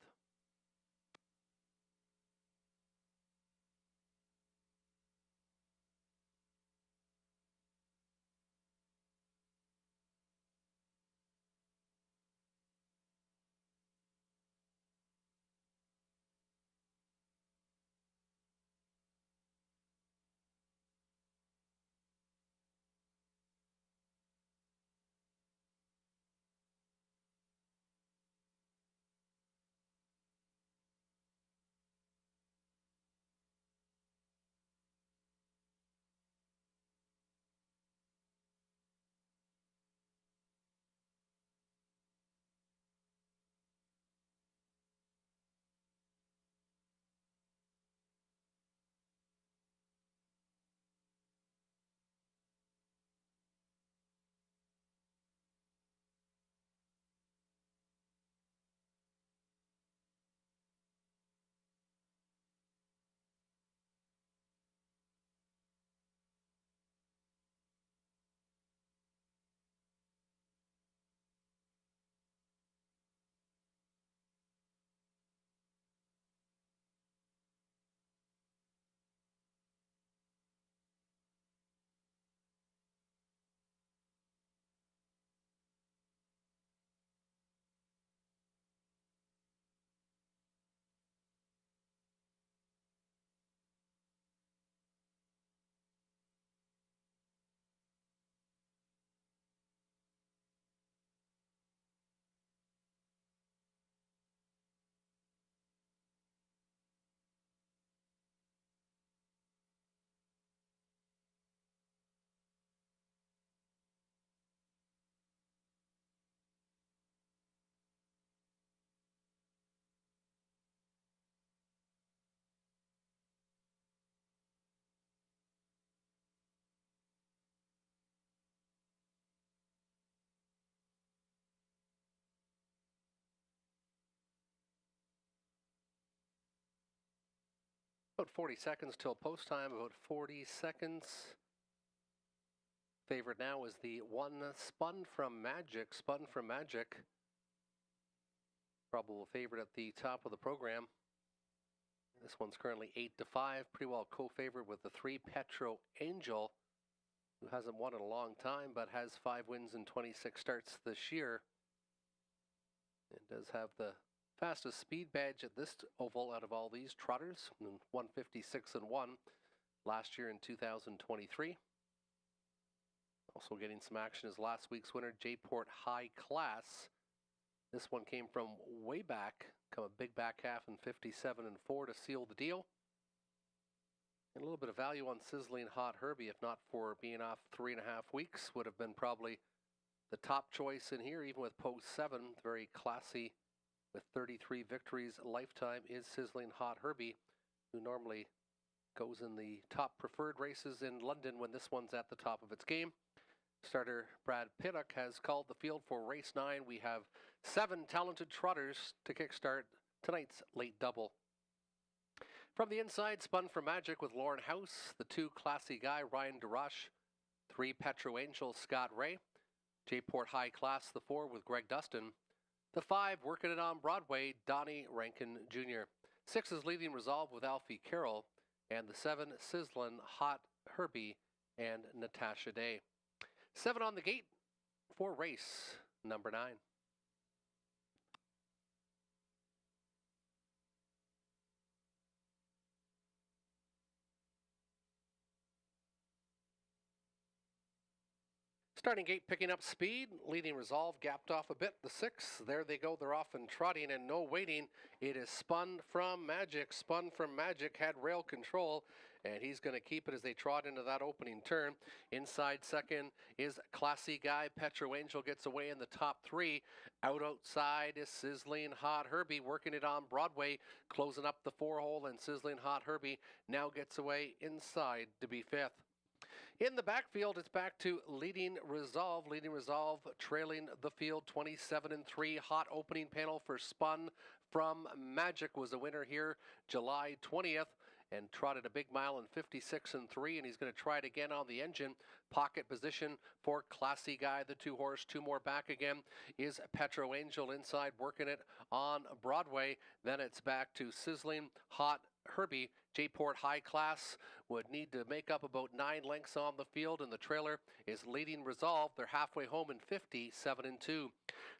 About 40 seconds till post time, about 40 seconds. Favorite now is the 1 Spun from Magic. Probable favorite at the top of the program. This one's currently 8-5, pretty well co-favored with the 3 Petro Angel, who hasn't won in a long time, but has 5 wins in 26 starts this year. It does have the Fastest speed badge at this oval out of all these trotters, 156 and 1 last year in 2023. Also getting some action is last week's winner, J-Port High Class. This one came from way back, come a big back half in 57 and 4 to seal the deal. And a little bit of value on Sizzling Hot Herbie, if not for being off 3.5 weeks, would have been probably the top choice in here, even with post 7. Very classy with 33 victories lifetime is Sizzling Hot Herbie, who normally goes in the top preferred races in London when this one's at the top of its game. Starter Brad Pittock has called the field for race 9. We have 7 talented trotters to kickstart tonight's late double. From the inside, Spun for Magic with Lauren House, the 2 Classy Guy, Ryan DeRoche, 3 Petro Angel, Scott Ray, J-Port High Class, the 4 with Greg Dustin, the 5 Working It on Broadway, Donnie Rankin Jr., 6 is Leading Resolve with Alfie Carroll, and the 7 Sizzlin' Hot Herbie and Natasha Day. 7 on the gate for race number 9. Starting gate picking up speed, Leading Resolve gapped off a bit, the 6, there they go, they're off and trotting and no waiting. It is Spun from Magic, had rail control, and he's going to keep it as they trot into that opening turn. Inside second is Classy Guy, Petro Angel gets away in the top 3. Outside is Sizzling Hot Herbie, Working It on Broadway, closing up the 4-hole, and Sizzling Hot Herbie now gets away inside to be 5th. In the backfield, it's back to Leading Resolve. Leading Resolve trailing the field 27 and 3. Hot opening panel for Spun from Magic was a winner here July 20th and trotted a big mile in 56 and 3, and he's going to try it again on the engine. Pocket position for Classy Guy, the 2-horse. 2 more back again is Petro Angel inside, Working It on Broadway. Then it's back to Sizzling Hot Herbie. J-Port High Class would need to make up about 9 lengths on the field, and the trailer is Leading Resolve. They're halfway home in 57 and 2.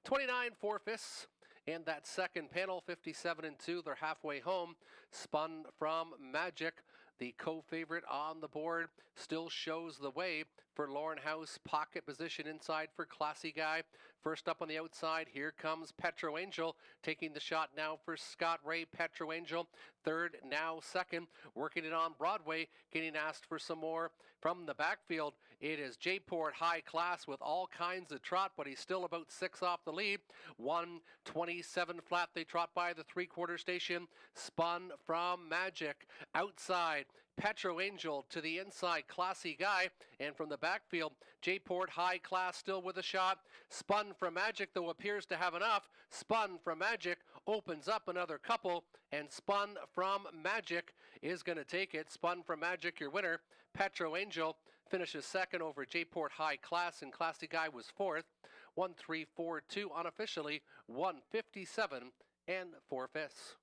29 4/5 in that second panel, 57 and 2. They're halfway home. Spun from Magic, the co-favorite on the board, still shows the way for Lauren House. Pocket position inside for Classy Guy. First up on the outside, here comes Petro Angel, taking the shot now for Scott Ray. Petro Angel, third, now second. Working It on Broadway, getting asked for some more from the backfield. It is J-Port High Class with all kinds of trot, but he's still about 6 off the lead. 1:27 flat, they trot by the 3/4 station. Spun from Magic, outside. Petro Angel to the inside, Classy Guy, and from the backfield, J-Port High Class still with a shot. Spun from Magic, though, appears to have enough. Spun from Magic opens up another couple, and Spun from Magic is going to take it. Spun from Magic, your winner. Petro Angel finishes second over J-Port High Class, and Classy Guy was 4th. 1-3-4-2 unofficially, 157 and 4/5.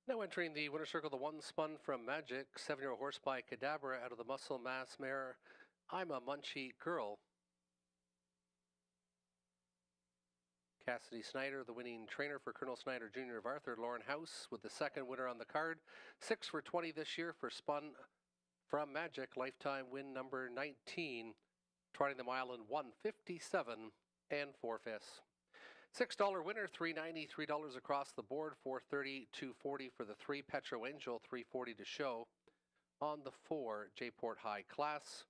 Now entering the winner's circle, the one spun from Magic, 7-year-old horse by Cadabra out of the Muscle Mass mare, I'm a Munchie Girl. Cassidy Snyder, the winning trainer for Colonel Snyder Jr. of Arthur, Lauren House, with the second winner on the card. 6 for 20 this year for spun from Magic, lifetime win number 19, trotting the mile in 1:57 4/5. $6 winner, $3.90, $3 across the board, $4.30, $2.40 for the 3, Petro Angel, $3.40 to show. On the 4, J-Port High Class,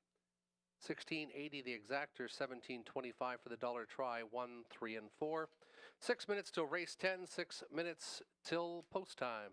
$16.80 the exactor, $17.25 for the dollar try, 1, 3, and 4. 6 minutes till race 10, 6 minutes till post time.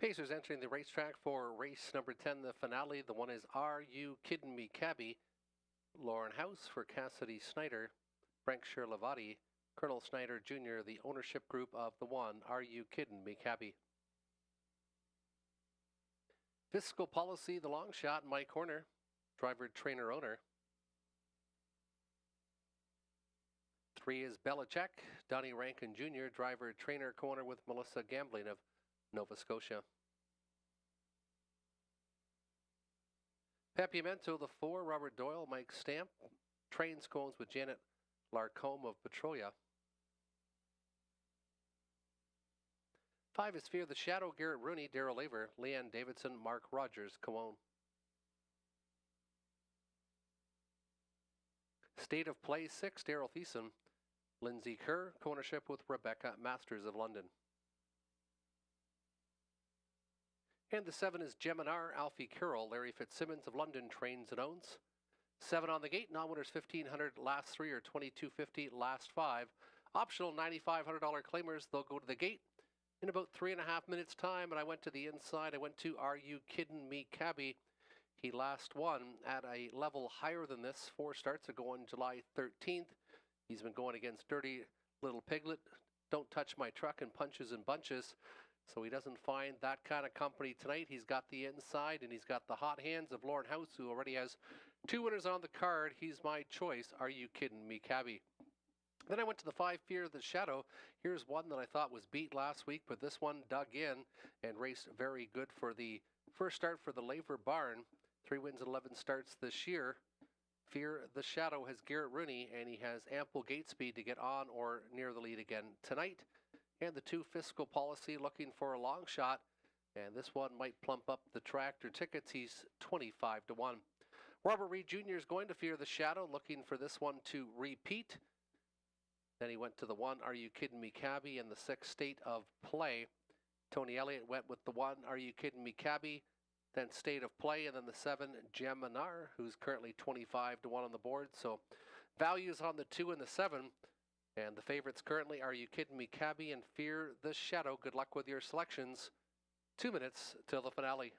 Pacers entering the racetrack for race number 10, the finale. The one is Are You Kidding Me, Cabby? Lauren House for Cassidy Snyder, Frank Sherlavati, Colonel Snyder Jr., the ownership group of the one. Are You Kidding Me, Cabby? Fiscal Policy, the long shot, Mike Horner, driver, trainer, owner. 3 is Belichick, Donnie Rankin Jr., driver, trainer, co-owner with Melissa Gambling of Nova Scotia. Papiamento, the 4, Robert Doyle, Mike Stamp, train scones with Janet Larcombe of Petrolia. 5 is Fear the Shadow, Garrett Rooney, Daryl Laver, Leanne Davidson, Mark Rogers, Coone. State of Play 6, Daryl Thiessen, Lindsay Kerr, co-ownership with Rebecca Masters of London. And the 7 is Geminar, Alfie Carroll, Larry Fitzsimmons of London, trains and owns. 7 on the gate, non-winners 1,500, last 3 are 2,250, last 5. Optional $9,500 claimers, they'll go to the gate in about 3.5 minutes time, and I went to the inside. I went to Are You Kidding Me, Cabby? He last won at a level higher than this. 4 starts ago on July 13th. He's been going against Dirty Little Piglet, Don't Touch My Truck, and Punches and Bunches. So he doesn't find that kind of company tonight. He's got the inside, and he's got the hot hands of Lauren House, who already has 2 winners on the card. He's my choice. Are You Kidding Me, Cabby? Then I went to the 5, Fear the Shadow. Here's one that I thought was beat last week, but this one dug in and raced very good for the first start for the Laver Barn. 3 wins and 11 starts this year. Fear the Shadow has Garrett Rooney, and he has ample gate speed to get on or near the lead again tonight. And the 2, Fiscal Policy, looking for a long shot, and this one might plump up the tractor tickets. He's 25 to 1. Robert Reed Jr. is going to Fear the Shadow, looking for this one to repeat. Then he went to the 1, Are You Kidding Me, Cabby? And the 6, State of Play. Tony Elliott went with the 1, Are You Kidding Me, Cabby? Then State of Play, and then the 7, Geminar, who's currently 25 to 1 on the board. So values on the 2 and the 7. And the favorites currently, Are You Kidding Me, Cabby? And Fear the Shadow. Good luck with your selections. 2 minutes till the finale.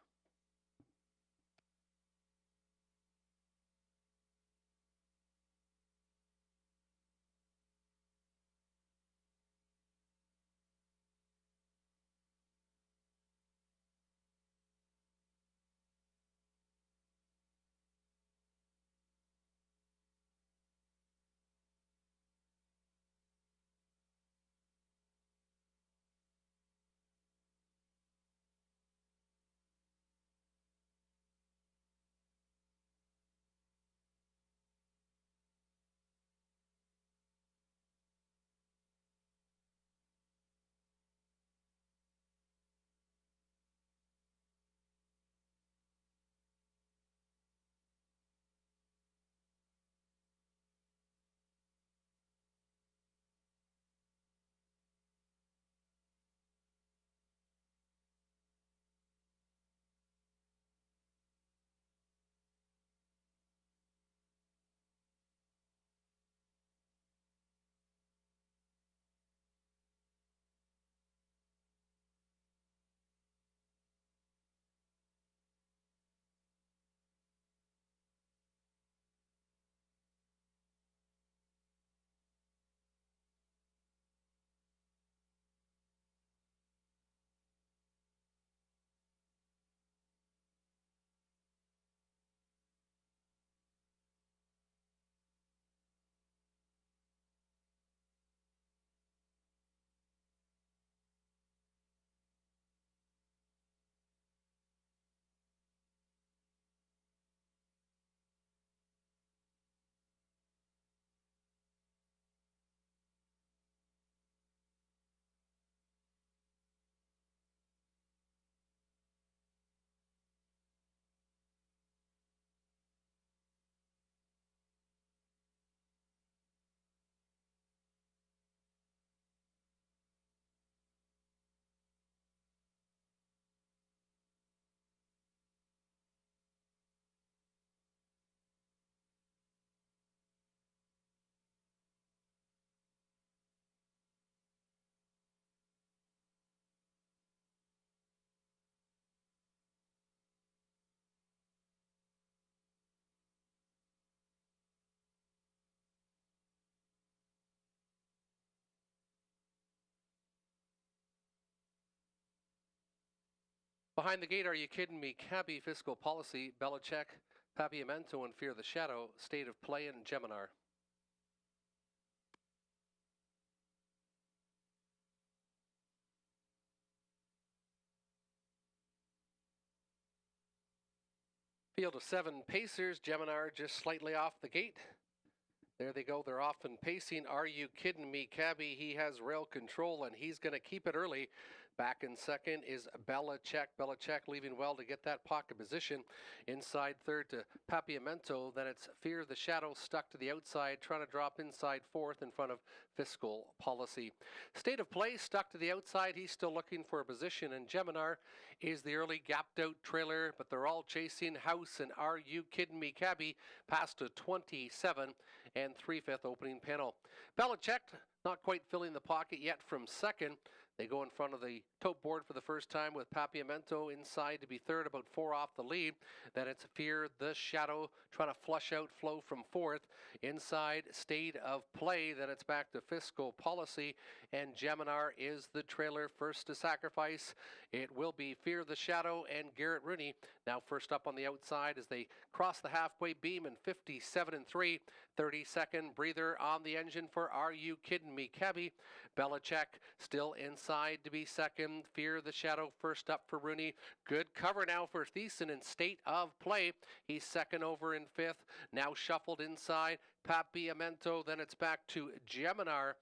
Behind the Gate, Are You Kidding Me? Cabby, Fiscal Policy, Belichick, Papiamento, and Fear the Shadow, State of Play, and Geminar. Field of 7 Pacers, Geminar just slightly off the gate. There they go, they're off and pacing. Are You Kidding Me? Cabby, he has rail control and he's going to keep it early. Back in second is Belichick. Belichick leaving well to get that pocket position. Inside third to Papiamento. Then it's Fear the Shadow stuck to the outside, trying to drop inside fourth in front of Fiscal Policy. State of Play stuck to the outside. He's still looking for a position. And Geminar is the early gapped out trailer, but they're all chasing House and Are You Kidding Me? Cabby past to 27 and 3/5 opening panel. Belichick not quite filling the pocket yet from second. They go in front of the tote board for the first time with Papiamento inside to be third, about 4 off the lead. Then it's Fear the Shadow trying to flush out flow from fourth. Inside State of Play. Then it's back to Fiscal Policy. And Geminar is the trailer first to sacrifice. It will be Fear the Shadow and Garrett Rooney. Now first up on the outside as they cross the halfway beam in 57 and 3. 30-second breather on the engine for Are You Kidding Me? Cabby. Belichick still inside to be second. Fear the Shadow first up for Rooney. Good cover now for Thiessen in State of Play. He's second over in fifth. Now shuffled inside. Papiamento. Then it's back to Geminar.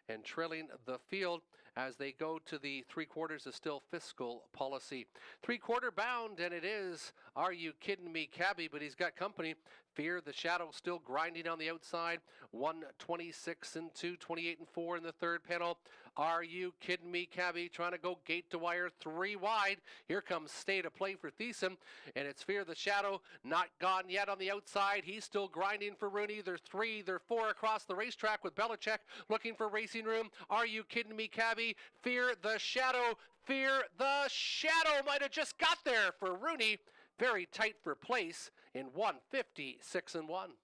And trailing the field as they go to the 3/4 is still Fiscal Policy. 3/4 bound, and it is Are You Kidding Me? Cabby, but he's got company. Fear the Shadow still grinding on the outside. 126 and 2, 28 and 4 in the third panel. Are You Kidding Me? Cabby trying to go gate to wire 3 wide. Here comes State of Play for Thiessen, and it's Fear the Shadow not gone yet on the outside. He's still grinding for Rooney. They're 3, they're 4 across the racetrack with Belichick looking for racing room. Are You Kidding Me? Cabby. Fear the Shadow. Fear the Shadow might have just got there for Rooney. Very tight for place in 156 and 1.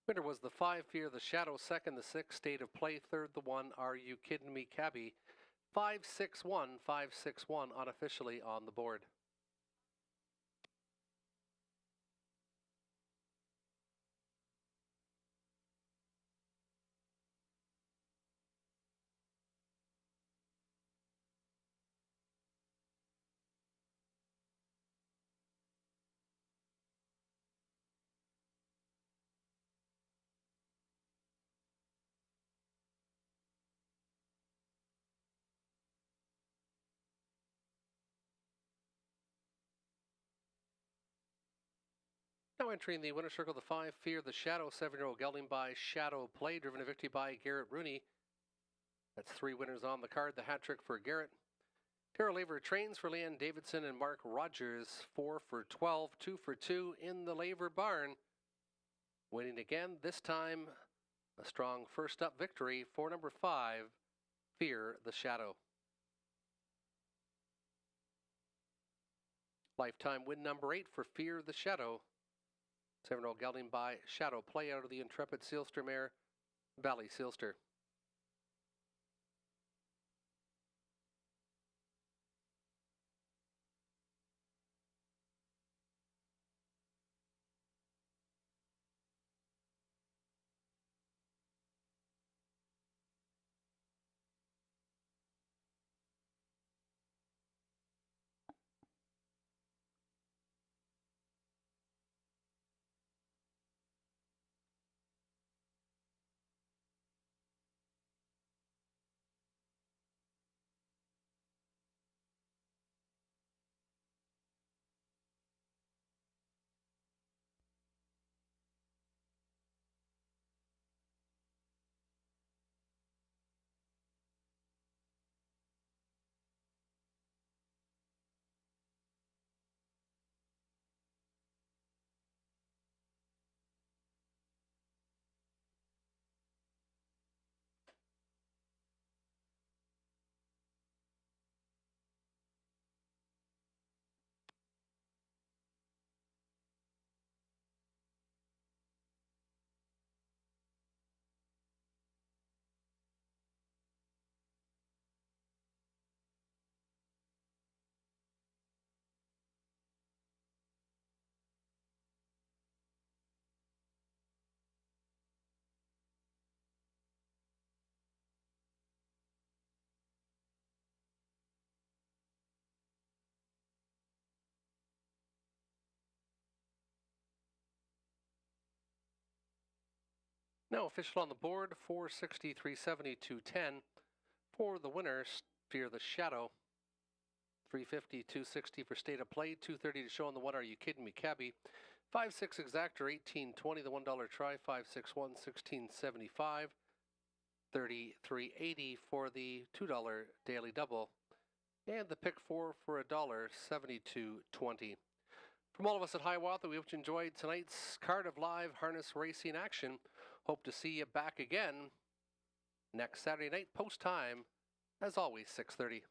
Winner was the 5, Fear the Shadow, second the 6, State of Play, third the 1, Are You Kidding Me? Cabby. 5-6-1, 5-6-1 unofficially on the board. Now entering the winner's circle, the 5, Fear the Shadow, 7-year-old gelding by Shadow Play, driven to victory by Garrett Rooney. That's 3 winners on the card, the hat trick for Garrett. Tara Laver trains for Leanne Davidson and Mark Rogers, 4 for 12, 2 for 2 in the Laver barn. Winning again, this time a strong first up victory for number 5, Fear the Shadow. Lifetime win number 8 for Fear the Shadow. 7-year-old gelding by Shadow Play out of the Intrepid Sealster mare, Valley Sealster. Now official on the board, 460, 370, 210. For the winners, Fear the Shadow. 350, 260 for State of Play, 230 to show on the one Are You Kidding Me Cabby. 5-6 exactor, 1820, the $1 try, 561, 1675. 33.80 for the $2 daily double. And the pick 4 for $1, 72.20. From all of us at Hiawatha, we hope you enjoyed tonight's card of live harness racing action. Hope to see you back again next Saturday night, post time, as always, 6:30.